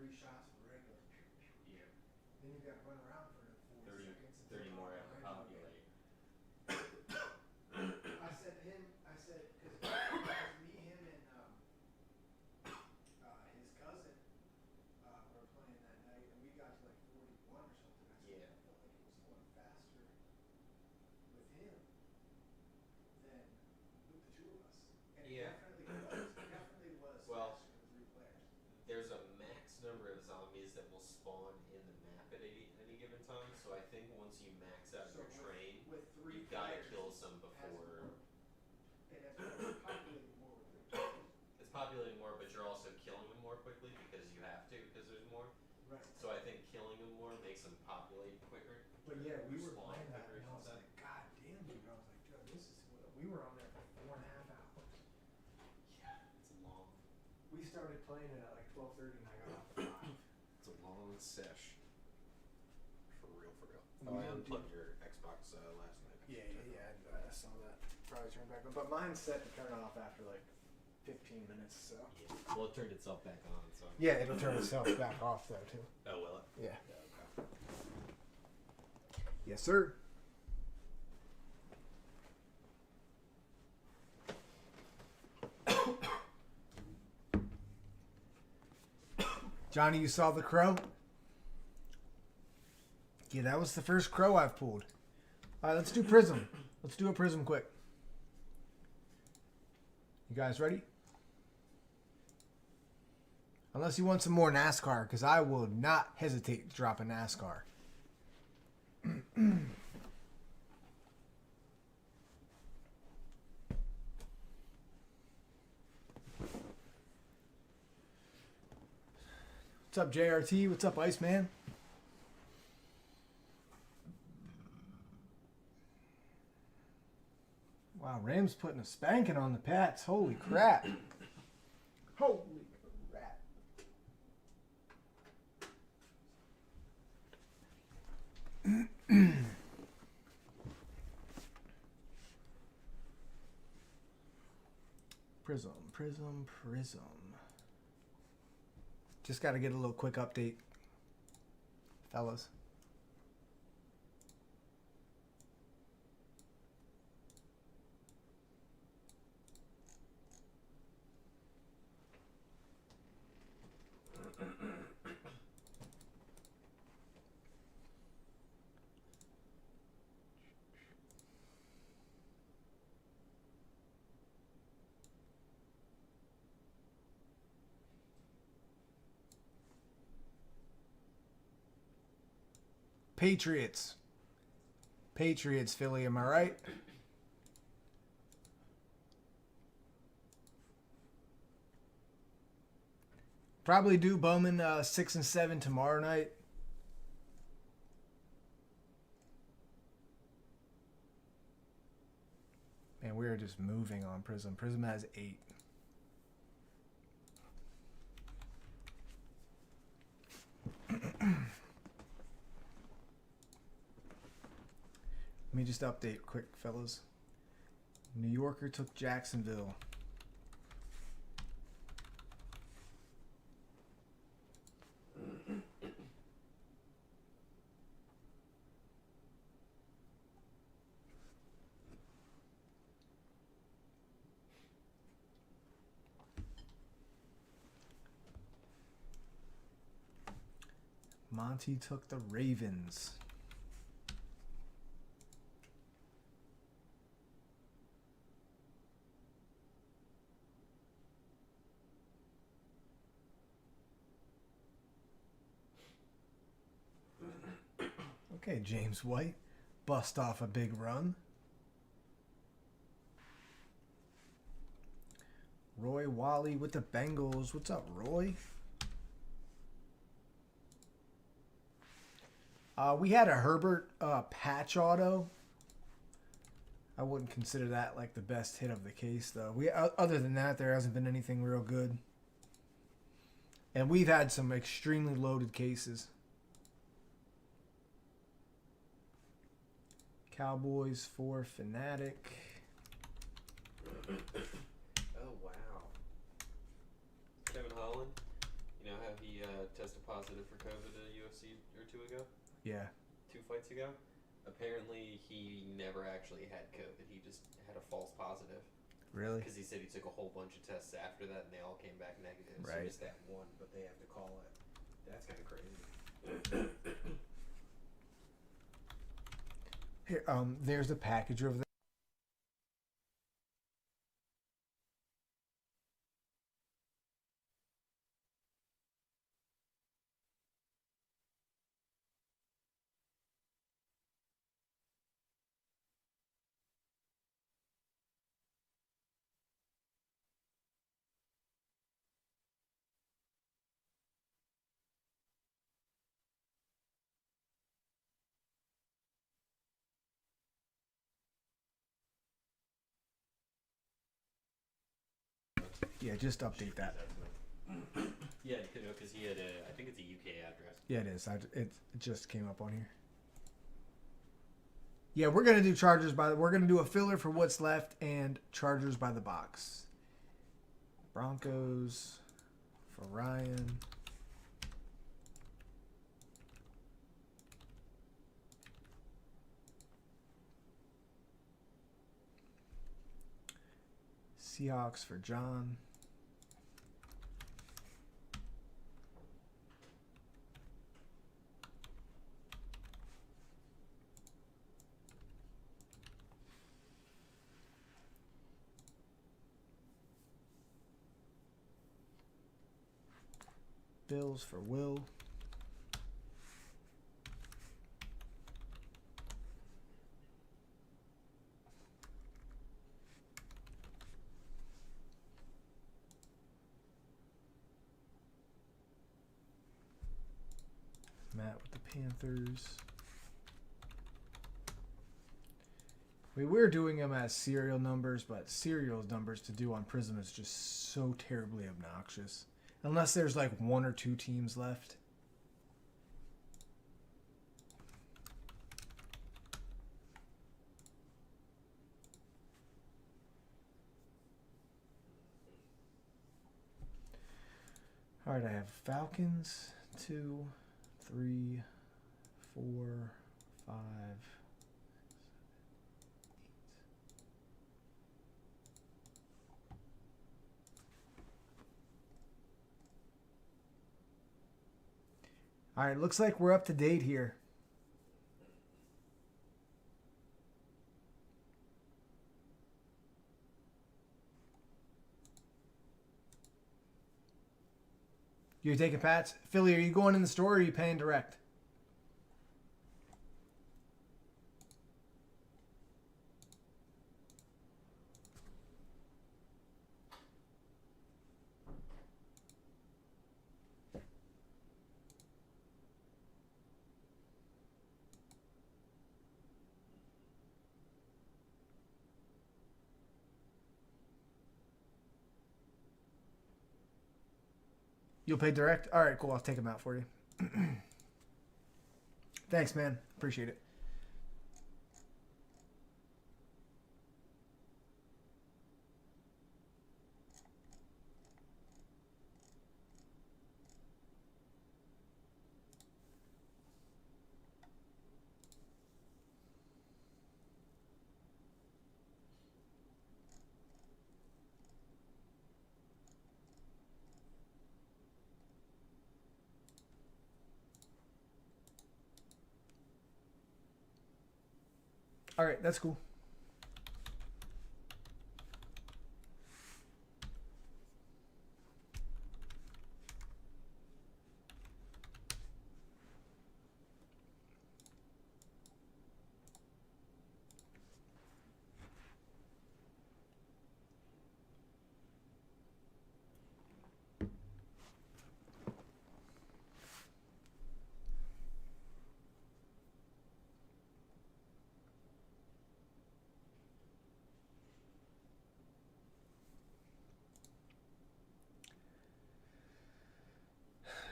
3 shots of regular. Yeah. Then you got to run around for 40 seconds. 30 more have to populate. I said to him, because it was me, him, and his cousin were playing that night, and we got to like 41 or something. I said, Yeah. I felt like it was going faster with him than with the 2 of us. And Yeah. it definitely was Well, faster with 3 players. there's a max number of zombies that will spawn in the map at any given time, so I think once you max out So your train, with 3 you've got to players, kill some it has before. more. It has populated more with 3 players. It's populating more, but you're also killing them more quickly because you have to, because there's more. Right. So I think killing them more makes them populate quicker. But yeah, we were Spawn playing that, quicker, and I was something. like, God damn, dude. I was like, dude, this is. We were on there for 4.5 hours. Yeah, it's long. We started playing it at like 12:30, and I got off at 5. It's a long sesh. For real, for real. We Oh, I didn't unplugged your Xbox last night. Yeah. I saw that. Probably turned back on, but mine's set to turn off after like 15 minutes. So. Yeah. Well, it turned itself back on, so. Yeah, it'll turn itself back off though too. Oh, will it? Yeah. Yeah, okay. Yes, sir. Johnny, you saw the crow? Yeah, that was the first crow I've pulled. All right, let's do Prism. Let's do a Prism quick. You guys ready? Unless you want some more NASCAR, because I will not hesitate to drop a NASCAR. What's up, JRT? What's up, Iceman? Wow, Rams putting a spanking on the Pats. Holy crap. Holy crap. Prism. Just got to get a little quick update, fellas. Patriots, Philly, am I right? Probably do Bowman 6 and 7 tomorrow night. Man, we are just moving on Prism. Prism has 8. Let me just update quick, fellas. New Yorker took Jacksonville. Monty took the Ravens. Okay, James White. Bust off a big run. Roy Wally with the Bengals. What's up, Roy? We had a Herbert patch auto. I wouldn't consider that like the best hit of the case, though. Other than that, there hasn't been anything real good. And we've had some extremely loaded cases. Cowboys for Fanatic. Oh, wow. Kevin Holland, you know how he tested positive for COVID at a UFC or two ago. Yeah. 2 fights ago. Apparently, he never actually had COVID. He just had a false positive. Really? Because he said he took a whole bunch of tests after that, and they all came back negative. Right. So just that one, but they have to call it. That's kind of crazy. Here, there's the package over there. Yeah, just update that. Yeah, because he had I think it's a UK address. Yeah, it is. It just came up on here. Yeah, we're gonna do Chargers we're gonna do a filler for what's left and Chargers by the box. Broncos for Ryan. Seahawks for John. Bills for Will. Matt with the Panthers. We're doing them as serial numbers, but serial numbers to do on Prism is just so terribly obnoxious. Unless there's like one or two teams left. All right, I have Falcons, 2, 3, 4, 5, 8. All right, looks like we're up to date here. You're taking Pats? Philly, are you going in the store or are you paying direct? You'll pay direct? All right, cool. I'll take them out for you. Thanks, man. Appreciate it. All right, that's cool.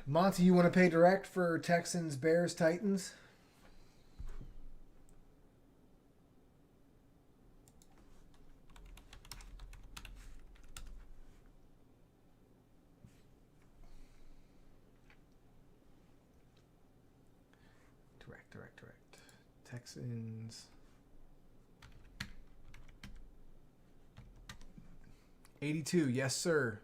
Monty, you want to pay direct for Texans, Bears, Titans? Texans. 82, yes, sir.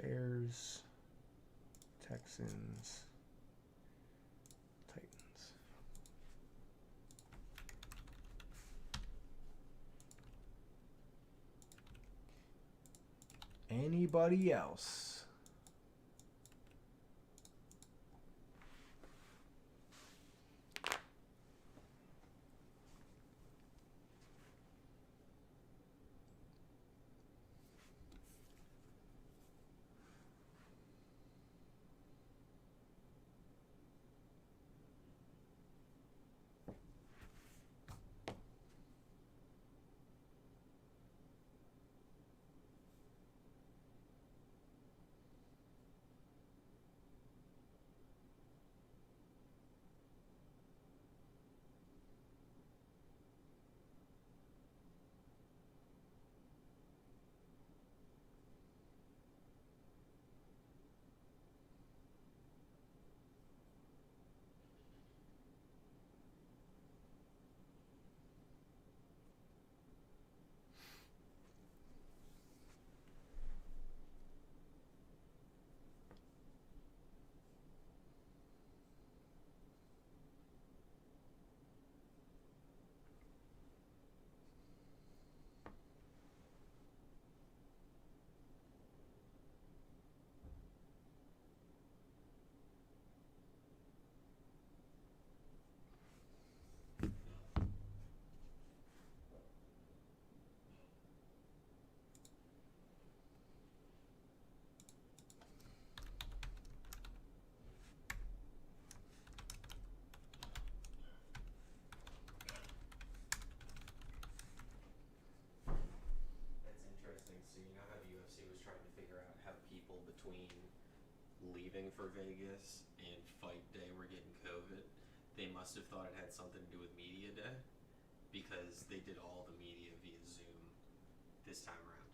Bears, Texans, Titans. Anybody else? That's interesting. So you know how the UFC was trying to figure out how people between leaving for Vegas and fight day were getting COVID? They must have thought it had something to do with media day because they did all the media via Zoom this time around.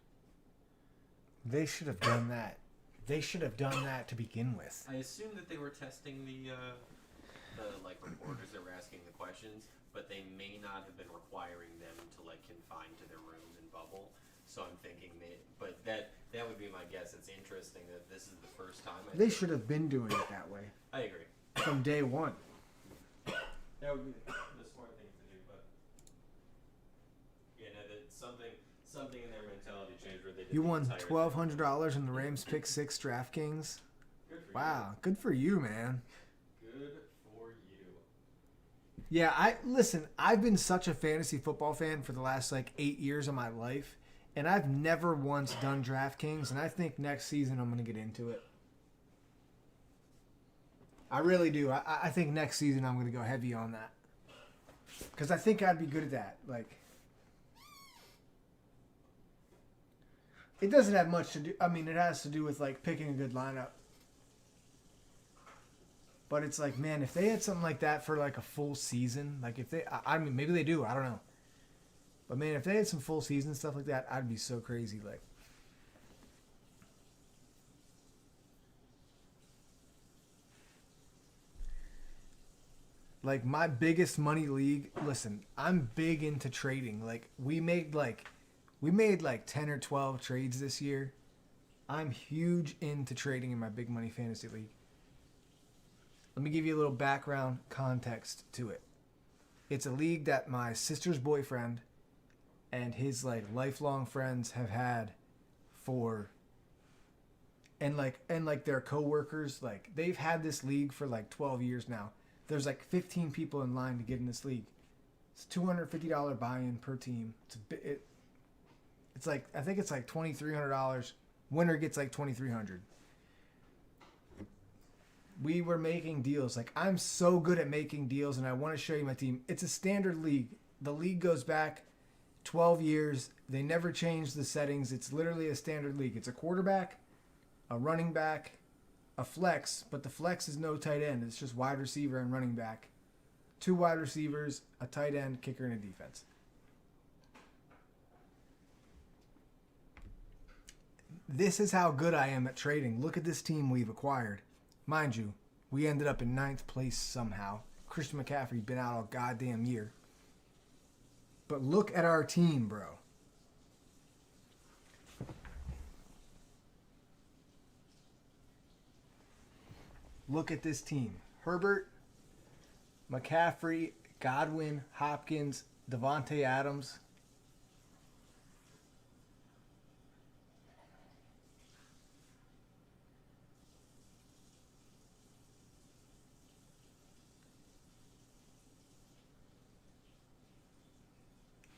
They should have done that. They should have done that to begin with. I assume that they were testing the like reporters that were asking the questions, but they may not have been requiring them to like confine to their rooms and bubble. So I'm thinking but that would be my guess. It's interesting that this is the first time. They should have been doing it that way I agree. from day one. That would be the smart thing to do, but yeah, no, that something in their mentality changed where they did You the won entire thing. $1,200 in the Rams Pick 6 DraftKings. Good for Wow, good for you, man. you. Good for you. Yeah, I've been such a fantasy football fan for the last like 8 years of my life, and I've never once done DraftKings, and I think next season I'm going to get into it. I really do. I think next season I'm going to go heavy on that. Because I think I'd be good at that. Like, it doesn't have much to do. I mean, it has to do with like picking a good lineup. But it's like, man, if they had something like that for like a full season, like if they, I mean, maybe they do, I don't know. But man, if they had some full season stuff like that, I'd be so crazy. Like my biggest money league, listen, I'm big into trading. Like we made like 10 or 12 trades this year. I'm huge into trading in my big money fantasy league. Let me give you a little background context to it. It's a league that my sister's boyfriend and his like lifelong friends have had for and their coworkers, like they've had this league for like 12 years now. There's like 15 people in line to get in this league. It's $250 buy-in per team. It's like I think it's like $2,300. Winner gets like $2,300. We were making deals. Like I'm so good at making deals, and I want to show you my team. It's a standard league. The league goes back 12 years. They never changed the settings. It's literally a standard league. It's a quarterback, a running back, a flex, but the flex is no tight end. It's just wide receiver and running back. 2 wide receivers, a tight end, kicker, and a defense. This is how good I am at trading. Look at this team we've acquired. Mind you, we ended up in 9th place somehow. Christian McCaffrey's been out all goddamn year. But look at our team, bro. Look at this team. Herbert, McCaffrey, Godwin, Hopkins, Devontae Adams.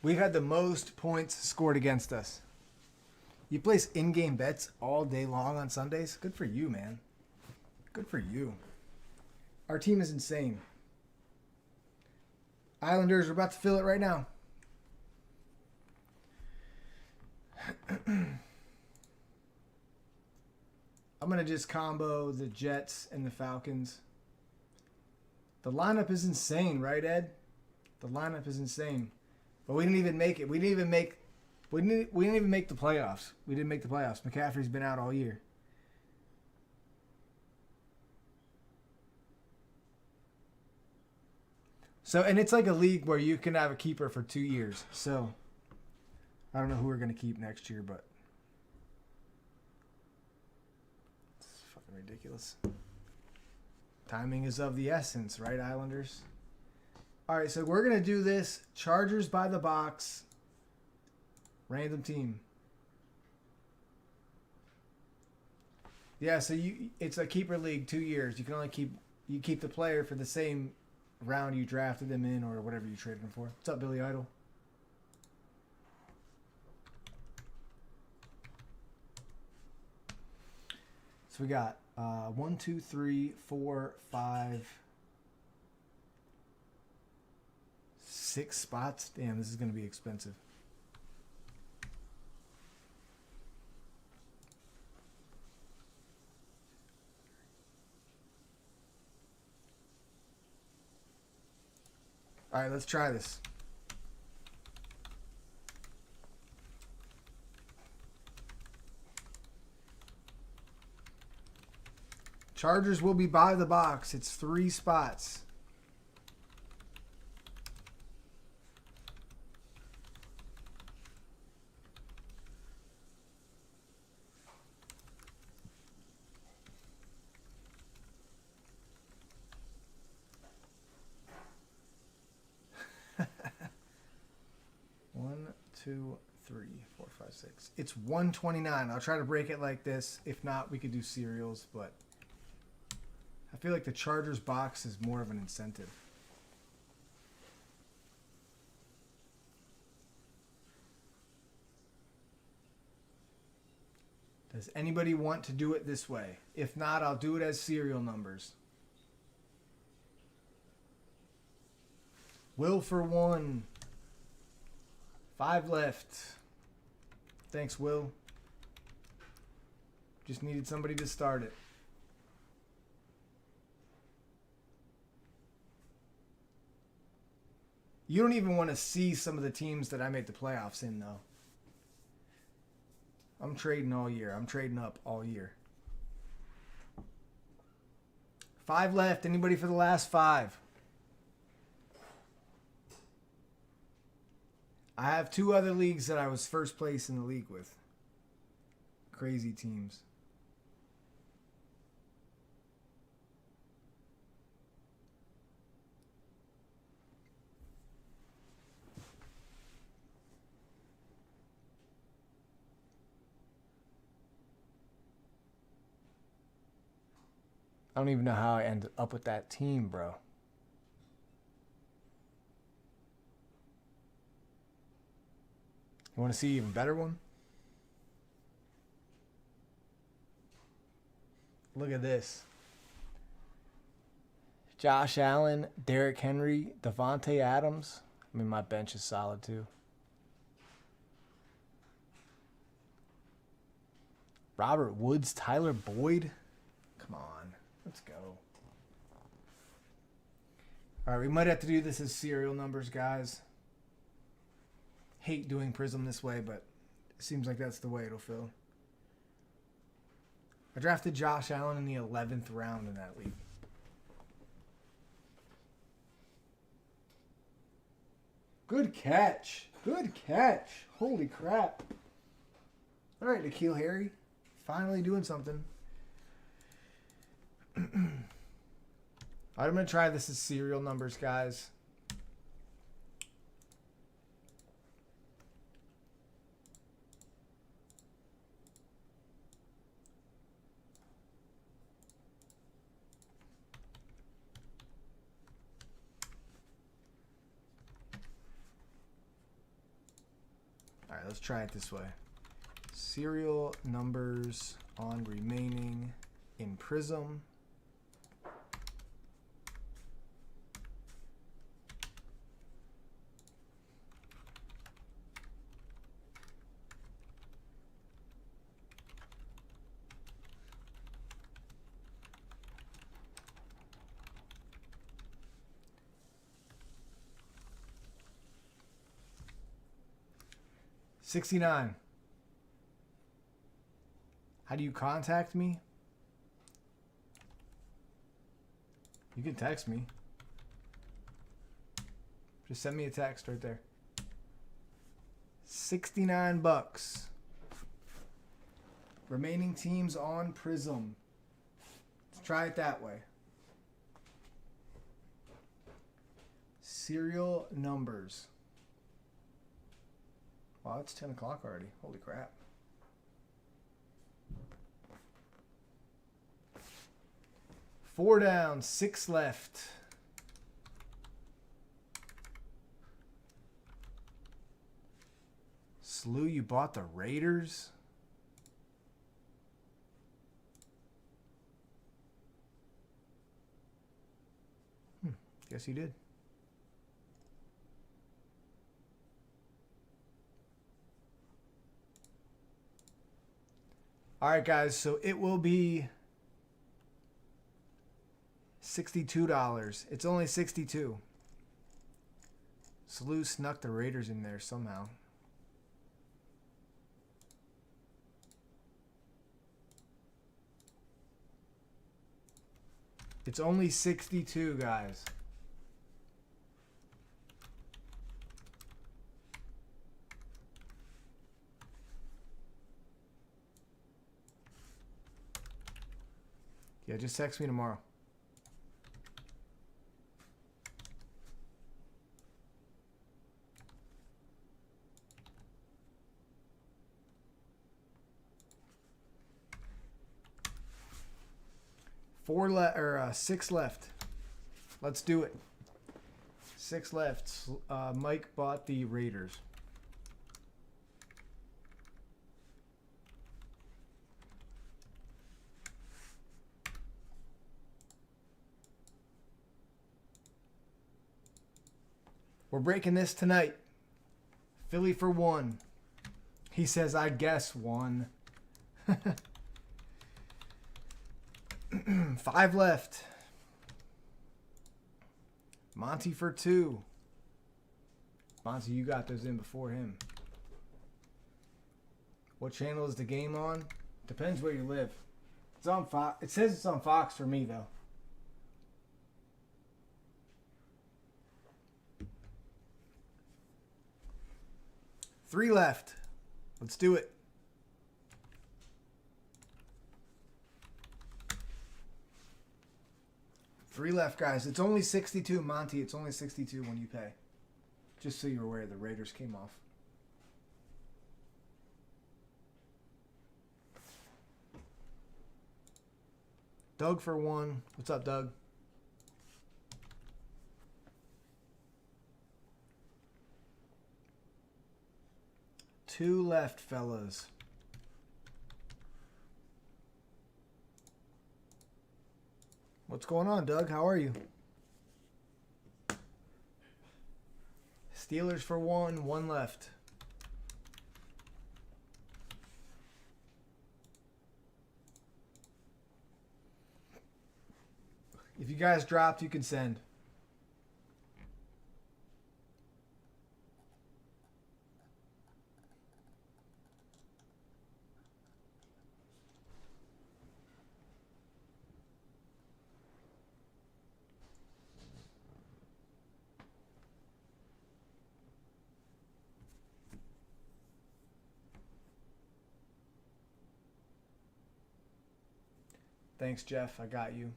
We've had the most points scored against us. You place in-game bets all day long on Sundays? Good for you, man. Good for you. Our team is insane. Islanders are about to fill it right now. I'm going to just combo the Jets and the Falcons. The lineup is insane, right, Ed? The lineup is insane. But we didn't even make it. We didn't even make the playoffs. We didn't make the playoffs. McCaffrey's been out all year. So, and it's like a league where you can have a keeper for 2 years. So, I don't know who we're going to keep next year, but it's fucking ridiculous. Timing is of the essence, right, Islanders? All right, so we're going to do this. Chargers by the box. Random team. Yeah, so it's a keeper league, 2 years. You can only keep the player for the same round you drafted them in or whatever you traded them for. What's up, Billy Idol? So we got 1, 2, 3, 4, 5, 6 spots. Damn, this is going to be expensive. All right, let's try this. Chargers will be by the box. It's 3 spots. One, 2, 3, 4, 5, 6. It's 129. I'll try to break it like this. If not, we could do serials, but I feel like the Chargers box is more of an incentive. Does anybody want to do it this way? If not, I'll do it as serial numbers. Will for 1. 5 left. Thanks, Will. Just needed somebody to start it. You don't even want to see some of the teams that I made the playoffs in, though. I'm trading all year. I'm trading up all year. 5 left. Anybody for the last 5? I have 2 other leagues that I was first place in the league with. Crazy teams. I don't even know how I ended up with that team, bro. You want to see an even better one? Look at this. Josh Allen, Derrick Henry, Devontae Adams. I mean, my bench is solid too. Robert Woods, Tyler Boyd. Come on, let's go. All right, we might have to do this as serial numbers, guys. Hate doing Prism this way, but it seems like that's the way it'll fill. I drafted Josh Allen in the 11th round in that league. Good catch. Good catch. Holy crap. All right, N'Keal Harry. Finally doing something. All right, I'm going to try this as serial numbers, guys. All right, let's try it this way. Serial numbers on remaining in Prism. $69. How do you contact me? You can text me. Just send me a text right there. $69. Remaining teams on Prism. Let's try it that way. Serial numbers. Wow, it's 10 o'clock already. Holy crap. Four down, 6 left. Slew, you bought the Raiders? Guess you did. All right, guys, so it will be $62. It's only $62. Slew snuck the Raiders in there somehow. It's only 62, guys. Yeah, just text me tomorrow. Six left. Let's do it. 6 left. Mike bought the Raiders. We're breaking this tonight. Philly for 1. He says, I guess 1. 5 left. Monty for 2. Monty, you got those in before him. What channel is the game on? Depends where you live. It's on Fox. It says it's on Fox for me, though. Three left. Let's do it. Three left, guys. It's only 62, Monty. It's only 62 when you pay. Just so you're aware, the Raiders came off. Doug for 1. What's up, Doug? Two left, fellas. What's going on, Doug? How are you? Steelers for 1. 1 left. If you guys dropped, you can send. Thanks, Jeff. I got you.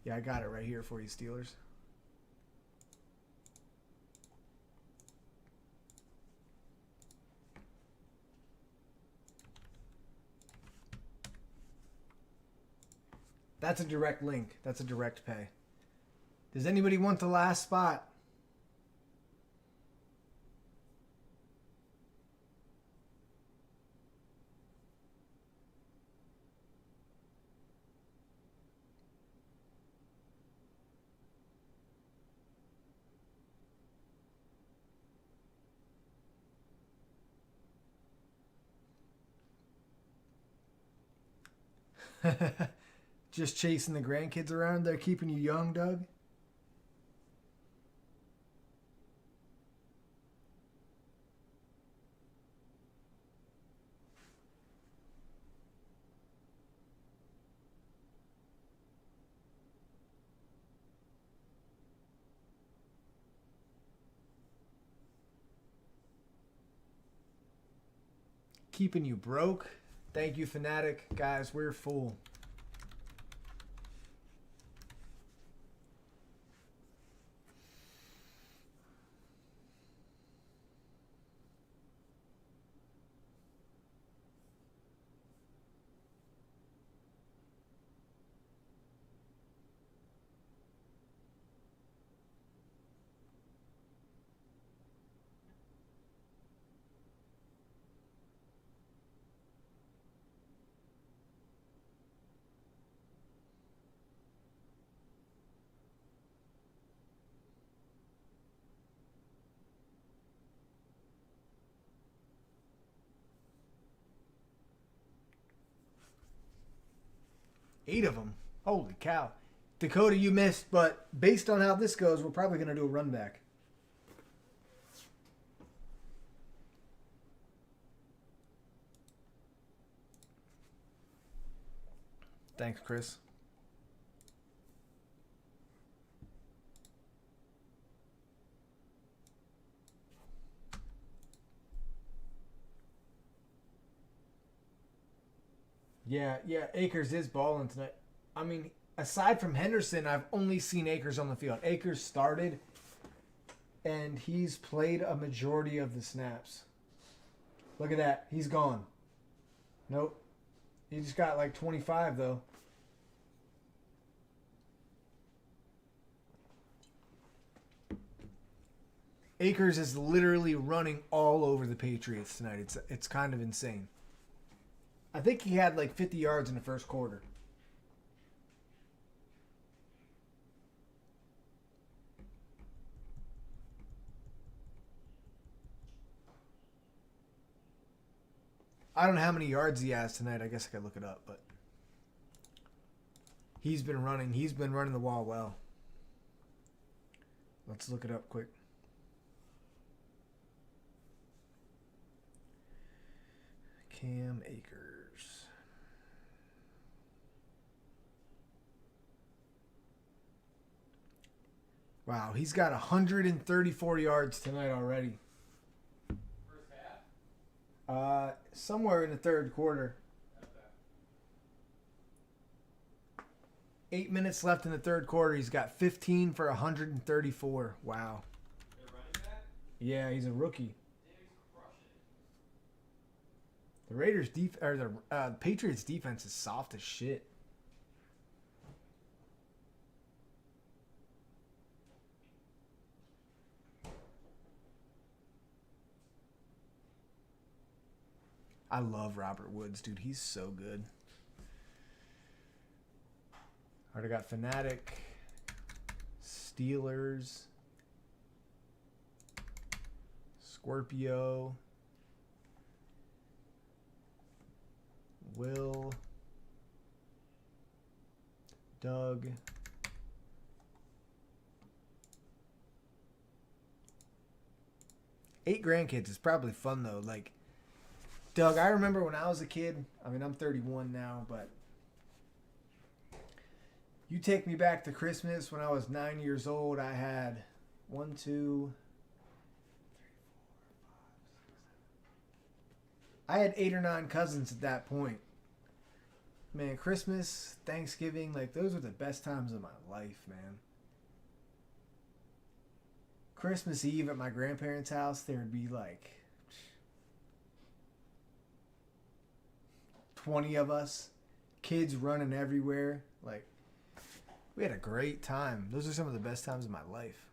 Yeah, I got it right here for you, Steelers. That's a direct link. That's a direct pay. Does anybody want the last spot? Just chasing the grandkids around. They're keeping you young, Doug. Keeping you broke. Thank you, Fanatic. Guys, we're full. Eight of them. Holy cow. Dakota, you missed, but based on how this goes, we're probably going to do a run back. Thanks, Chris. Yeah, Akers is balling tonight. I mean, aside from Henderson, I've only seen Akers on the field. Akers started, and he's played a majority of the snaps. Look at that. He's gone. Nope. He just got like 25, though. Akers is literally running all over the Patriots tonight. It's kind of insane. I think he had like 50 yards in the first quarter. I don't know how many yards he has tonight. I guess I could look it up, but he's been running. He's been running the wall well. Let's look it up quick. Cam Akers. Wow, he's got 134 yards tonight already. First half? Somewhere in the third quarter. Okay. 8 minutes left in the third quarter. He's got 15 for 134. Wow. They're running back? Yeah, he's a rookie. Damn, he's crushing it. The Raiders the Patriots defense is soft as shit. I love Robert Woods, dude. He's so good. Already got Fanatic, Steelers, Scorpio, Will, Doug, 8 grandkids is probably fun though. Like, Doug, I remember when I was a kid. I mean, I'm 31 now, but you take me back to Christmas when I was 9 years old. I had 1, 2, 3, 4, 5, 6, 7. I had 8 or 9 cousins at that point. Man, Christmas, Thanksgiving, like those are the best times of my life, man. Christmas Eve at my grandparents' house, there would be like 20 of us, kids running everywhere. Like, we had a great time. Those are some of the best times of my life.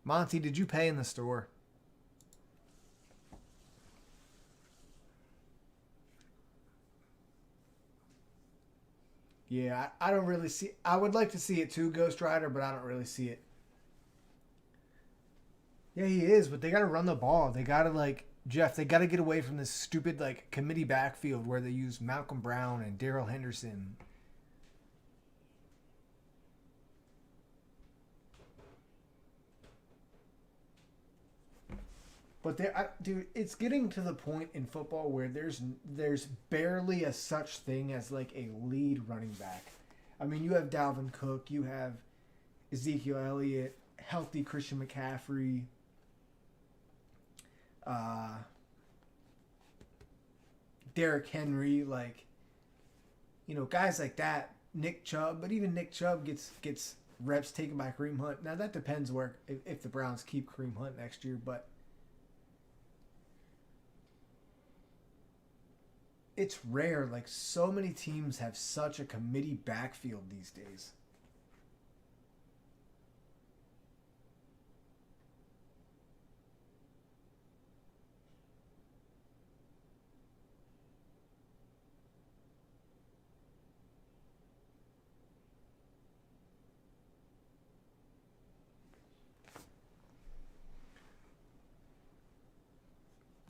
Monty, did you pay in the store? Yeah, I don't really see. I would like to see it too, Ghost Rider, but I don't really see it. Yeah, he is, but they got to run the ball. They got to, like, Jeff, they got to get away from this stupid, like, committee backfield where they use Malcolm Brown and Darrell Henderson. But dude, it's getting to the point in football where there's barely a such thing as like a lead running back. I mean, you have Dalvin Cook, you have Ezekiel Elliott, healthy Christian McCaffrey, Derrick Henry, like, you know, guys like that. Nick Chubb, but even Nick Chubb gets reps taken by Kareem Hunt. Now that depends where if the Browns keep Kareem Hunt next year, but it's rare. Like, so many teams have such a committee backfield these days.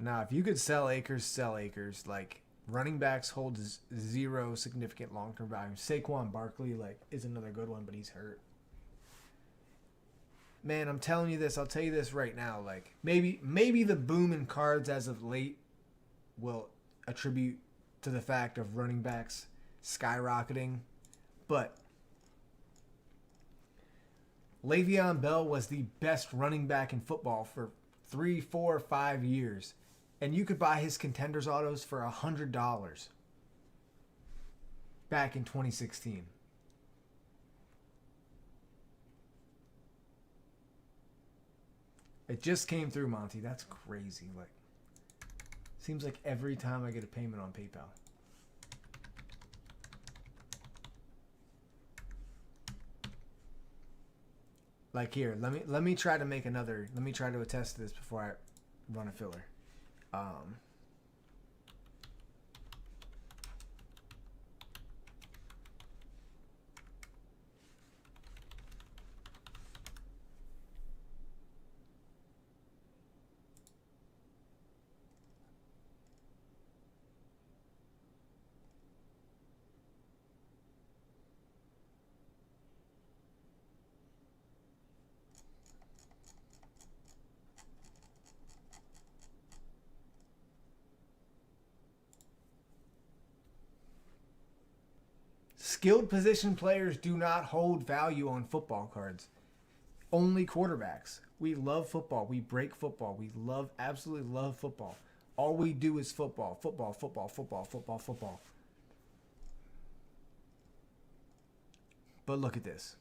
Now, if you could sell Akers, sell Akers. Like, running backs hold zero significant long-term value. Saquon Barkley, like, is another good one, but he's hurt. Man, I'm telling you this. I'll tell you this right now. Like, maybe the boom in cards as of late will attribute to the fact of running backs skyrocketing, but Le'Veon Bell was the best running back in football for 3, 4, 5 years. And you could buy his contenders autos for $100 back in 2016. It just came through, Monty. That's crazy. Like, seems like every time I get a payment on PayPal. Like, here, let me try to make another. Let me try to attest to this before I run a filler. Skilled position players do not hold value on football cards. Only quarterbacks. We love football. We break football. We absolutely love football. All we do is football, football, football, football, football, football. But look at this.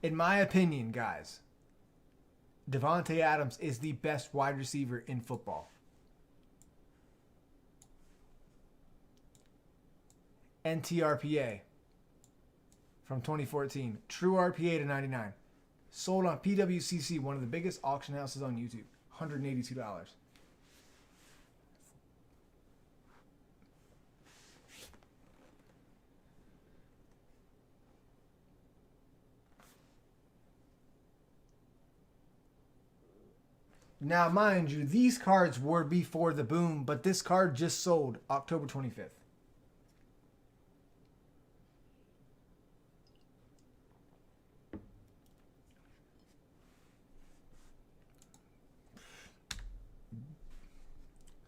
In my opinion, guys, Davante Adams is the best wide receiver in football. NTRPA from 2014. True RPA to 99. Sold on PWCC, one of the biggest auction houses on YouTube. $182. Now, mind you, these cards were before the boom, but this card just sold October 25th.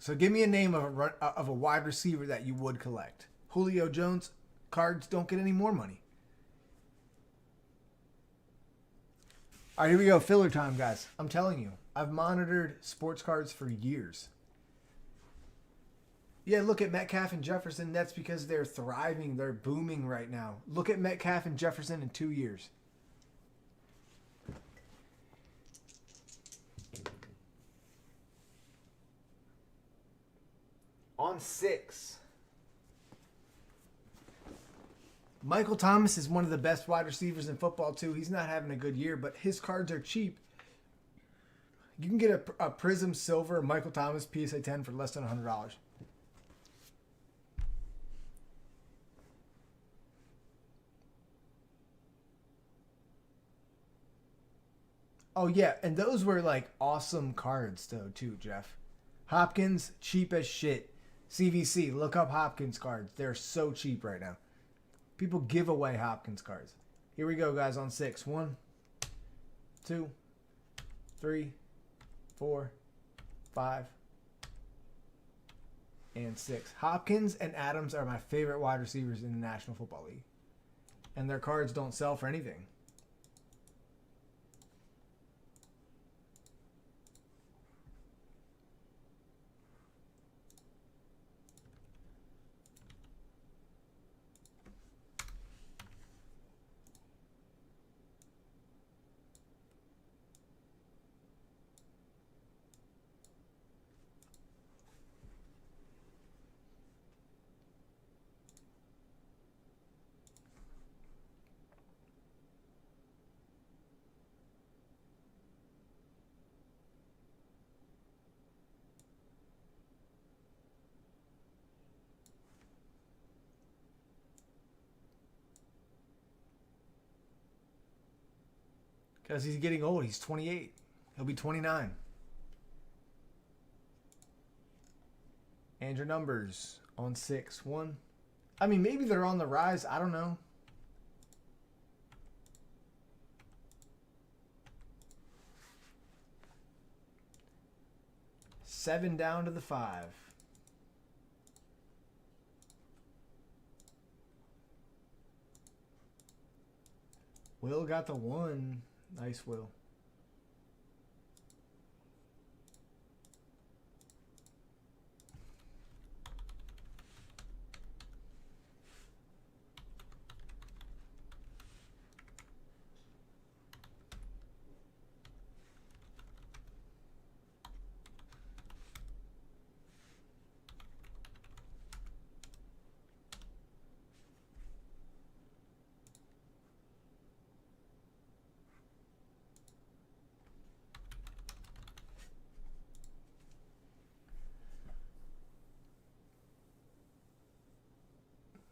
So give me a name of a wide receiver that you would collect. Julio Jones cards don't get any more money. All right, here we go. Filler time, guys. I'm telling you, I've monitored sports cards for years. Yeah, look at Metcalf and Jefferson. That's because they're thriving. They're booming right now. Look at Metcalf and Jefferson in 2 years. On 6. Michael Thomas is one of the best wide receivers in football, too. He's not having a good year, but his cards are cheap. You can get a Prism Silver Michael Thomas PSA 10 for less than $100. Oh, yeah, and those were, like, awesome cards, though, too, Jeff. Hopkins, cheap as shit. CVC, look up Hopkins cards. They're so cheap right now. People give away Hopkins cards. Here we go, guys, on 6. 1, 2, 3, 4, 5, and 6. Hopkins and Adams are my favorite wide receivers in the National Football League. And their cards don't sell for anything. Because he's getting old. He's 28. He'll be 29. And your numbers on 6. 1. I mean, maybe they're on the rise. I don't know. Seven down to the 5. Will got the 1. Nice, Will.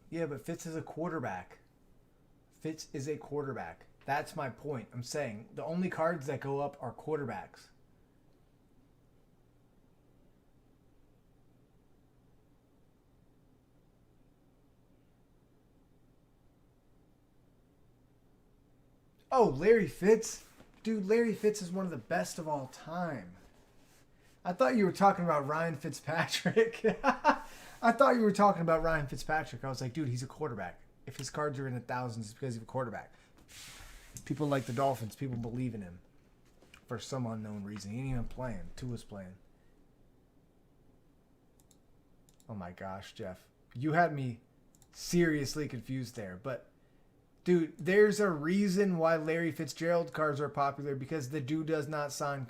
Yeah, but Fitz is a quarterback. Fitz is a quarterback. That's my point. I'm saying the only cards that go up are quarterbacks. Oh, Larry Fitz. Dude, Larry Fitz is one of the best of all time. I thought you were talking about Ryan Fitzpatrick. I thought you were talking about Ryan Fitzpatrick. I was like, dude, he's a quarterback. If his cards are in the thousands, it's because he's a quarterback. People like the Dolphins. People believe in him for some unknown reason. He ain't even playing. Tua's playing. Oh my gosh, Jeff. You had me seriously confused there. But, dude, there's a reason why Larry Fitzgerald cards are popular, because the dude does not sign.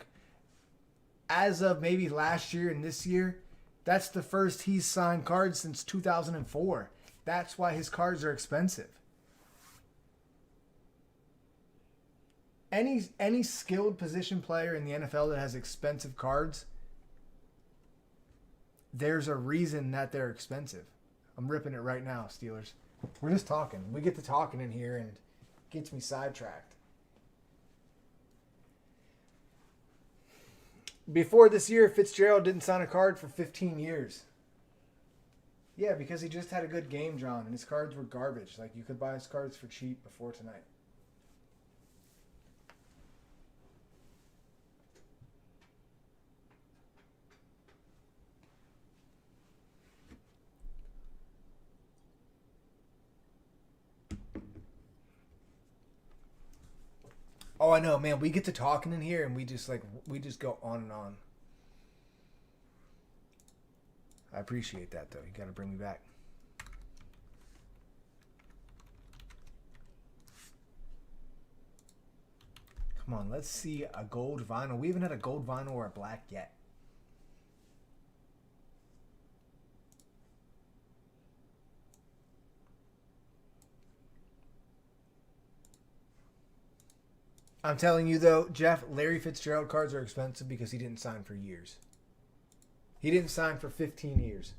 As of maybe last year and this year, that's the first he's signed cards since 2004. That's why his cards are expensive. Any skilled position player in the NFL that has expensive cards, there's a reason that they're expensive. I'm ripping it right now, Steelers. We're just talking. We get to talking in here and it gets me sidetracked. Before this year, Fitzgerald didn't sign a card for 15 years. Yeah, because he just had a good game, John, and his cards were garbage. Like, you could buy his cards for cheap before tonight. Oh, I know, man. We get to talking in here, and we just go on and on. I appreciate that, though. You got to bring me back. Come on, let's see a gold vinyl. We haven't had a gold vinyl or a black yet. I'm telling you, though, Jeff, Larry Fitzgerald cards are expensive because he didn't sign for years. He didn't sign for 15 years.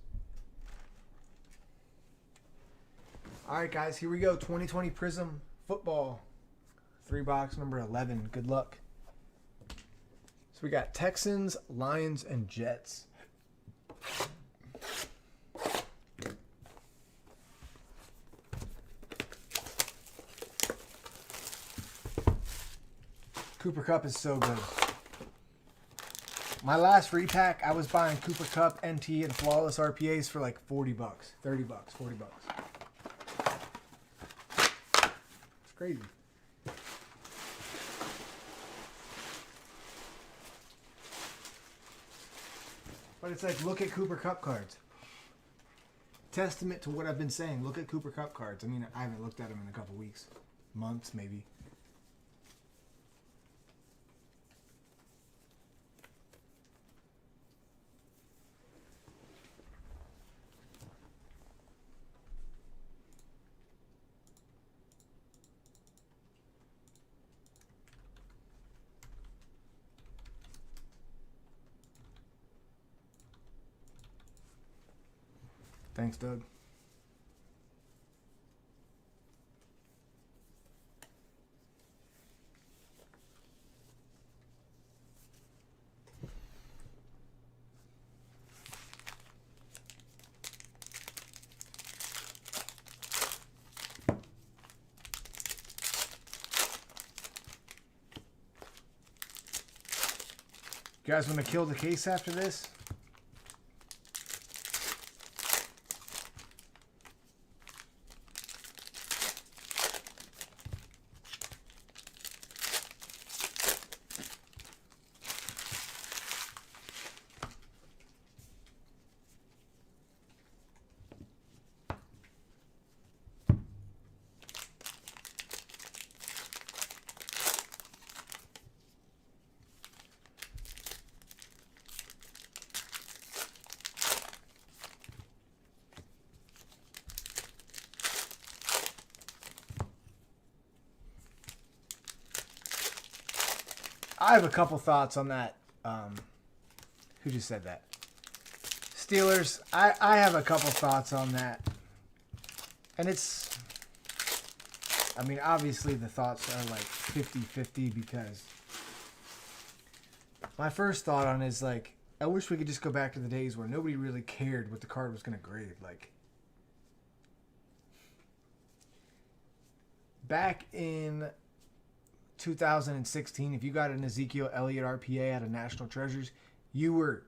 All right, guys, here we go. 2020 Prism football. 3-box number 11. Good luck. So we got Texans, Lions, and Jets. Cooper Kupp is so good. My last repack, I was buying Cooper Kupp, NT, and flawless RPAs for like $40, $30, $40. It's crazy. But it's like, look at Cooper Kupp cards. Testament to what I've been saying. Look at Cooper Kupp cards. I mean, I haven't looked at them in a couple weeks. Months, maybe. Thanks, Doug. You guys want to kill the case after this? I have a couple thoughts on that. Who just said that? Steelers. I have a couple thoughts on that. And it's... I mean, obviously the thoughts are like 50-50 because... My first thought on it is like, I wish we could just go back to the days where nobody really cared what the card was going to grade. Like, back in 2016, if you got an Ezekiel Elliott RPA out of National Treasures, you were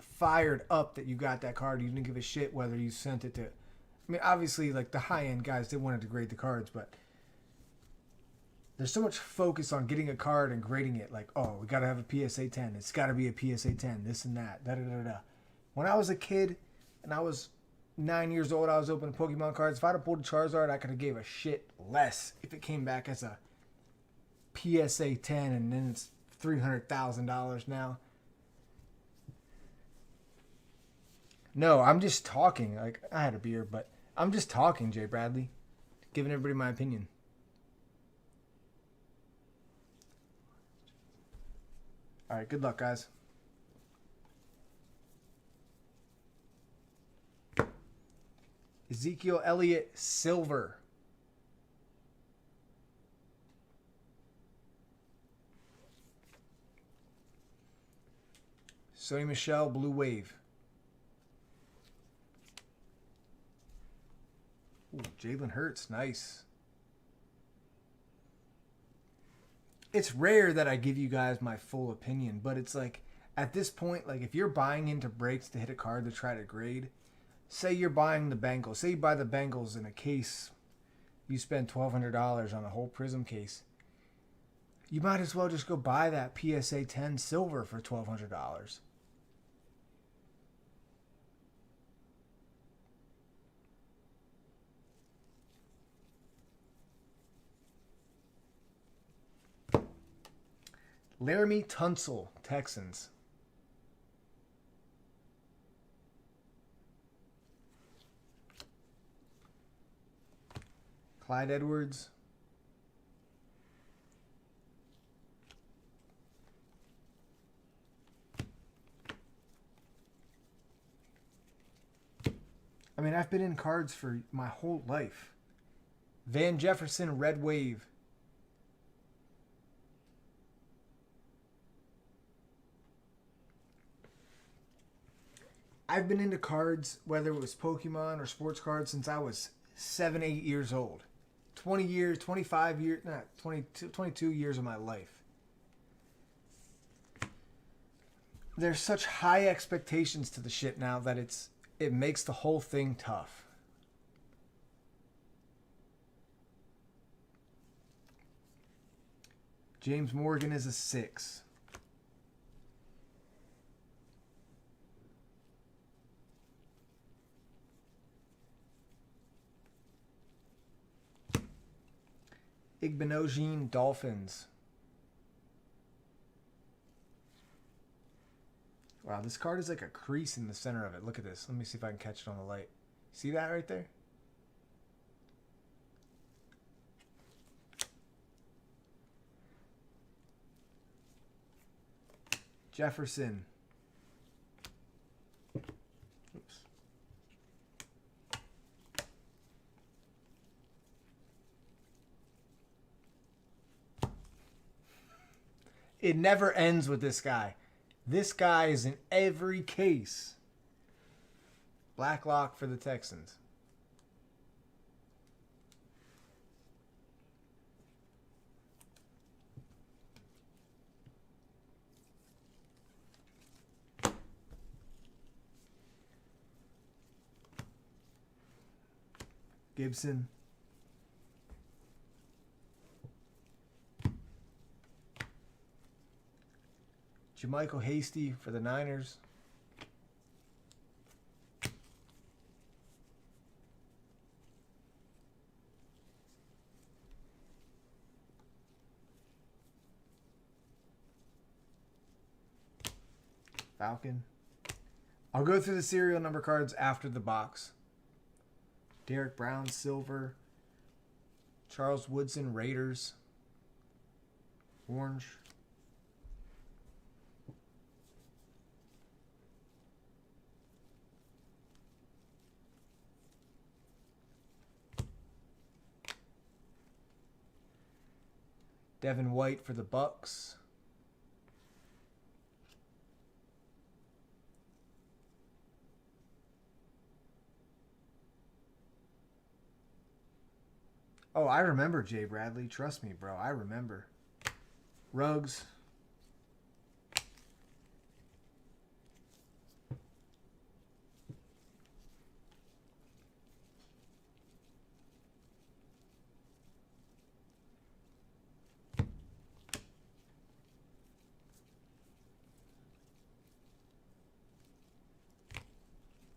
fired up that you got that card. You didn't give a shit whether you sent it to... I mean, obviously, like, the high-end guys, they wanted to grade the cards, but there's so much focus on getting a card and grading it. Like, oh, we got to have a PSA 10. It's got to be a PSA 10, this and that, da-da-da-da. When I was a kid and I was 9 years old, I was opening Pokemon cards. If I'd have pulled a Charizard, I could have gave a shit less if it came back as a PSA 10 and then it's $300,000 now. No, I'm just talking. Like, I had a beer, but I'm just talking, Jay Bradley. Giving everybody my opinion. All right, good luck, guys. Ezekiel Elliott, silver. Sonny Michel, blue wave. Ooh, Jalen Hurts, nice. It's rare that I give you guys my full opinion, but it's like, at this point, like, if you're buying into breaks to hit a card to try to grade, say you're buying the Bengals. Say you buy the Bengals in a case, you spend $1,200 on a whole Prism case. You might as well just go buy that PSA 10 silver for $1,200. Laramie Tunsil, Texans. Clyde Edwards. I mean, I've been in cards for my whole life. Van Jefferson, Red Wave. I've been into cards, whether it was Pokemon or sports cards, since I was 7, 8 years old. 20 years, 25 years, 22 years of my life. There's such high expectations to the shit now that it makes the whole thing tough. James Morgan is a 6. Igbenogene Dolphins. Wow, this card is like a crease in the center of it. Look at this. Let me see if I can catch it on the light. See that right there? Jefferson. Oops. It never ends with this guy. This guy is in every case. Blacklock for the Texans. Gibson. Jermichael Hasty for the Niners. Falcon. I'll go through the serial number cards after the box. Derek Brown, silver. Charles Woodson, Raiders. Orange. Devin White for the Bucks. Oh, I remember Jay Bradley. Trust me, bro. I remember. Ruggs.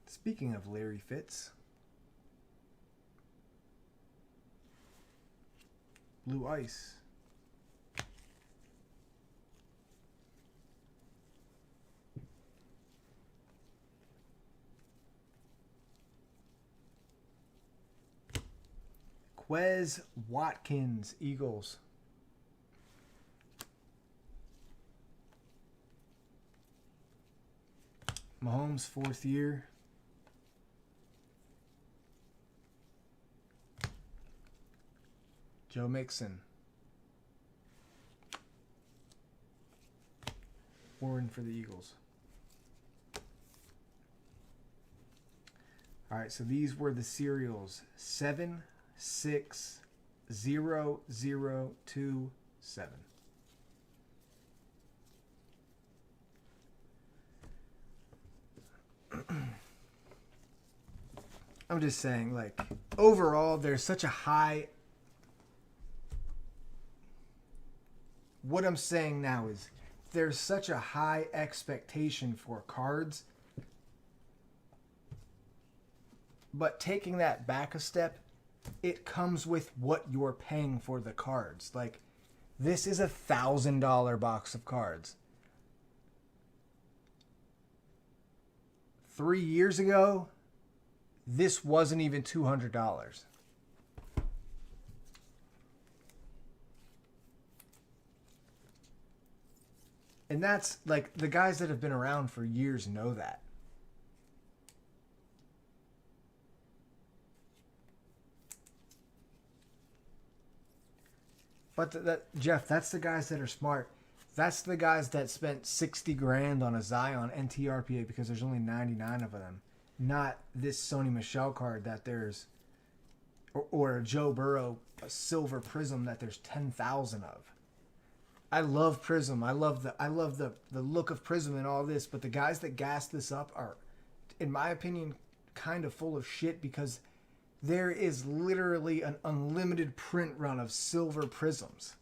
Speaking of Larry Fitz. Blue Ice. Quez Watkins, Eagles. Mahomes, 4th year. Joe Mixon. Warren for the Eagles. All right, so these were the serials 7, 6, 0, 0, 2, 7. I'm just saying, like, overall, there's such a high what I'm saying now is there's such a high expectation for cards, but taking that back a step, it comes with what you're paying for the cards. Like, this is $1,000 box of cards. 3 years ago, this wasn't even $200. And that's like the guys that have been around for years know that. But Jeff, that's the guys that are smart. That's the guys that spent 60 grand on a Zion NTRPA because there's only 99 of them. Not this Sony Michel card that there's, or a Joe Burrow, a silver Prism that there's 10,000 of. I love Prism. I love the look of Prism and all this, but the guys that gas this up are, in my opinion, kind of full of shit because there is literally an unlimited print run of silver Prisms.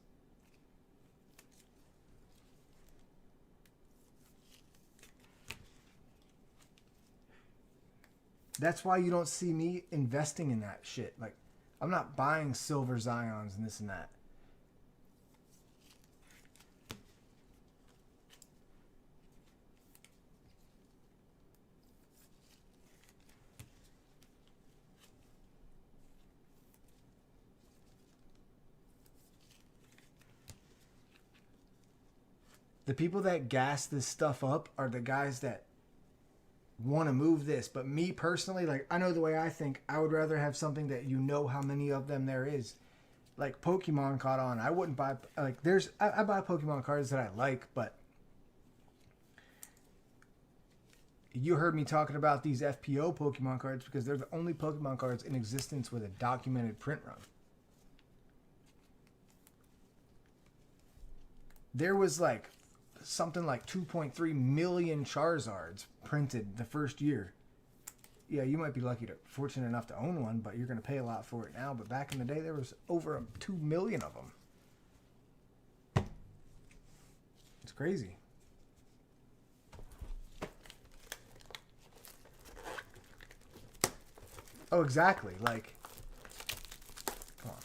That's why you don't see me investing in that shit. Like, I'm not buying silver Zions and this and that. The people that gas this stuff up are the guys that want to move this. But me personally, like, I know the way I think, I would rather have something that you know how many of them there is. Like, Pokemon caught on. I wouldn't buy, like, I buy Pokemon cards that I like, but you heard me talking about these FPO Pokemon cards because they're the only Pokemon cards in existence with a documented print run. There was like something like 2.3 million Charizards printed the first year. Yeah, you might be fortunate enough to own one, but you're going to pay a lot for it now. But back in the day, there was over 2 million of them. It's crazy. Oh, exactly. Like, come on.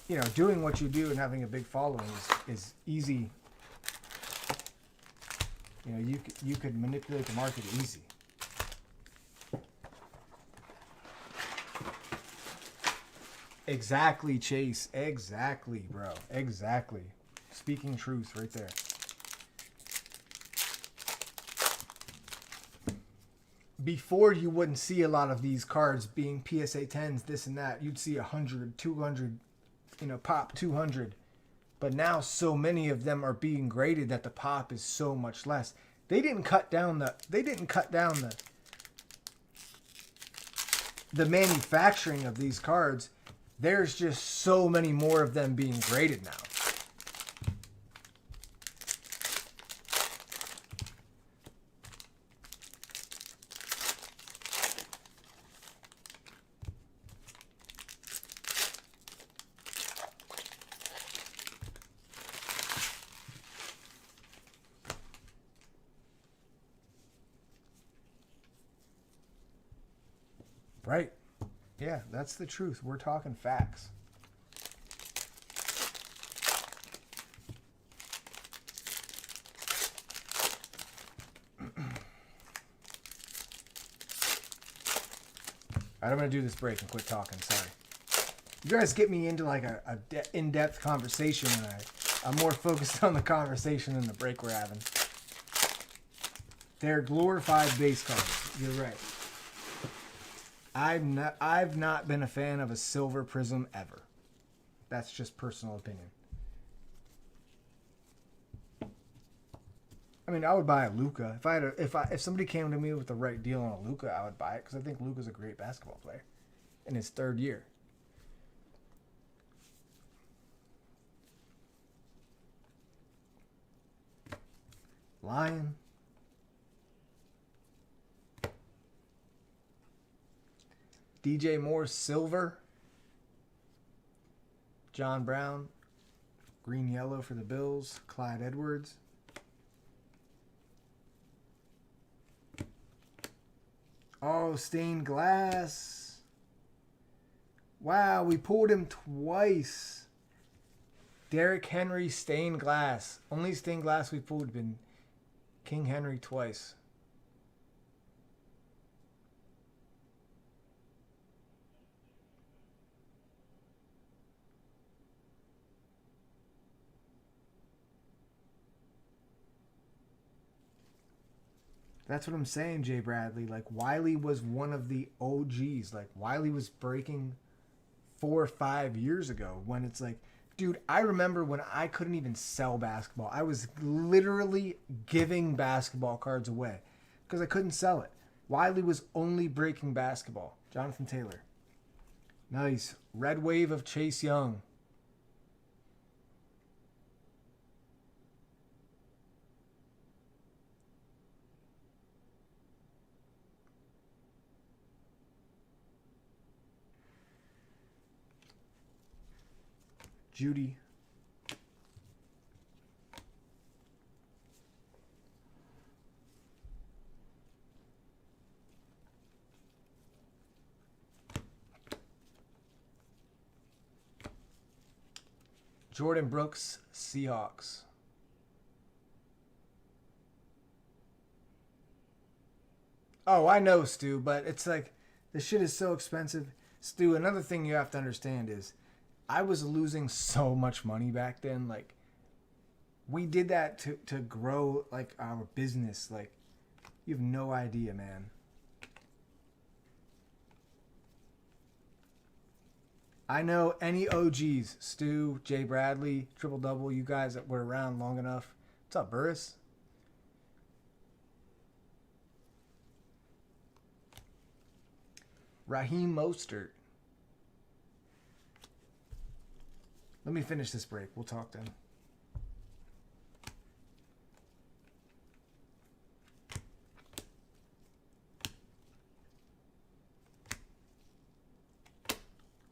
You know, doing what you do and having a big following is easy. You know, you could manipulate the market easy. Exactly, Chase. Exactly, bro. Exactly. Speaking truth right there. Before, you wouldn't see a lot of these cards being PSA 10s, this and that. You'd see 100, 200, you know, pop 200. But now so many of them are being graded that the pop is so much less. They didn't cut down the manufacturing of these cards. There's just so many more of them being graded now. Right. Yeah, that's the truth. We're talking facts. Alright, I'm going to do this break and quit talking. Sorry. You guys get me into like a in-depth conversation, and I'm more focused on the conversation than the break we're having. They're glorified base cards. You're right. I've not been a fan of a silver Prism ever. That's just personal opinion. I mean, I would buy a Luka. If somebody came to me with the right deal on a Luka, I would buy it because I think Luka's a great basketball player in his third year. Lion. DJ Moore silver. John Brown Green yellow for the Bills. Clyde Edwards. Oh, stained glass. Wow, we pulled him twice. Derrick Henry stained glass. Only stained glass we pulled been King Henry twice. That's what I'm saying, Jay Bradley. Like, Wiley was one of the OGs. Like, Wiley was breaking 4 or 5 years ago when it's like, dude, I remember when I couldn't even sell basketball. I was literally giving basketball cards away because I couldn't sell it. Wiley was only breaking basketball. Jonathan Taylor. Nice. Red wave of Chase Young. Judy. Jordan Brooks, Seahawks. Oh, I know, Stu, but it's like, this shit is so expensive. Stu, another thing you have to understand is, I was losing so much money back then. Like, we did that to grow, like, our business. Like, you have no idea, man. I know any OGs, Stu, Jay Bradley, Triple Double, you guys that were around long enough. What's up, Burris? Raheem Mostert. Let me finish this break. We'll talk then.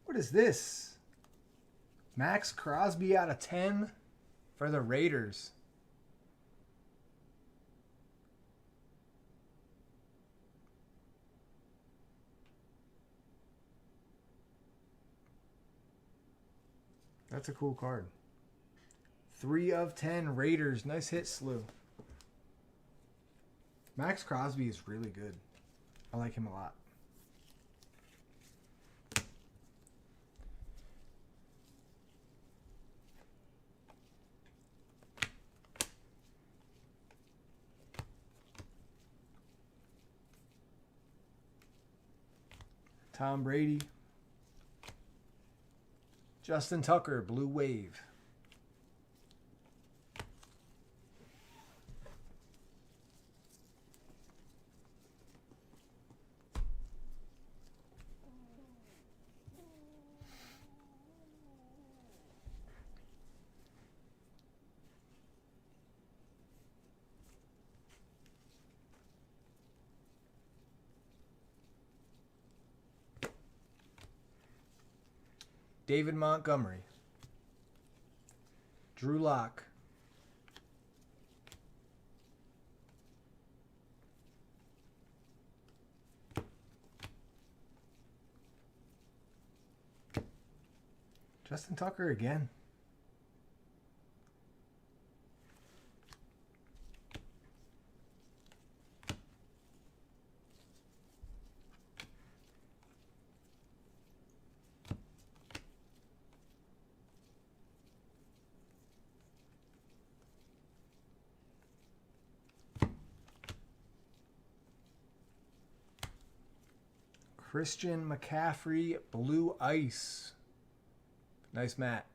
What is this? Max Crosby out of 10 for the Raiders. That's a cool card. 3 of 10 Raiders. Nice hit, Slew. Max Crosby is really good. I like him a lot. Tom Brady. Justin Tucker, Blue Wave. David Montgomery. Drew Lock. Justin Tucker again. Christian McCaffrey, Blue Ice. Nice mat.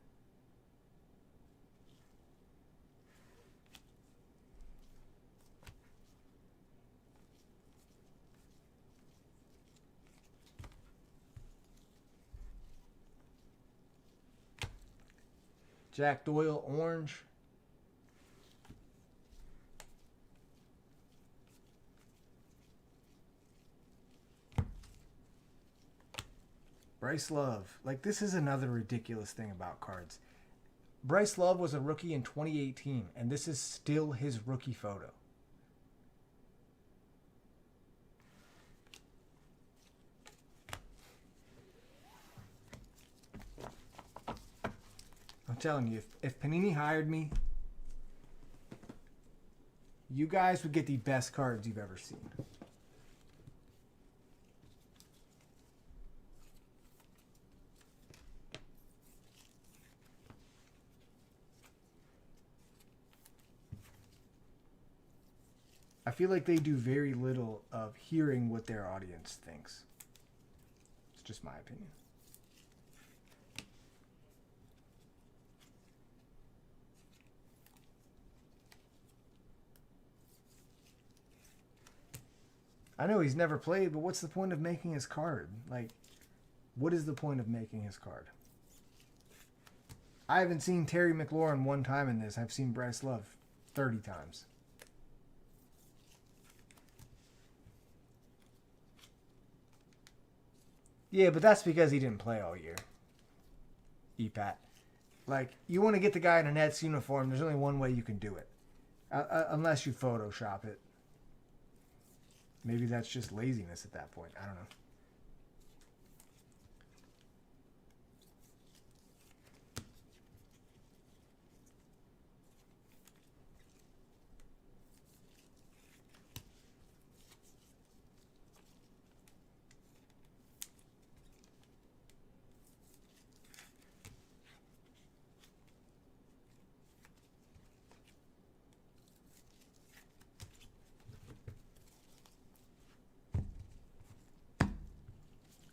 Jack Doyle, orange. Bryce Love. Like, this is another ridiculous thing about cards. Bryce Love was a rookie in 2018, and this is still his rookie photo. I'm telling you, if Panini hired me, you guys would get the best cards you've ever seen. I feel like they do very little of hearing what their audience thinks. It's just my opinion. I know he's never played, but what's the point of making his card? Like, what is the point of making his card? I haven't seen Terry McLaurin one time in this. I've seen Bryce Love 30 times. Yeah, but that's because he didn't play all year. EPAT. Like, you want to get the guy in a Nets uniform, there's only one way you can do it. Unless you Photoshop it. Maybe that's just laziness at that point. I don't know.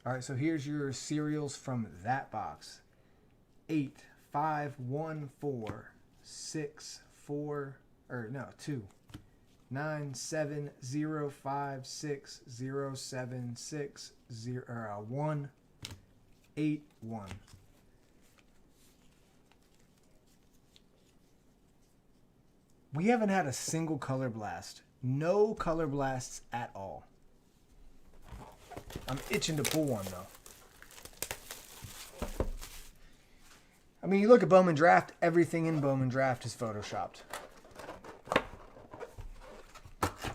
All right, so here's your serials from that box. 8, 5, 1, 4, 6, 4, or no, 2, 9, 7, 0, 5, 6, 0, 7, 6, 0, 1, 8, 1. We haven't had a single color blast. No color blasts at all. I'm itching to pull one, though. I mean, you look at Bowman Draft, everything in Bowman Draft is Photoshopped.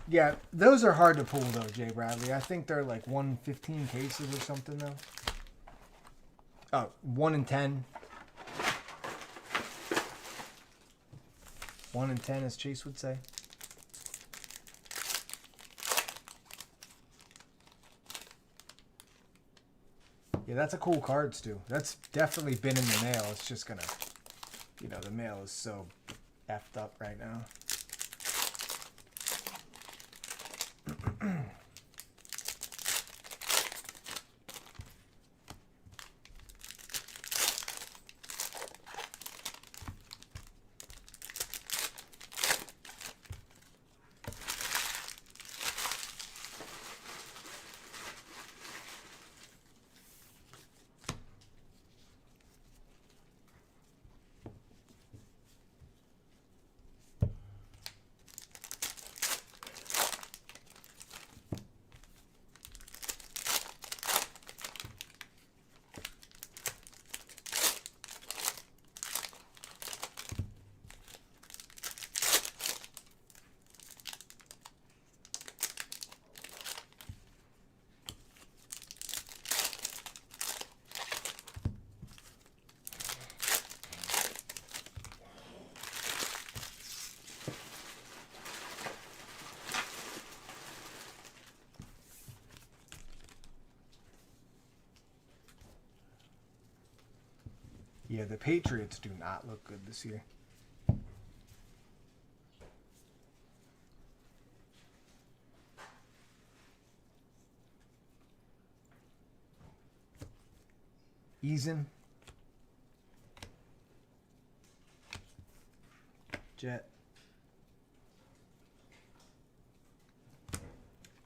Yeah, those are hard to pull, though, Jay Bradley. I think they're like 115 cases or something, though. Oh, 1 in 10. 1 in 10, as Chase would say. Yeah, that's a cool card, Stu. That's definitely been in the mail. It's just gonna, you know, the mail is so effed up right now. Yeah, the Patriots do not look good this year. Eason. Jet.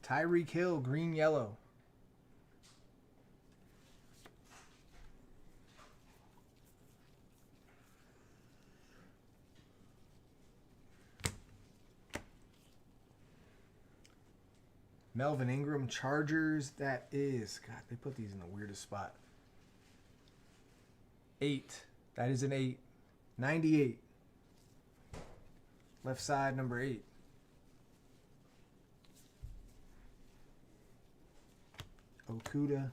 Tyreek Hill, green, yellow. Melvin Ingram, Chargers. That is, God, they put these in the weirdest spot. 8. That is an 8. 98. Left side, number 8. Okuda.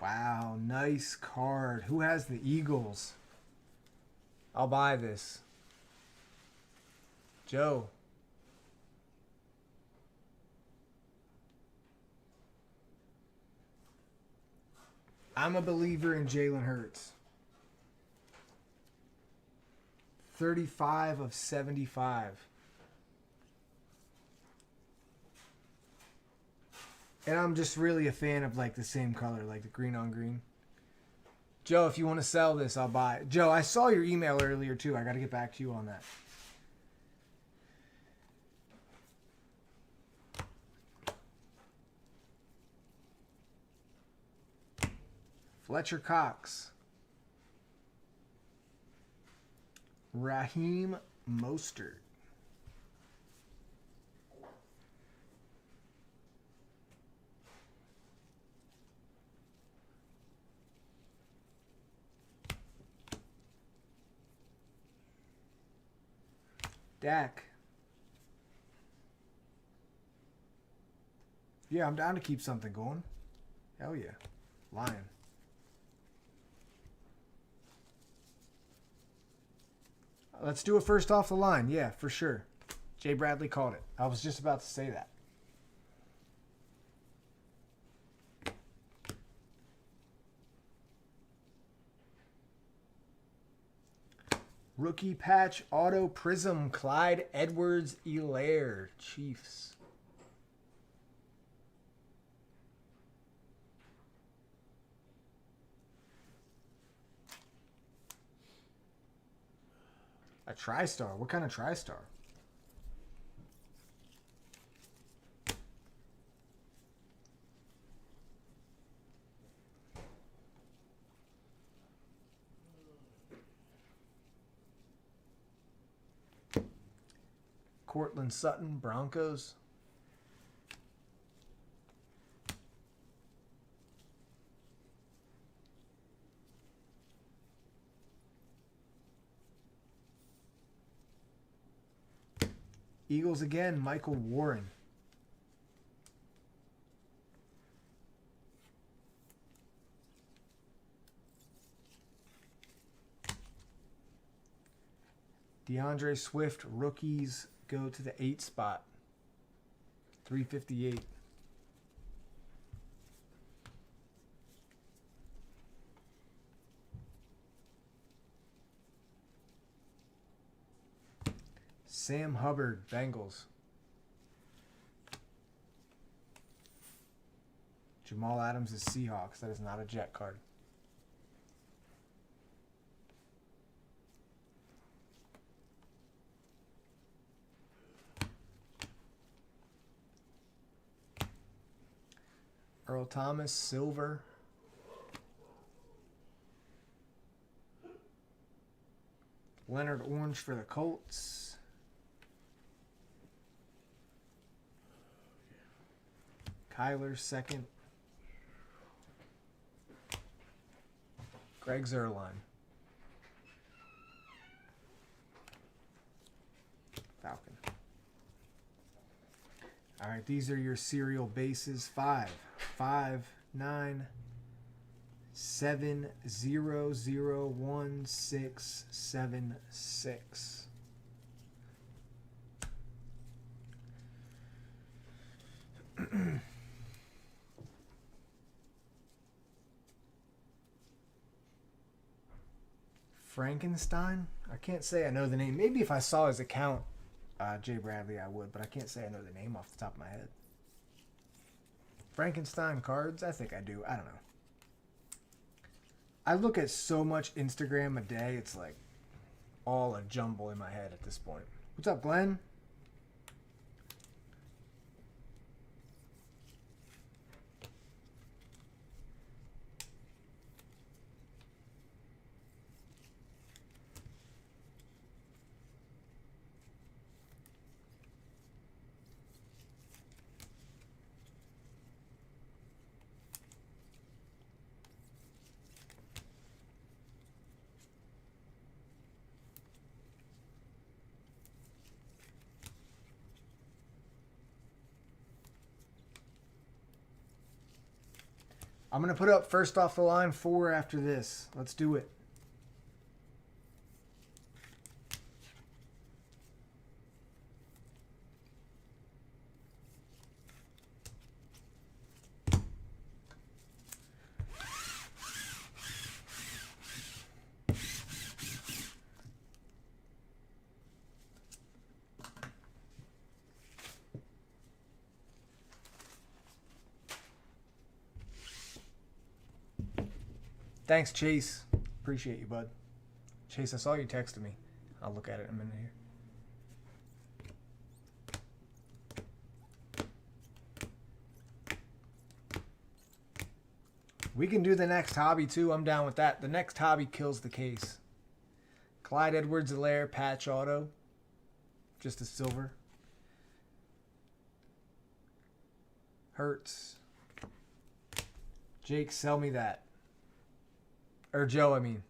Wow, nice card. Who has the Eagles? I'll buy this. Joe. I'm a believer in Jalen Hurts. 35 of 75. And I'm just really a fan of like the same color, like the green on green. Joe, if you want to sell this, I'll buy it. Joe, I saw your email earlier too. I got to get back to you on that. Fletcher Cox. Raheem Mostert. Dak. Yeah, I'm down to keep something going. Hell yeah. Lion. Let's do it first off the line. Yeah, for sure. Jay Bradley called it. I was just about to say that. Rookie patch auto prism Clyde Edwards-Helaire Chiefs. A TriStar. What kind of TriStar? Cortland Sutton, Broncos. Eagles again, Michael Warren. DeAndre Swift, rookies go to the 8 spot. 358. Sam Hubbard, Bengals. Jamal Adams is Seahawks. That is not a Jet card. Earl Thomas, silver. Leonard Orange for the Colts. Kyler, second. Greg Zuerlein. Falcon. All right, these are your serial bases. 5, 5, 9, 7, 0, 0, 1, 6, 7, 6. Frankenstein? I can't say I know the name. Maybe if I saw his account, Jay Bradley, I would, but I can't say I know the name off the top of my head. Frankenstein cards? I think I do. I don't know. I look at so much Instagram a day, it's like all a jumble in my head at this point. What's up, Glenn? I'm going to put up first off the line 4 after this. Let's do it. Thanks, Chase. Appreciate you, bud. Chase, I saw you texted me. I'll look at it in a minute here. We can do the next hobby, too. I'm down with that. The next hobby kills the case. Clyde Edwards-Helaire patch auto. Just a silver. Hurts. Jake, sell me that. Or Joe, I mean.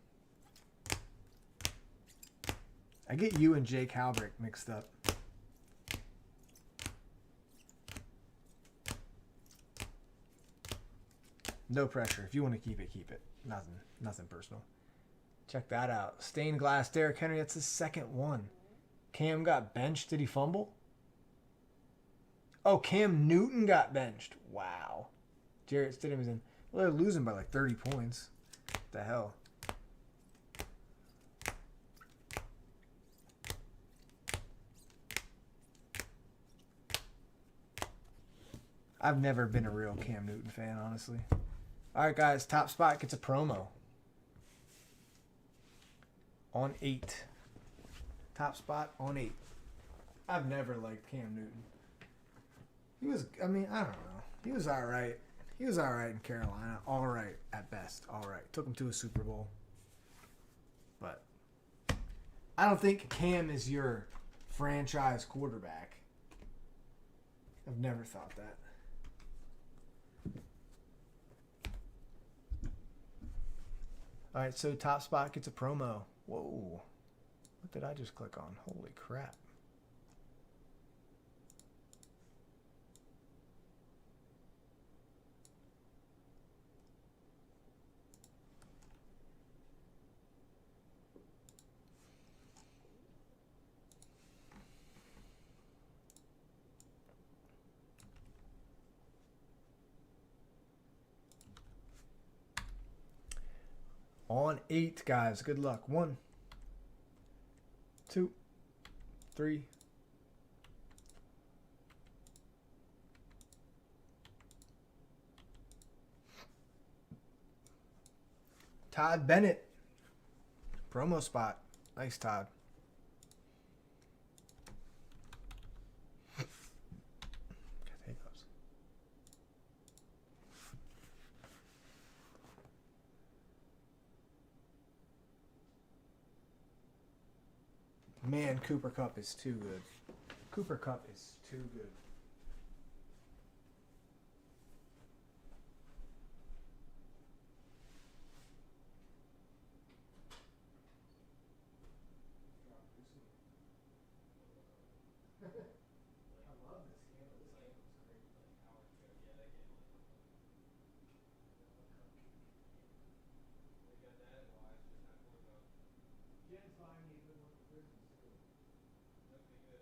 I get you and Jake Halbrick mixed up. No pressure. If you want to keep it, keep it. Nothing personal. Check that out. Stained glass Derrick Henry. That's his second one. Cam got benched. Did he fumble? Oh, Cam Newton got benched. Wow. Jarrett Stidham is in. Well, they're losing by like 30 points. What the hell? I've never been a real Cam Newton fan, honestly. All right, guys. Top spot gets a promo. On 8. Top spot on 8. I've never liked Cam Newton. He was, I mean, I don't know. He was all right. He was all right in Carolina. All right at best. All right. Took him to a Super Bowl. But I don't think Cam is your franchise quarterback. I've never thought that. All right, so top spot gets a promo. Whoa. What did I just click on? Holy crap. On 8, guys. Good luck. 1, 2, 3. Todd Bennett. Promo spot. Nice, Todd. Man, Cooper Kupp is too good. Cooper Kupp is too good. Jen's buying me a good one for Christmas too. That'd be good.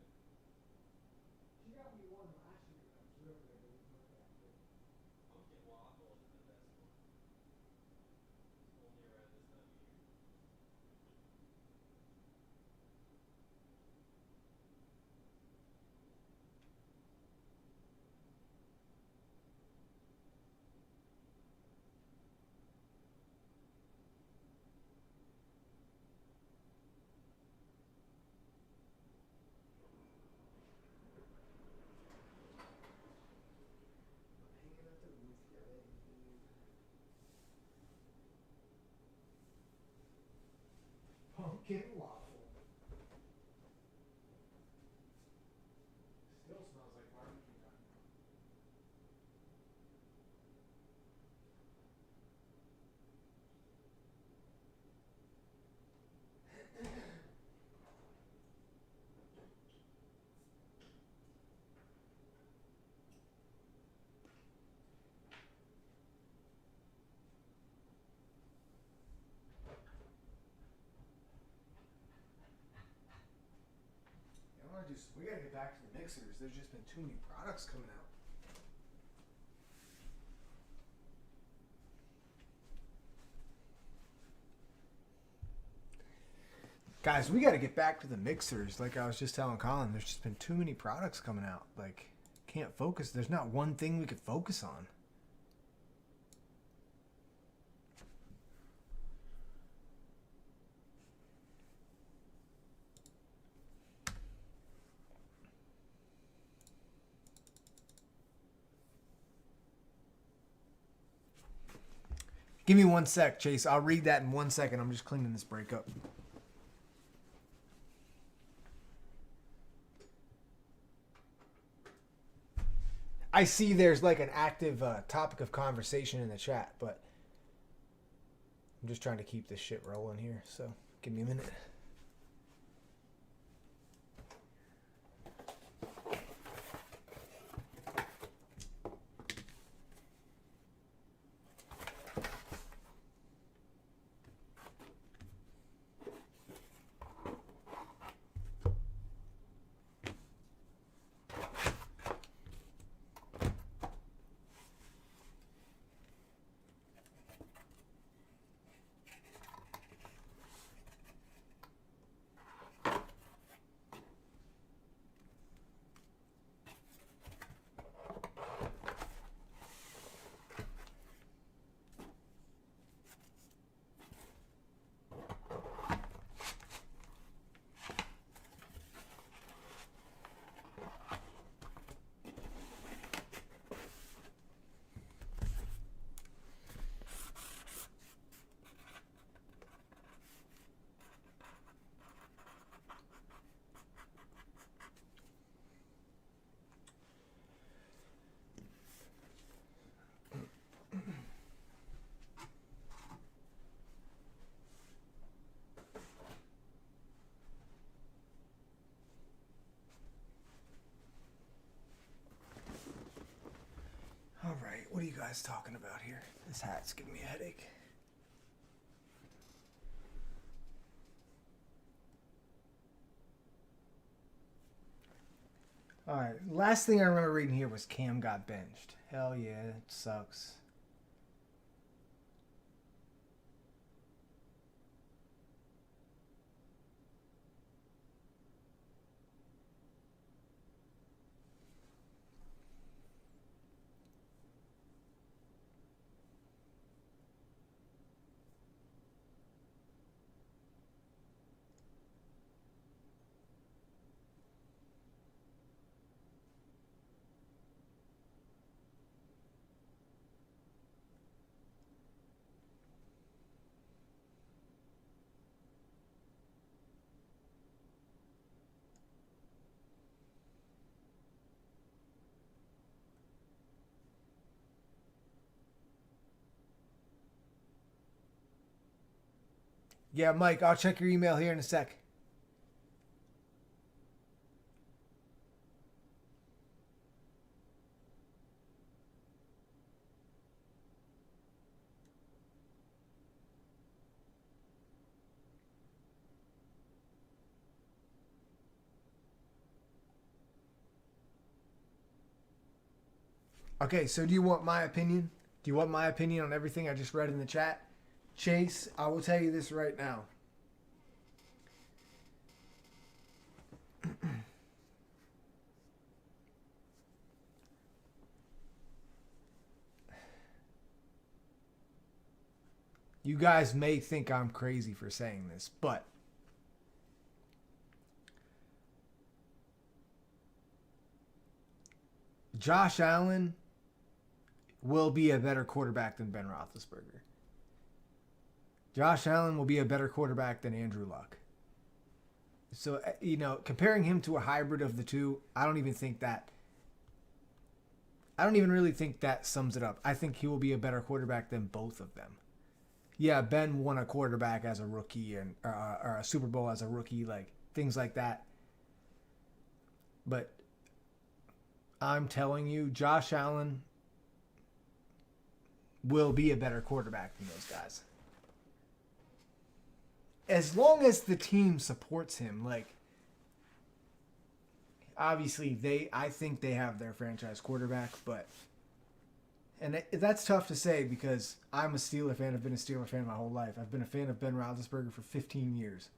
She got me one last year that was real good, but it didn't work out good. Pumpkin waffle is the best one. Only around this time of year. We gotta get back to the mixers. There's just been too many products coming out. Guys, we got to get back to the mixers. Like I was just telling Colin, there's just been too many products coming out. Like, can't focus. There's not one thing we could focus on. Give me 1 sec, Chase. I'll read that in 1 second. I'm just cleaning this break up. I see there's like an active topic of conversation in the chat, but I'm just trying to keep this shit rolling here. So give me a minute. All right, what are you guys talking about here? This hat's giving me a headache. All right, last thing I remember reading here was Cam got benched. Hell yeah, it sucks. Yeah, Mike, I'll check your email here in a sec. Okay, so do you want my opinion? Do you want my opinion on everything I just read in the chat? Chase, I will tell you this right now. You guys may think I'm crazy for saying this, but Josh Allen will be a better quarterback than Ben Roethlisberger. Josh Allen will be a better quarterback than Andrew Luck. So, you know, comparing him to a hybrid of the two, I don't even really think that sums it up. I think he will be a better quarterback than both of them. Yeah, Ben won a quarterback as a rookie and or a Super Bowl as a rookie, like things like that. But I'm telling you, Josh Allen will be a better quarterback than those guys. As long as the team supports him, like obviously I think they have their franchise quarterback, but that's tough to say because I'm a Steeler fan. I've been a Steeler fan my whole life. I've been a fan of Ben Roethlisberger for 15 years.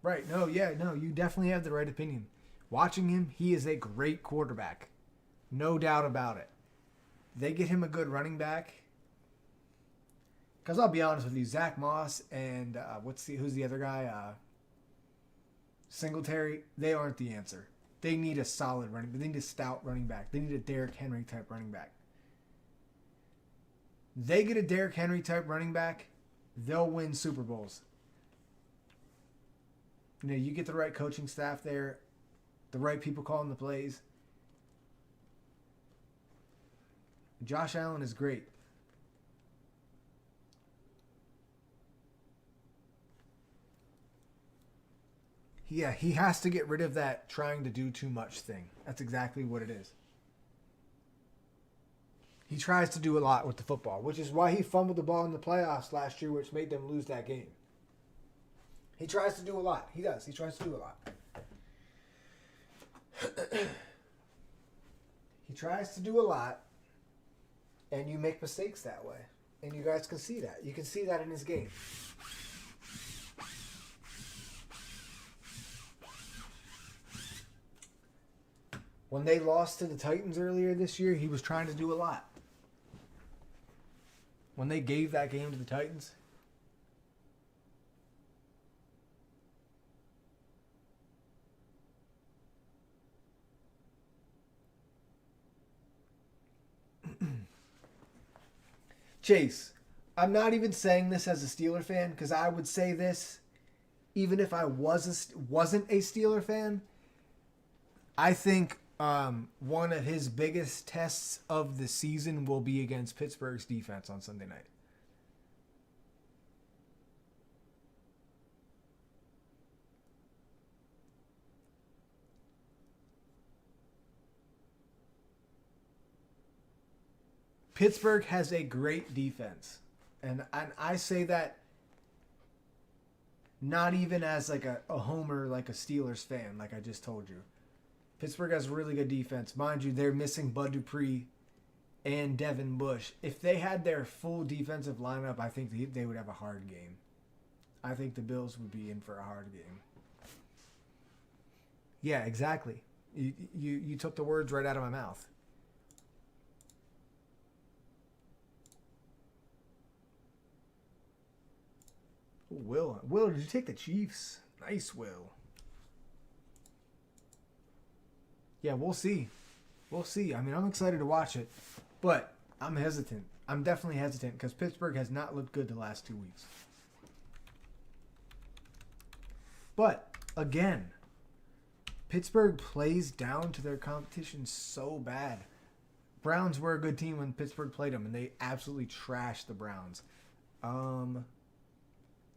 Right. No, yeah, no, you definitely have the right opinion. Watching him, he is a great quarterback. No doubt about it. They get him a good running back. Because I'll be honest with you, Zach Moss and who's the other guy? Singletary, they aren't the answer. They need a solid running back. They need a stout running back. They need a Derrick Henry type running back. They get a Derrick Henry type running back, they'll win Super Bowls. You know, you get the right coaching staff there, the right people calling the plays. Josh Allen is great. Yeah, he has to get rid of that trying to do too much thing. That's exactly what it is. He tries to do a lot with the football, which is why he fumbled the ball in the playoffs last year, which made them lose that game. He tries to do a lot. He does. He tries to do a lot. He tries to do a lot, and you make mistakes that way. And you guys can see that. You can see that in his game. When they lost to the Titans earlier this year, he was trying to do a lot. When they gave that game to the Titans, Chase, I'm not even saying this as a Steeler fan because I would say this even if I wasn't a Steeler fan. I think one of his biggest tests of the season will be against Pittsburgh's defense on Sunday night. Pittsburgh has a great defense. And I say that not even as like a homer, like a Steelers fan, like I just told you. Pittsburgh has really good defense. Mind you, they're missing Bud Dupree and Devin Bush. If they had their full defensive lineup, I think they would have a hard game. I think the Bills would be in for a hard game. Yeah, exactly. You took the words right out of my mouth. Will, did you take the Chiefs? Nice, Will. Yeah, we'll see. We'll see. I mean, I'm excited to watch it, but I'm hesitant. I'm definitely hesitant because Pittsburgh has not looked good the last 2 weeks. But, again, Pittsburgh plays down to their competition so bad. Browns were a good team when Pittsburgh played them, and they absolutely trashed the Browns.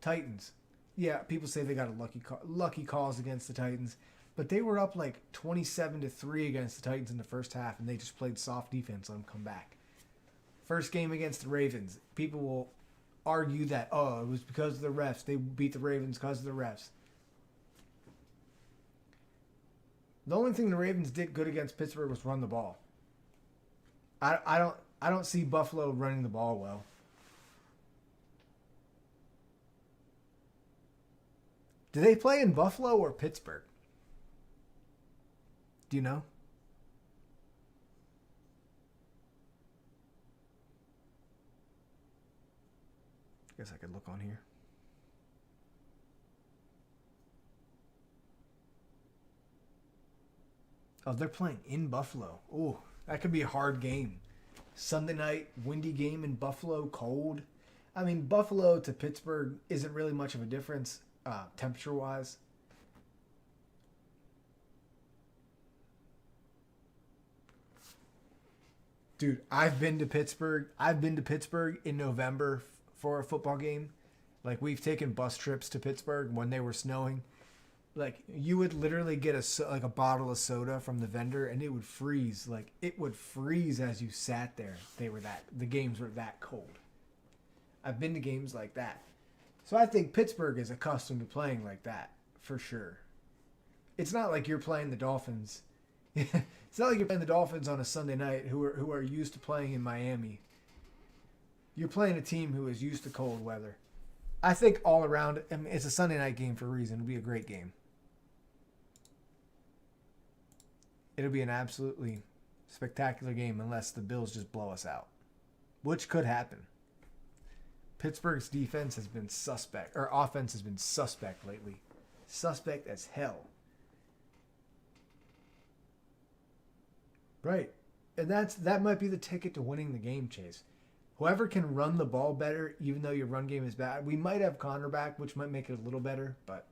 Titans. Yeah, people say they got lucky calls against the Titans, but they were up like 27-3 against the Titans in the first half, and they just played soft defense, let them come back. First game against the Ravens, people will argue that, oh, it was because of the refs. They beat the Ravens because of the refs. The only thing the Ravens did good against Pittsburgh was run the ball. I don't see Buffalo running the ball well. Do they play in Buffalo or Pittsburgh? Do you know? Guess I could look on here. Oh, they're playing in Buffalo. Ooh, that could be a hard game. Sunday night, windy game in Buffalo, cold. I mean, Buffalo to Pittsburgh isn't really much of a difference. Temperature-wise. Dude, I've been to Pittsburgh. I've been to Pittsburgh in November for a football game. Like, we've taken bus trips to Pittsburgh when they were snowing. Like, you would literally get a bottle of soda from the vendor, and it would freeze. Like, it would freeze as you sat there. The games were that cold. I've been to games like that. So I think Pittsburgh is accustomed to playing like that, for sure. It's not like you're playing the Dolphins. It's not like you're playing the Dolphins on a Sunday night who are used to playing in Miami. You're playing a team who is used to cold weather. I think all around, I mean, it's a Sunday night game for a reason. It'll be a great game. It'll be an absolutely spectacular game unless the Bills just blow us out, which could happen. Pittsburgh's defense has been suspect, or offense has been suspect lately. Suspect as hell. Right. And that might be the ticket to winning the game, Chase. Whoever can run the ball better, even though your run game is bad. We might have Connor back, which might make it a little better, but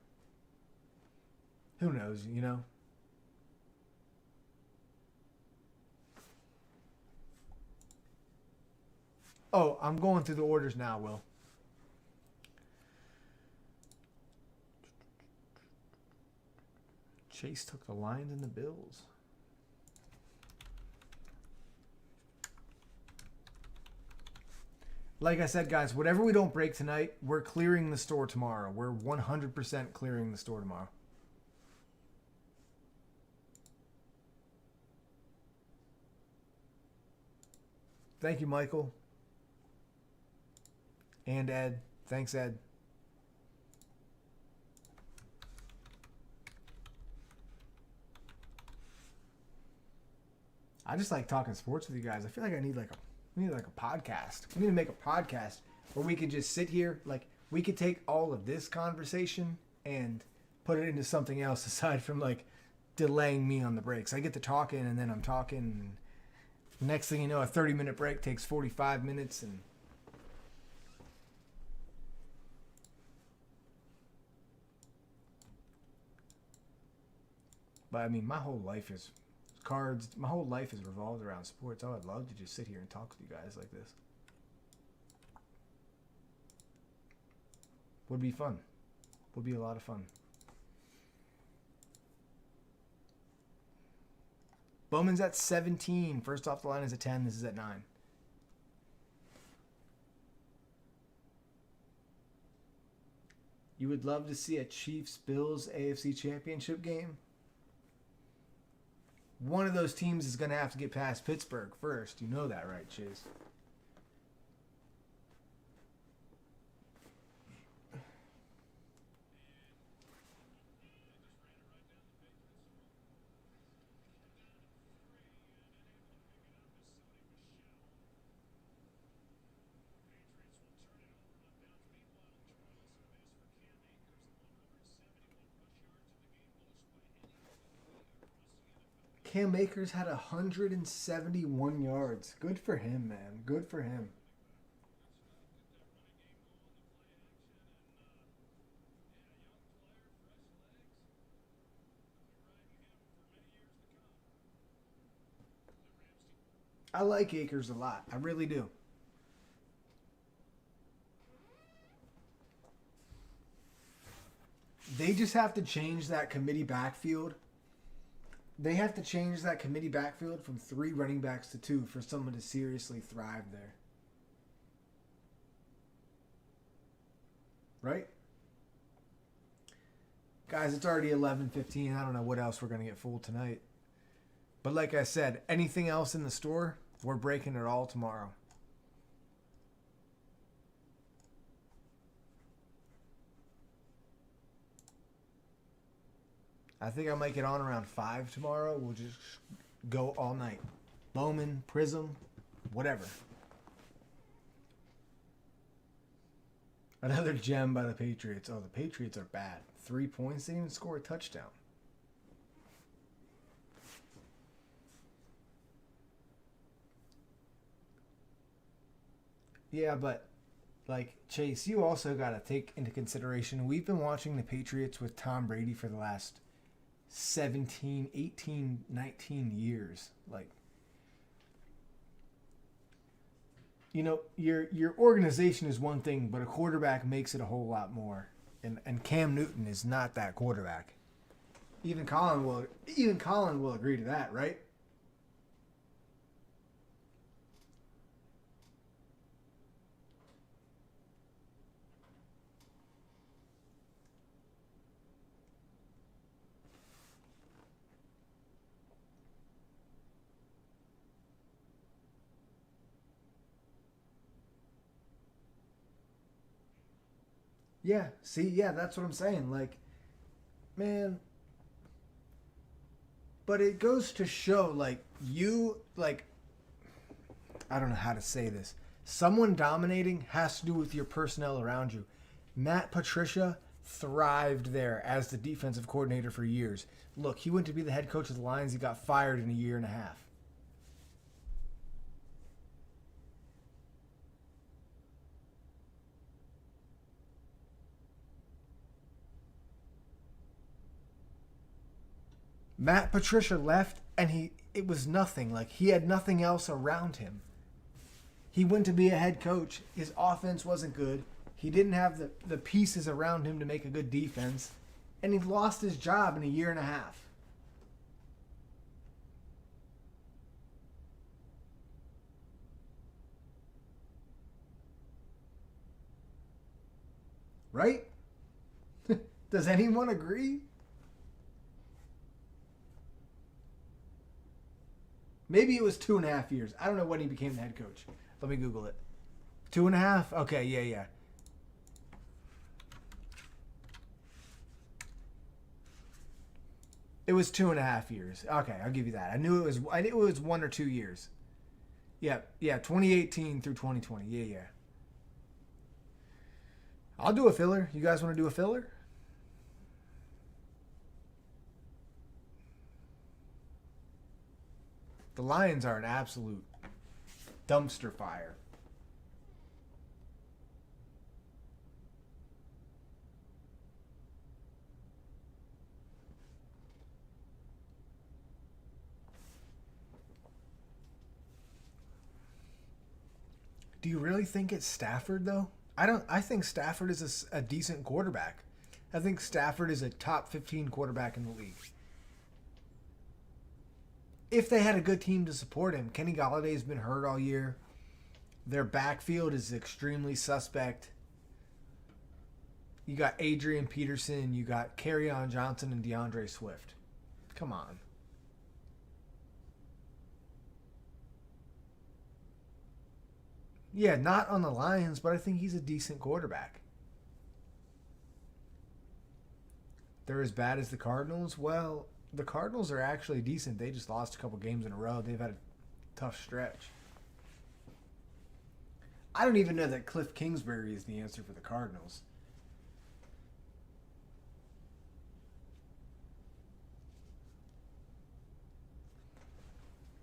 who knows, you know? Oh, I'm going through the orders now, Will. Chase took the Lions and the Bills. Like I said, guys, whatever we don't break tonight, we're clearing the store tomorrow. We're 100% clearing the store tomorrow. Thank you, Michael. And Ed. Thanks, Ed. I just like talking sports with you guys. I feel like I need like a podcast. We need to make a podcast where we could just sit here. Like, we could take all of this conversation and put it into something else aside from like delaying me on the breaks. I get to talking and then I'm talking. And next thing you know, a 30-minute break takes 45 minutes. But I mean, my whole life is cards. My whole life is revolved around sports. I would love to just sit here and talk with you guys like this. Would be fun. Would be a lot of fun. Bowman's at 17. First off the line is at 10. This is at 9. You would love to see a Chiefs-Bills AFC Championship game? One of those teams is going to have to get past Pittsburgh first. You know that, right, Chase? Cam Akers had 171 yards. Good for him, man. Good for him. I like Akers a lot. I really do. They just have to change that committee backfield. They have to change that committee backfield from 3 running backs to 2 for someone to seriously thrive there. Right? Guys, it's already 11:15. I don't know what else we're going to get full tonight. But like I said, anything else in the store, we're breaking it all tomorrow. I think I might get on around 5 tomorrow. We'll just go all night. Bowman, Prism, whatever. Another gem by the Patriots. Oh, the Patriots are bad. 3 points. They didn't even score a touchdown. Yeah, but like Chase, you also got to take into consideration we've been watching the Patriots with Tom Brady for the last 17, 18, 19 years. Like, you know, your organization is one thing, but a quarterback makes it a whole lot more. And Cam Newton is not that quarterback. Even Colin will agree to that, right? Yeah, see, yeah, that's what I'm saying. Like, man, but it goes to show, like, I don't know how to say this. Someone dominating has to do with your personnel around you. Matt Patricia thrived there as the defensive coordinator for years. Look, he went to be the head coach of the Lions. He got fired in a year and a half. Matt Patricia left, and it was nothing. Like, he had nothing else around him. He went to be a head coach. His offense wasn't good. He didn't have the pieces around him to make a good defense. And he lost his job in a year and a half. Right? Does anyone agree? Maybe it was 2.5 years. I don't know when he became the head coach. Let me Google it. 2.5? Okay, yeah. It was 2.5 years. Okay, I'll give you that. I knew it was 1 or 2 years. Yeah, 2018 through 2020. Yeah. I'll do a filler. You guys want to do a filler? The Lions are an absolute dumpster fire. Do you really think it's Stafford, though? I think Stafford is a decent quarterback. I think Stafford is a top 15 quarterback in the league. If they had a good team to support him. Kenny Galladay's been hurt all year. Their backfield is extremely suspect. You got Adrian Peterson. You got Kerryon Johnson and DeAndre Swift. Come on. Yeah, not on the Lions, but I think he's a decent quarterback. They're as bad as the Cardinals? Well, the Cardinals are actually decent. They just lost a couple games in a row. They've had a tough stretch. I don't even know that Cliff Kingsbury is the answer for the Cardinals.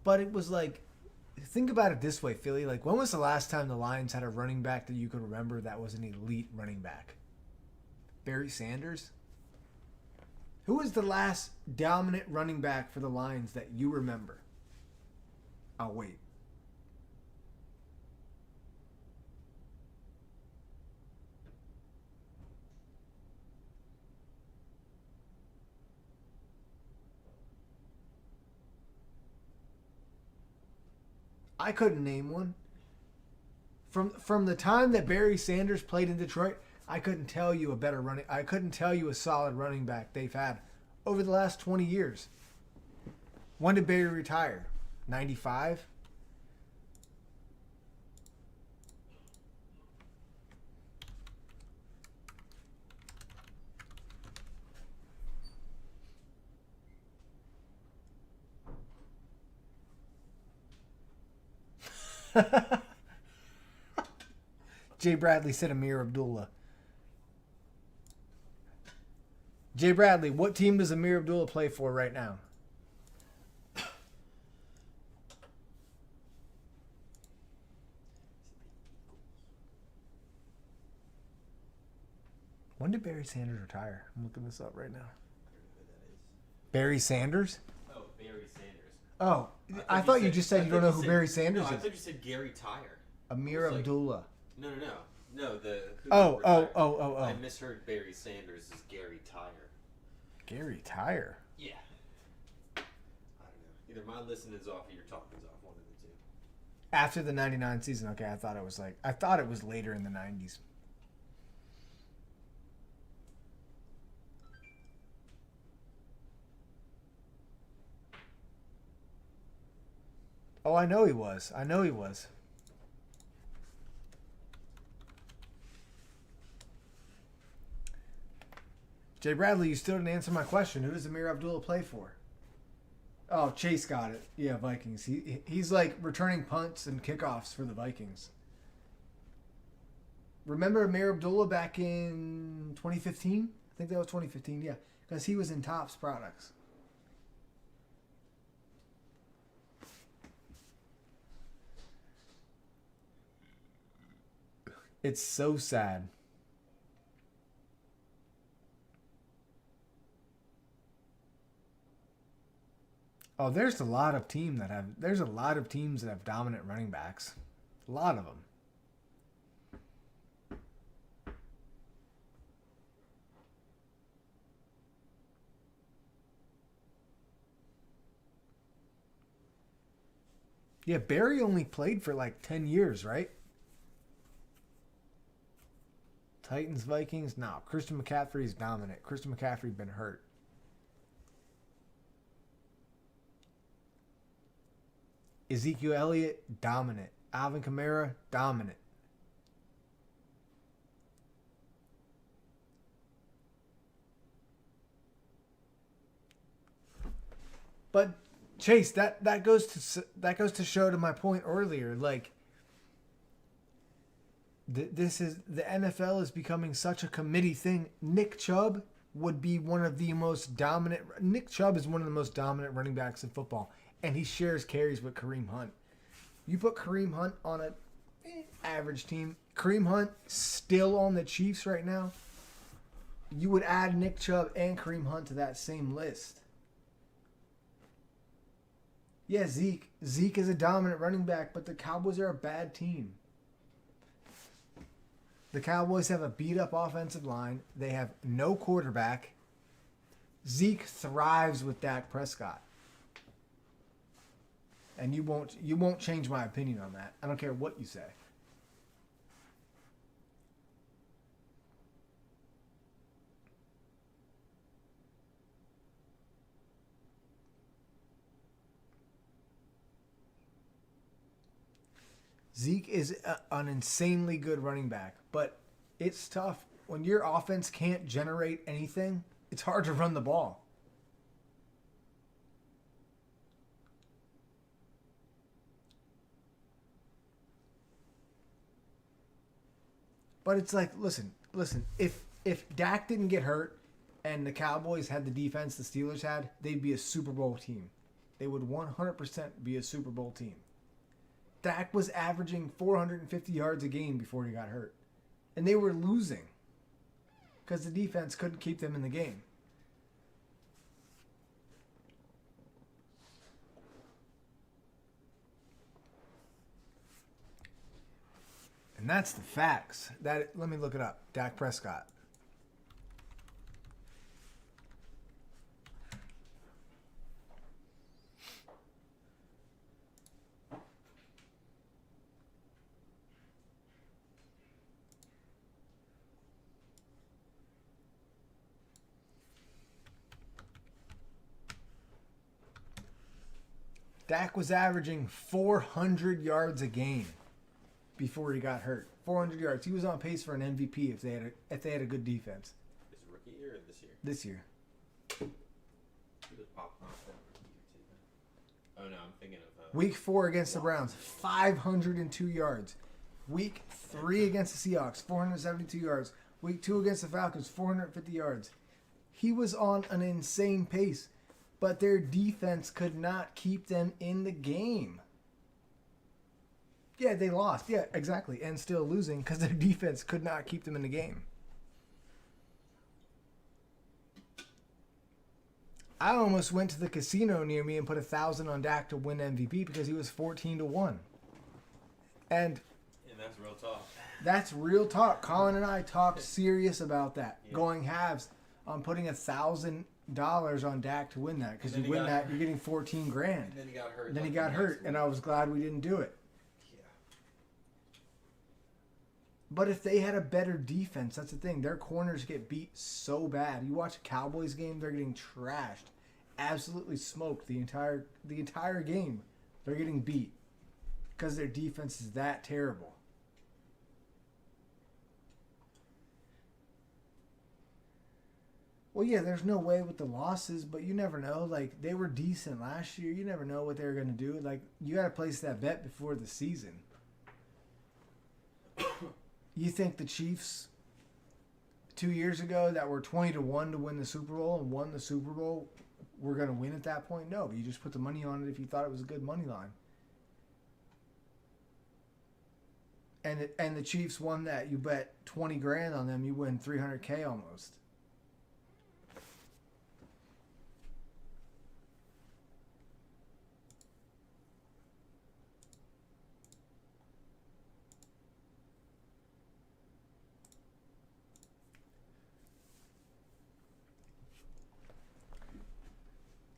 But it was like, think about it this way, Philly. Like, when was the last time the Lions had a running back that you could remember that was an elite running back? Barry Sanders? Who was the last dominant running back for the Lions that you remember? I'll wait. I couldn't name one. From the time that Barry Sanders played in Detroit, I couldn't tell you a solid running back they've had over the last 20 years. When did Barry retire? 95? Jay Bradley said Amir Abdullah. Jay Bradley, what team does Amir Abdullah play for right now? When did Barry Sanders retire? I'm looking this up right now. Barry Sanders? Oh, Barry Sanders. Oh, I thought you just said you don't know who Barry Sanders is. No, I is. thought you said Gary Tyre. Amir Abdullah. No. No, Oh. I misheard Barry Sanders is Gary Tyre. Gary Tyre? Yeah. I don't know. Either my listening's off or your talking's off. One of the two. After the 99 season. Okay, I thought it was later in the 90s. Oh, I know he was. Jay Bradley, you still didn't answer my question. Who does Amir Abdullah play for? Oh, Chase got it. Yeah, Vikings. He's like returning punts and kickoffs for the Vikings. Remember Amir Abdullah back in 2015? I think that was 2015, yeah. Because he was in Topps products. It's so sad. Oh, there's a lot of teams that have dominant running backs. A lot of them. Yeah, Barry only played for like 10 years, right? Titans, Vikings, no. Christian McCaffrey's dominant. Christian McCaffrey been hurt. Ezekiel Elliott, dominant. Alvin Kamara, dominant. But Chase, that goes to show to my point earlier. Like, this is the NFL is becoming such a committee thing. Nick Chubb would be one of the most dominant. Nick Chubb is one of the most dominant running backs in football, and he shares carries with Kareem Hunt. You put Kareem Hunt on a average team. Kareem Hunt still on the Chiefs right now. You would add Nick Chubb and Kareem Hunt to that same list. Yeah, Zeke is a dominant running back, but the Cowboys are a bad team. The Cowboys have a beat-up offensive line. They have no quarterback. Zeke thrives with Dak Prescott. And you won't change my opinion on that. I don't care what you say. Zeke is an insanely good running back, but it's tough. When your offense can't generate anything, it's hard to run the ball. But it's like, listen. If Dak didn't get hurt and the Cowboys had the defense the Steelers had, they'd be a Super Bowl team. They would 100% be a Super Bowl team. Dak was averaging 450 yards a game before he got hurt. And they were losing because the defense couldn't keep them in the game. And that's the facts. Let me look it up. Dak Prescott. Dak was averaging 400 yards a game before he got hurt. 400 yards. He was on pace for an MVP if they had a good defense. Is it rookie year or this year? This year. He was popped off that rookie year too. Oh no, I'm thinking of Week 4 against the Browns, 502 yards. Week 3 against the Seahawks, 472 yards. Week 2 against the Falcons, 450 yards. He was on an insane pace, but their defense could not keep them in the game. Yeah, they lost. Yeah, exactly. And still losing because their defense could not keep them in the game. I almost went to the casino near me and put 1,000 on Dak to win MVP because he was 14-1. And that's real talk. That's real talk. Colin and I talked serious about that. Yeah. Going halves on putting $1,000 on Dak to win that because you win that, you're getting $14,000. And then he got hurt. And then he got hurt, and I was glad we didn't do it. But if they had a better defense, that's the thing. Their corners get beat so bad. You watch a Cowboys game, they're getting trashed. Absolutely smoked the entire game. They're getting beat because their defense is that terrible. Well, yeah, there's no way with the losses, but you never know. Like, they were decent last year. You never know what they were going to do. Like, you got to place that bet before the season. You think the Chiefs 2 years ago that were 20-1 to win the Super Bowl and won the Super Bowl were going to win at that point? No, but you just put the money on it if you thought it was a good money line. And the Chiefs won that. You bet 20 grand on them, you win 300K almost.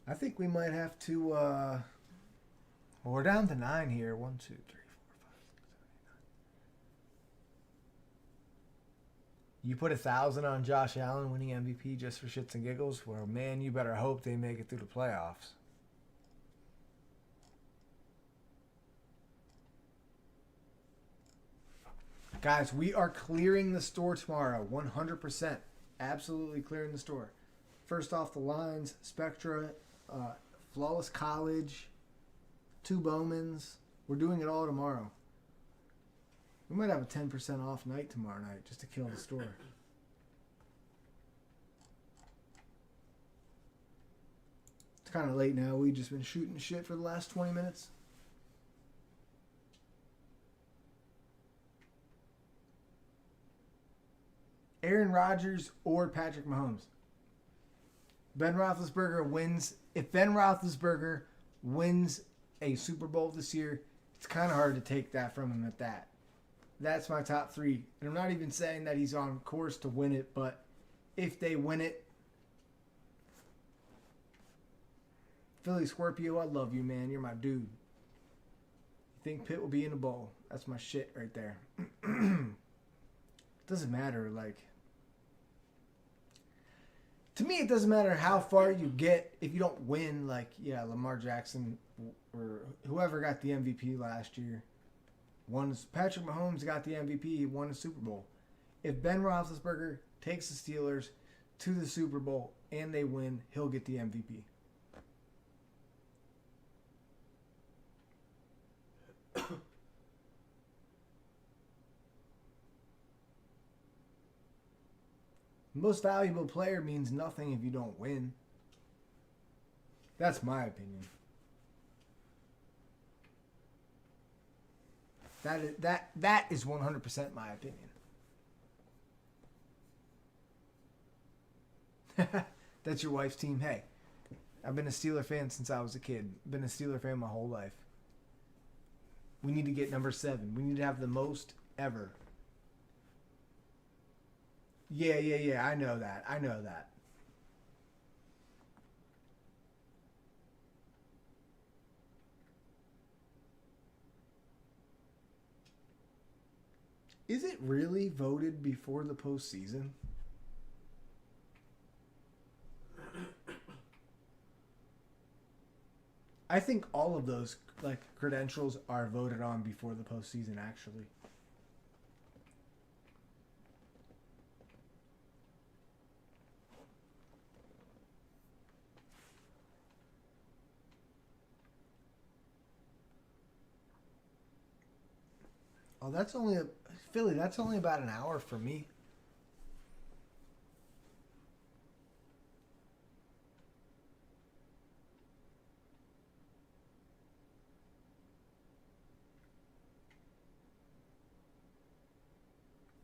I think we might have to. Well, we're down to 9 here. 1, 2, 3, 4, 5, 6, 7, 8, 9. You put 1,000 on Josh Allen winning MVP just for shits and giggles. Well, man, you better hope they make it through the playoffs. Guys, we are clearing the store tomorrow. 100%. Absolutely clearing the store. First off the lines, Spectra, Flawless College, 2 Bowmans. We're doing it all tomorrow. We might have a 10% off night tomorrow night just to kill the store. It's kind of late now. We've just been shooting shit for the last 20 minutes. Aaron Rodgers or Patrick Mahomes. Ben Roethlisberger wins. If Ben Roethlisberger wins a Super Bowl this year, it's kind of hard to take that from him at that. That's my top 3. And I'm not even saying that he's on course to win it, but if they win it, Philly Scorpio, I love you, man. You're my dude. You think Pitt will be in the bowl? That's my shit right there. Doesn't matter, like... To me, it doesn't matter how far you get if you don't win. Like, yeah, Lamar Jackson or whoever got the MVP last year. Patrick Mahomes got the MVP. He won a Super Bowl. If Ben Roethlisberger takes the Steelers to the Super Bowl and they win, he'll get the MVP. Most valuable player means nothing if you don't win. That's my opinion. That is 100% my opinion. That's your wife's team. Hey, I've been a Steeler fan since I was a kid. Been a Steeler fan my whole life. We need to get number 7. We need to have the most ever. Yeah. I know that. Is it really voted before the postseason? I think all of those credentials are voted on before the postseason, actually. Oh, that's only Philly. That's only about an hour for me.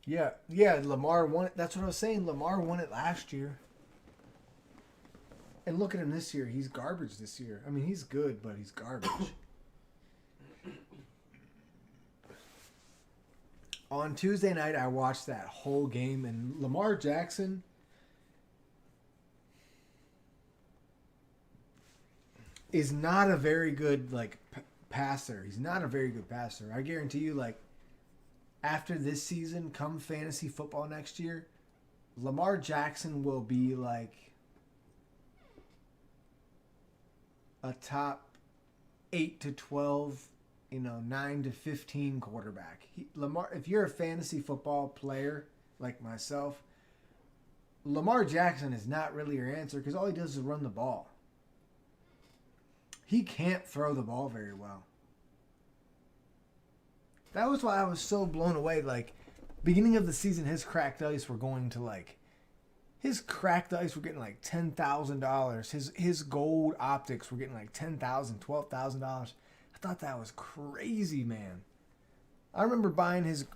Yeah, Lamar won it. That's what I was saying. Lamar won it last year. And look at him this year. He's garbage this year. I mean, he's good, but he's garbage. On Tuesday night, I watched that whole game, and Lamar Jackson is not a very good passer. He's not a very good passer. I guarantee you, after this season, come fantasy football next year, Lamar Jackson will be a top 8 to 12, 9 to 15 quarterback. Lamar, if you're a fantasy football player like myself, Lamar Jackson is not really your answer because all he does is run the ball. He can't throw the ball very well. That was why I was so blown away. Like, beginning of the season, his cracked ice were going to like, his cracked ice were getting like $10,000. His gold optics were getting like $10,000, $12,000. I thought that was crazy, man. I remember buying his.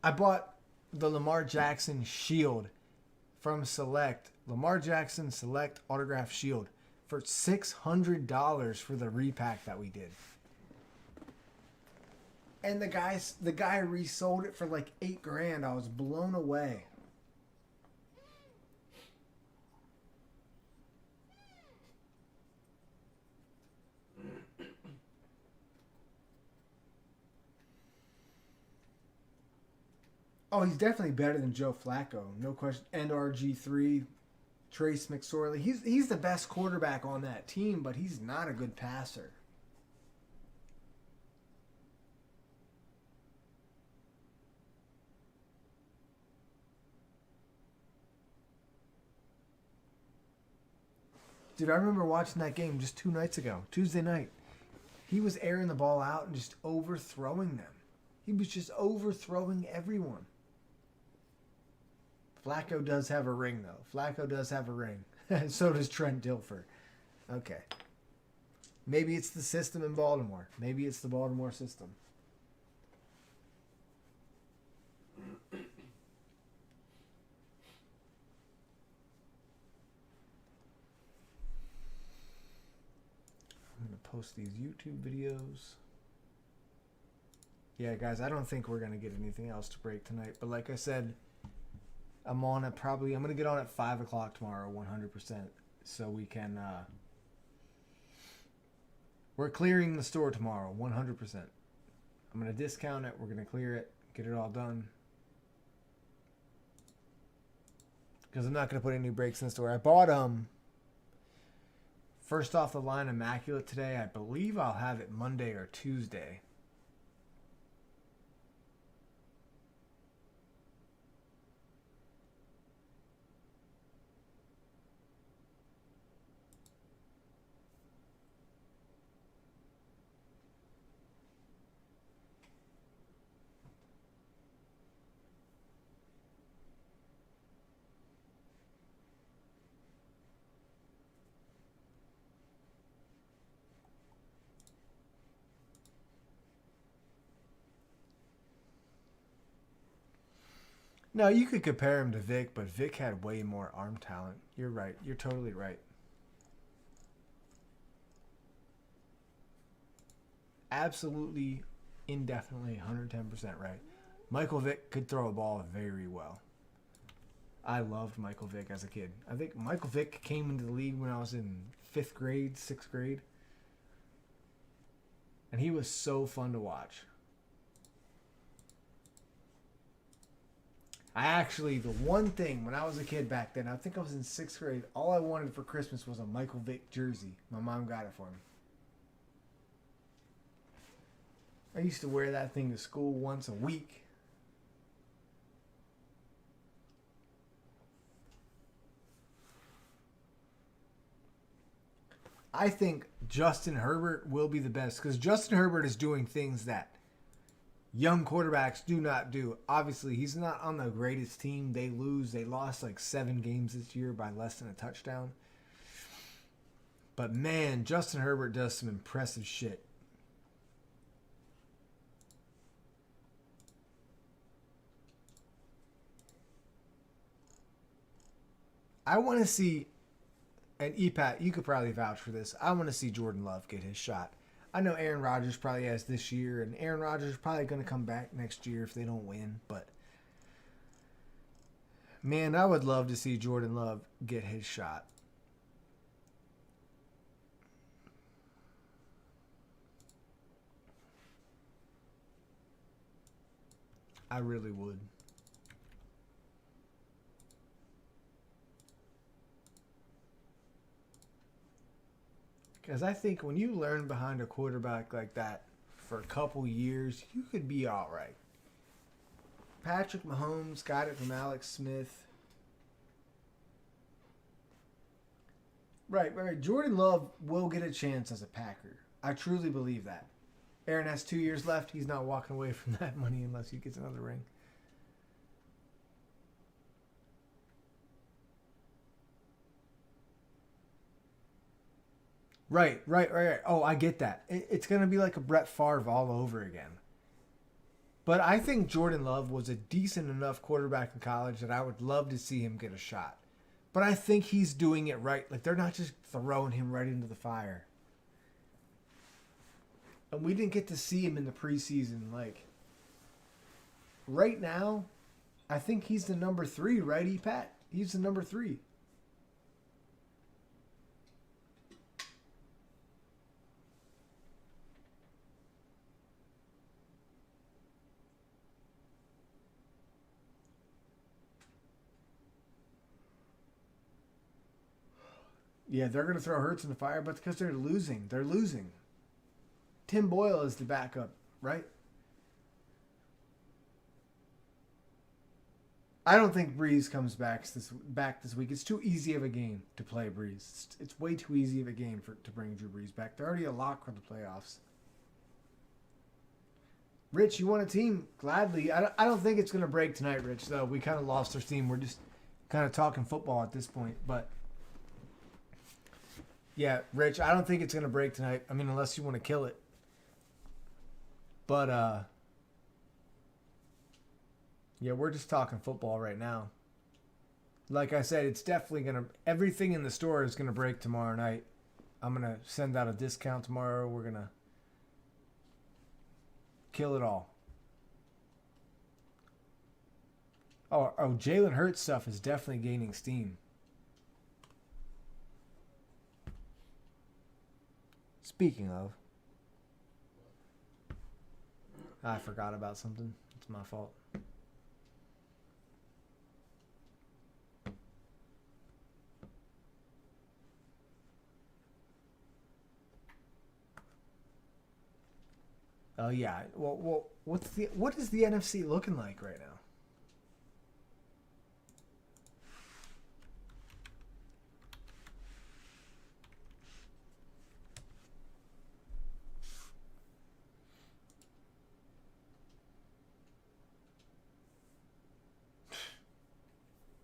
I bought the Lamar Jackson Shield from Select. Lamar Jackson Select Autograph Shield for $600 for the repack that we did. And the guy resold it for like $8,000. I was blown away. Oh, he's definitely better than Joe Flacco, no question. And RG3, Trace McSorley. He's the best quarterback on that team, but he's not a good passer. Dude, I remember watching that game just 2 nights ago, Tuesday night. He was airing the ball out and just overthrowing them. He was just overthrowing everyone. Flacco does have a ring, though. Flacco does have a ring. So does Trent Dilfer. Okay. Maybe it's the system in Baltimore. Maybe it's the Baltimore system. I'm going to post these YouTube videos. Yeah, guys, I don't think we're going to get anything else to break tonight. But like I said, I'm going to get on at 5 o'clock tomorrow, 100%. So we can, we're clearing the store tomorrow, 100%. I'm going to discount it. We're going to clear it, get it all done. Because I'm not going to put any breaks in the store. I bought, first off the line Immaculate today. I believe I'll have it Monday or Tuesday. No, you could compare him to Vic, but Vic had way more arm talent. You're right. You're totally right. Absolutely, indefinitely, 110% right. Michael Vick could throw a ball very well. I loved Michael Vick as a kid. I think Michael Vick came into the league when I was in 5th grade, 6th grade. And he was so fun to watch. The one thing when I was a kid back then, I think I was in 6th grade, all I wanted for Christmas was a Michael Vick jersey. My mom got it for me. I used to wear that thing to school once a week. I think Justin Herbert will be the best because Justin Herbert is doing things that young quarterbacks do not do. Obviously, he's not on the greatest team. They lose. They lost like 7 games this year by less than a touchdown. But man, Justin Herbert does some impressive shit. I want to see, and EPAT, you could probably vouch for this. I want to see Jordan Love get his shot. I know Aaron Rodgers probably has this year, and Aaron Rodgers is probably going to come back next year if they don't win. But, man, I would love to see Jordan Love get his shot. I really would. Because I think when you learn behind a quarterback like that for a couple years, you could be all right. Patrick Mahomes got it from Alex Smith. Right. Jordan Love will get a chance as a Packer. I truly believe that. Aaron has 2 years left. He's not walking away from that money unless he gets another ring. Right. Oh, I get that. It's going to be like a Brett Favre all over again. But I think Jordan Love was a decent enough quarterback in college that I would love to see him get a shot. But I think he's doing it right. Like, they're not just throwing him right into the fire. And we didn't get to see him in the preseason. Like, right now, I think he's the number 3, right, E-Pat? He's the number 3. Yeah, they're going to throw Hurts in the fire, but because they're losing. They're losing. Tim Boyle is the backup, right? I don't think Breeze comes back this week. It's too easy of a game to play Breeze. It's way too easy of a game to bring Drew Brees back. They're already a lock for the playoffs. Rich, you want a team? Gladly. I don't think it's going to break tonight, Rich, though. We kind of lost our steam. We're just kind of talking football at this point, but... Yeah, Rich, I don't think it's going to break tonight. I mean, unless you want to kill it. But, yeah, we're just talking football right now. Like I said, it's definitely going to... Everything in the store is going to break tomorrow night. I'm going to send out a discount tomorrow. We're going to kill it all. Oh, Jalen Hurts stuff is definitely gaining steam. Speaking of, I forgot about something. It's my fault. Oh yeah. Well, what is the NFC looking like right now?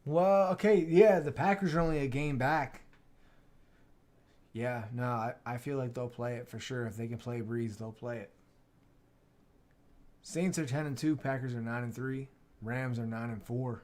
Well, okay, yeah, the Packers are only a game back. Yeah, no, I feel like they'll play it for sure. If they can play Breeze, they'll play it. Saints are 10-2, Packers are 9-3, Rams are 9-4.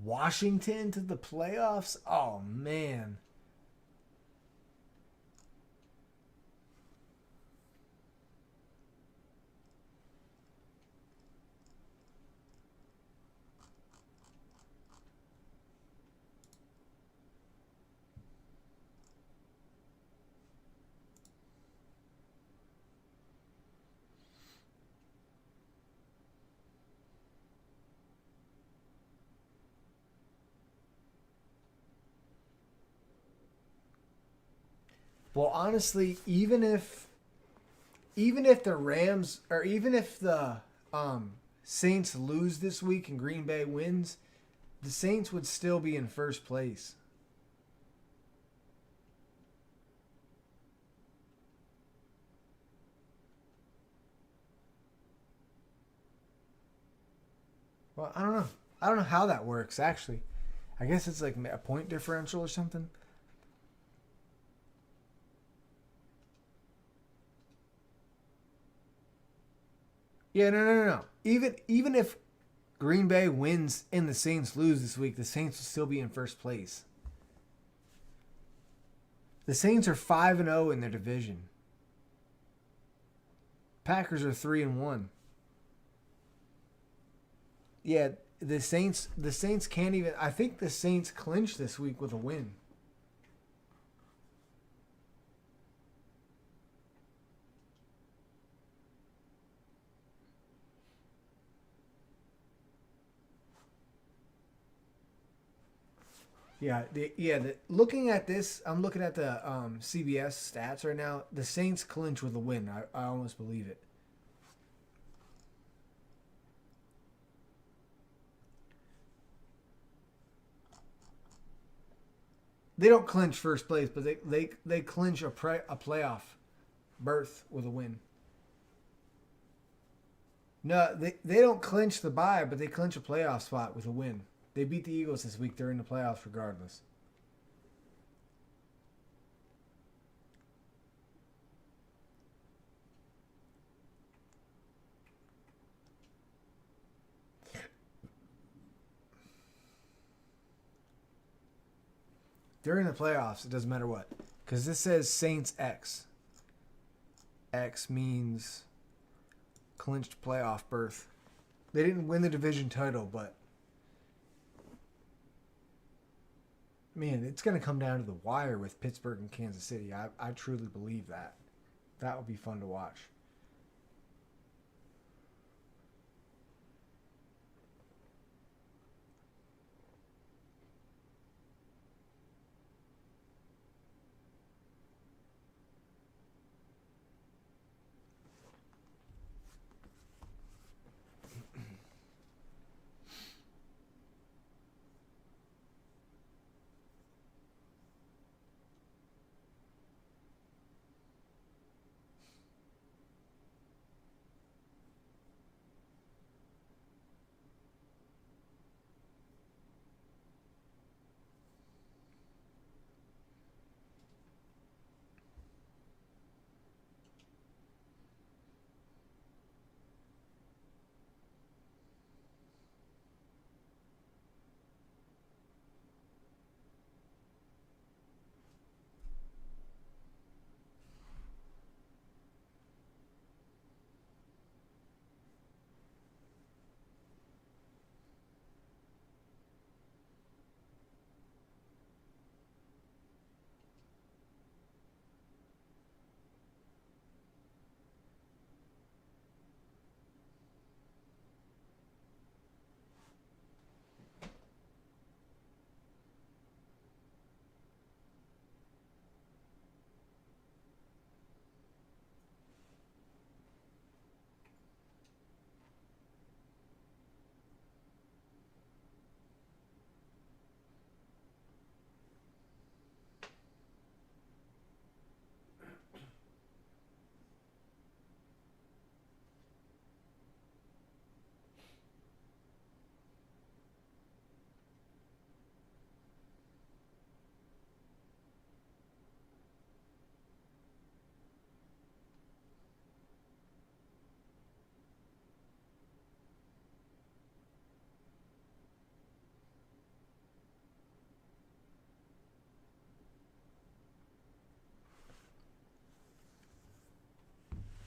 Washington to the playoffs? Oh, man. Well, honestly, even if the Rams or even if the Saints lose this week and Green Bay wins, the Saints would still be in first place. Well, I don't know. I don't know how that works, actually. I guess it's like a point differential or something. Yeah, no. Even if Green Bay wins and the Saints lose this week, the Saints will still be in first place. The Saints are 5-0 in their division. Packers are 3-1. Yeah, the Saints. The Saints can't even. I think the Saints clinched this week with a win. Looking at this, I'm looking at the CBS stats right now. The Saints clinch with a win. I almost believe it. They don't clinch first place, but they clinch a playoff berth with a win. No, they don't clinch the bye, but they clinch a playoff spot with a win. They beat the Eagles this week. They're in the playoffs regardless. They're in the playoffs. It doesn't matter what. Because this says Saints X. X means clinched playoff berth. They didn't win the division title, but man, it's going to come down to the wire with Pittsburgh and Kansas City. I truly believe that. That would be fun to watch.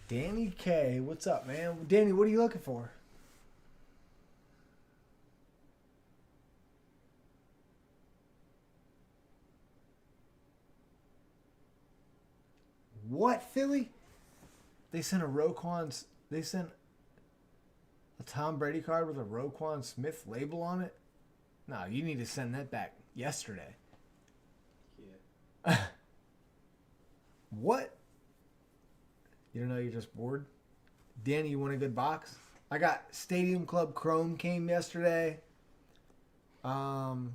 Danny K, what's up, man? Danny, what are you looking for? What, Philly? They sent a Tom Brady card with a Roquan Smith label on it? No, you need to send that back yesterday. Yeah. What? You don't know, you're just bored? Danny, you want a good box? I got Stadium Club Chrome came yesterday. Prism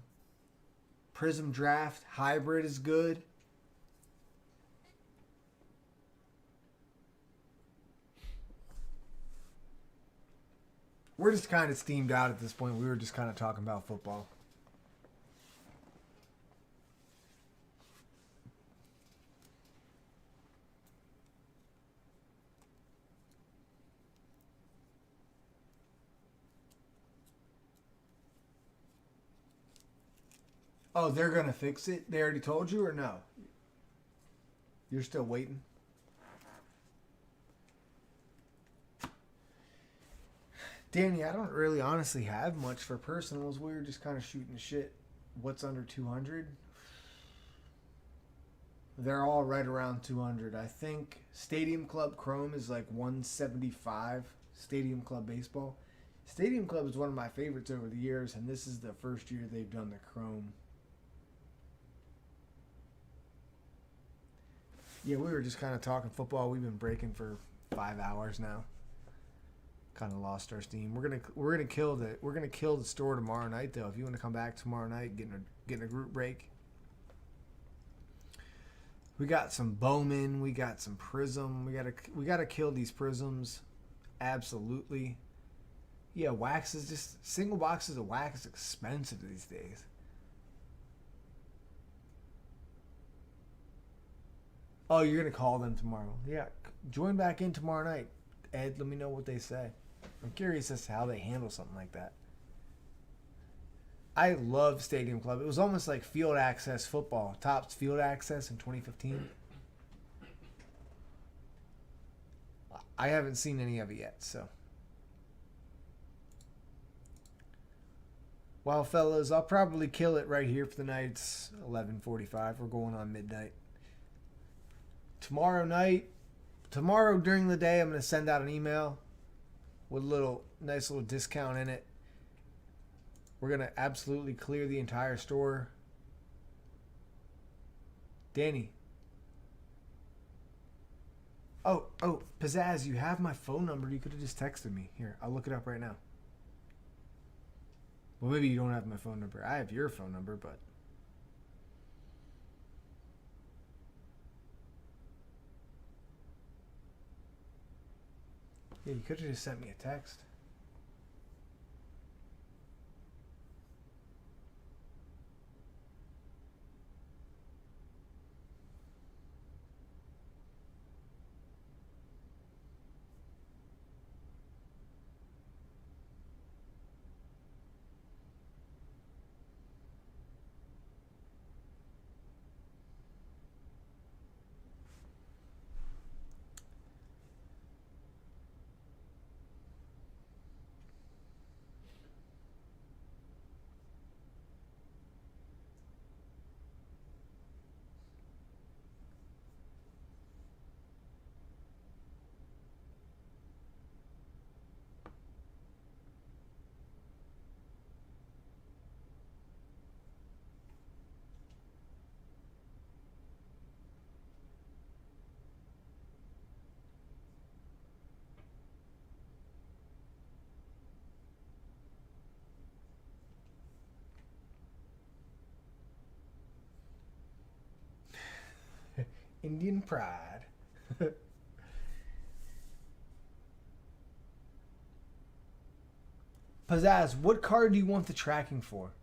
Draft Hybrid is good. We're just kind of steamed out at this point. We were just kind of talking about football. Oh, they're going to fix it? They already told you or no? You're still waiting? Danny, I don't really honestly have much for personals. We were just kind of shooting the shit. What's under 200? They're all right around 200. I think Stadium Club Chrome is like 175. Stadium Club Baseball. Stadium Club is one of my favorites over the years, and this is the first year they've done the Chrome. Yeah, we were just kind of talking football. We've been breaking for 5 hours now. Kind of lost our steam. We're gonna kill the store tomorrow night though. If you want to come back tomorrow night, getting a group break. We got some Bowman. We got some Prism. We gotta kill these Prisms. Absolutely. Yeah, wax is just single boxes of wax is expensive these days. Oh, you're gonna call them tomorrow? Yeah, join back in tomorrow night. Ed, let me know what they say. I'm curious as to how they handle something like that. I love Stadium Club. It was almost like field access football. Topps field access in 2015. I haven't seen any of it yet, so. Well, fellas, I'll probably kill it right here for the night. It's 11:45. We're going on midnight. Tomorrow during the day, I'm going to send out an email with a nice little discount in it. We're going to absolutely clear the entire store. Danny. Oh, Pizzazz, you have my phone number. You could have just texted me. Here, I'll look it up right now. Well, maybe you don't have my phone number. I have your phone number, but... Yeah, you could have just sent me a text. Indian pride. Pizzazz, what card do you want the tracking for?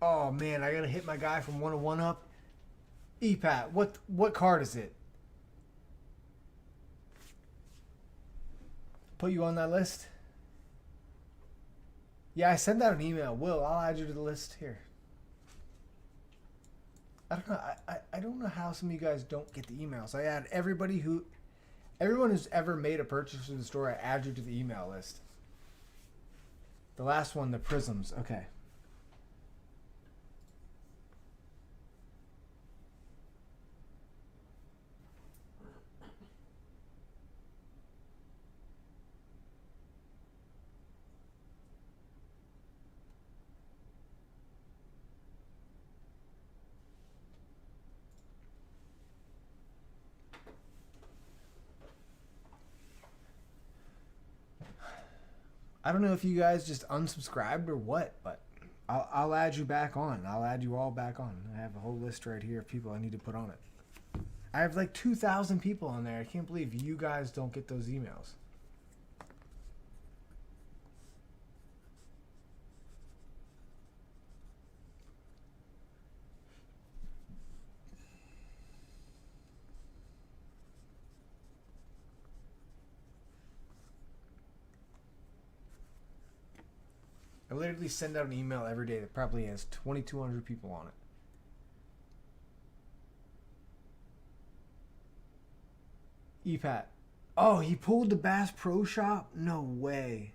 Oh man, I gotta hit my guy from 101 up. EPAT, what card is it? Put you on that list? Yeah, I sent out an email. Will, I'll add you to the list here. I don't know. I don't know how some of you guys don't get the emails. I add everyone who's ever made a purchase in the store. I add you to the email list. The last one, the Prisms. Okay. I don't know if you guys just unsubscribed or what, but I'll add you back on. I'll add you all back on. I have a whole list right here of people I need to put on it. I have like 2,000 people on there. I can't believe you guys don't get those emails. I literally send out an email every day that probably has 2,200 people on it. EPAT. Oh, he pulled the Bass Pro Shop? No way.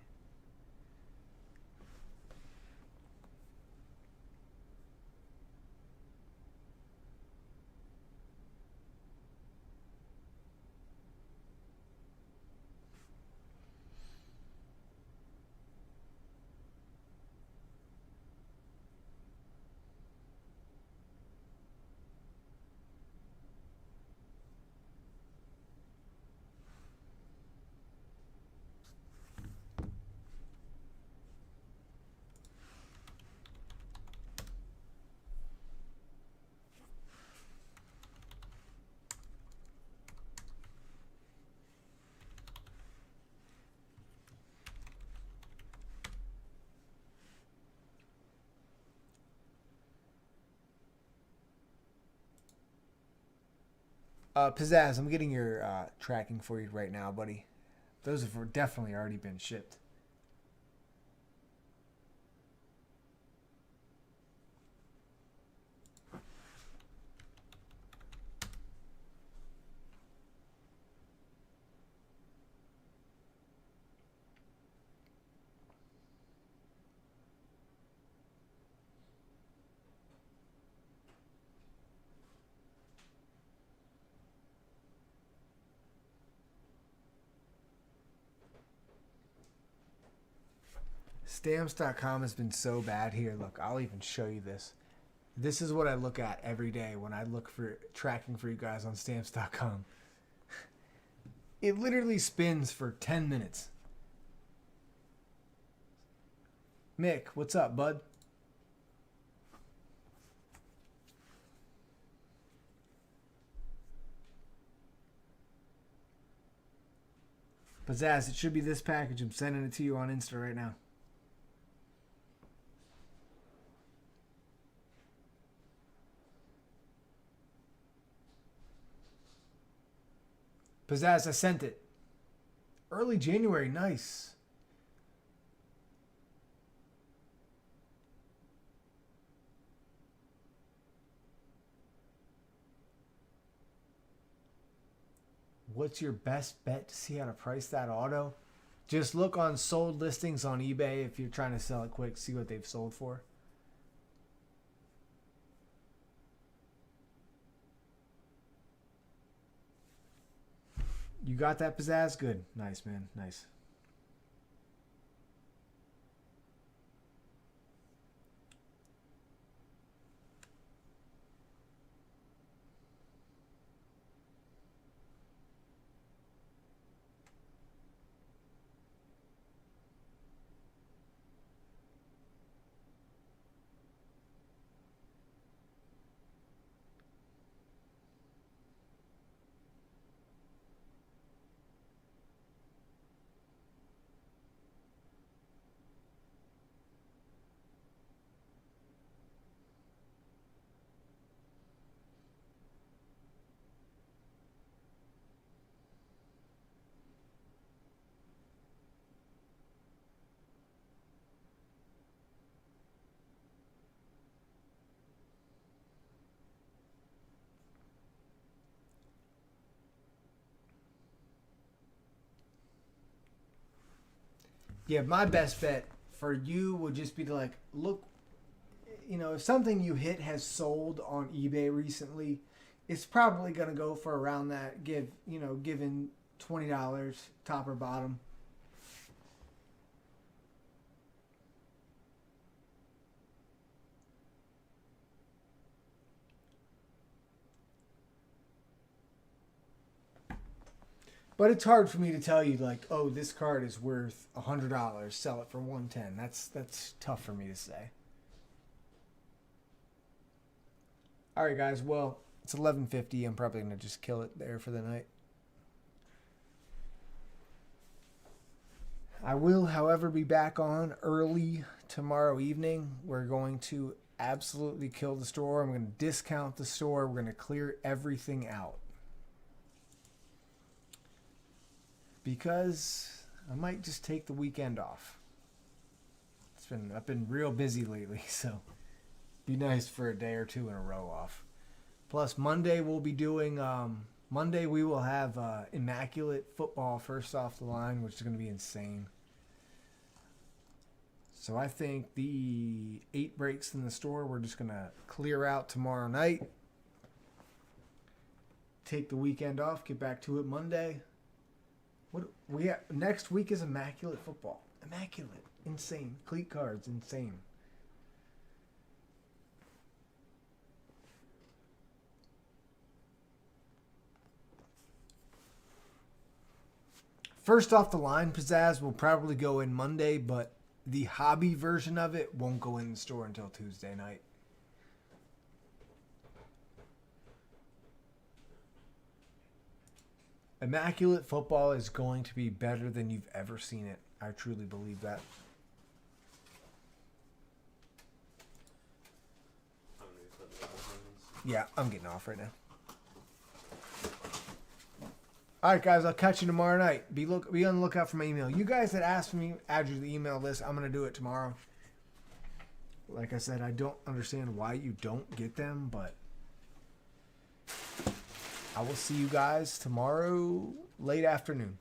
Pizzazz, I'm getting your tracking for you right now, buddy. Those have definitely already been shipped. Stamps.com has been so bad here. Look, I'll even show you this. This is what I look at every day when I look for tracking for you guys on Stamps.com. It literally spins for 10 minutes. Mick, what's up, bud? Pizzazz, it should be this package. I'm sending it to you on Insta right now. Pizzazz, I sent it. Early January, nice. What's your best bet to see how to price that auto? Just look on sold listings on eBay if you're trying to sell it quick, see what they've sold for. You got that, Pizzazz? Good. Nice, man. Nice. Yeah, my best bet for you would just be to like look, you know, if something you hit has sold on eBay recently, it's probably gonna go for around that. Given $20 top or bottom. But it's hard for me to tell you like, oh, this card is worth $100. Sell it for $110. That's tough for me to say. All right, guys. Well, it's 11:50. I'm probably gonna just kill it there for the night. I will, however, be back on early tomorrow evening. We're going to absolutely kill the store. I'm going to discount the store. We're going to clear everything out. Because I might just take the weekend off. I've been real busy lately, so be nice for a day or two in a row off. Plus Monday we'll be doing Monday we will have Immaculate Football first off the line, which is going to be insane. So I think the 8 breaks in the store we're just going to clear out tomorrow night. Take the weekend off, get back to it Monday. What we have, next week is Immaculate Football. Immaculate. Insane. Cleat cards. Insane. First off the line, Pizzazz will probably go in Monday, but the hobby version of it won't go in the store until Tuesday night. Immaculate Football is going to be better than you've ever seen it. I truly believe that. Yeah, I'm getting off right now. All right, guys, I'll catch you tomorrow night. Be on the lookout for my email. You guys that asked me, add you to the email list. I'm going to do it tomorrow. Like I said, I don't understand why you don't get them, but I will see you guys tomorrow late afternoon.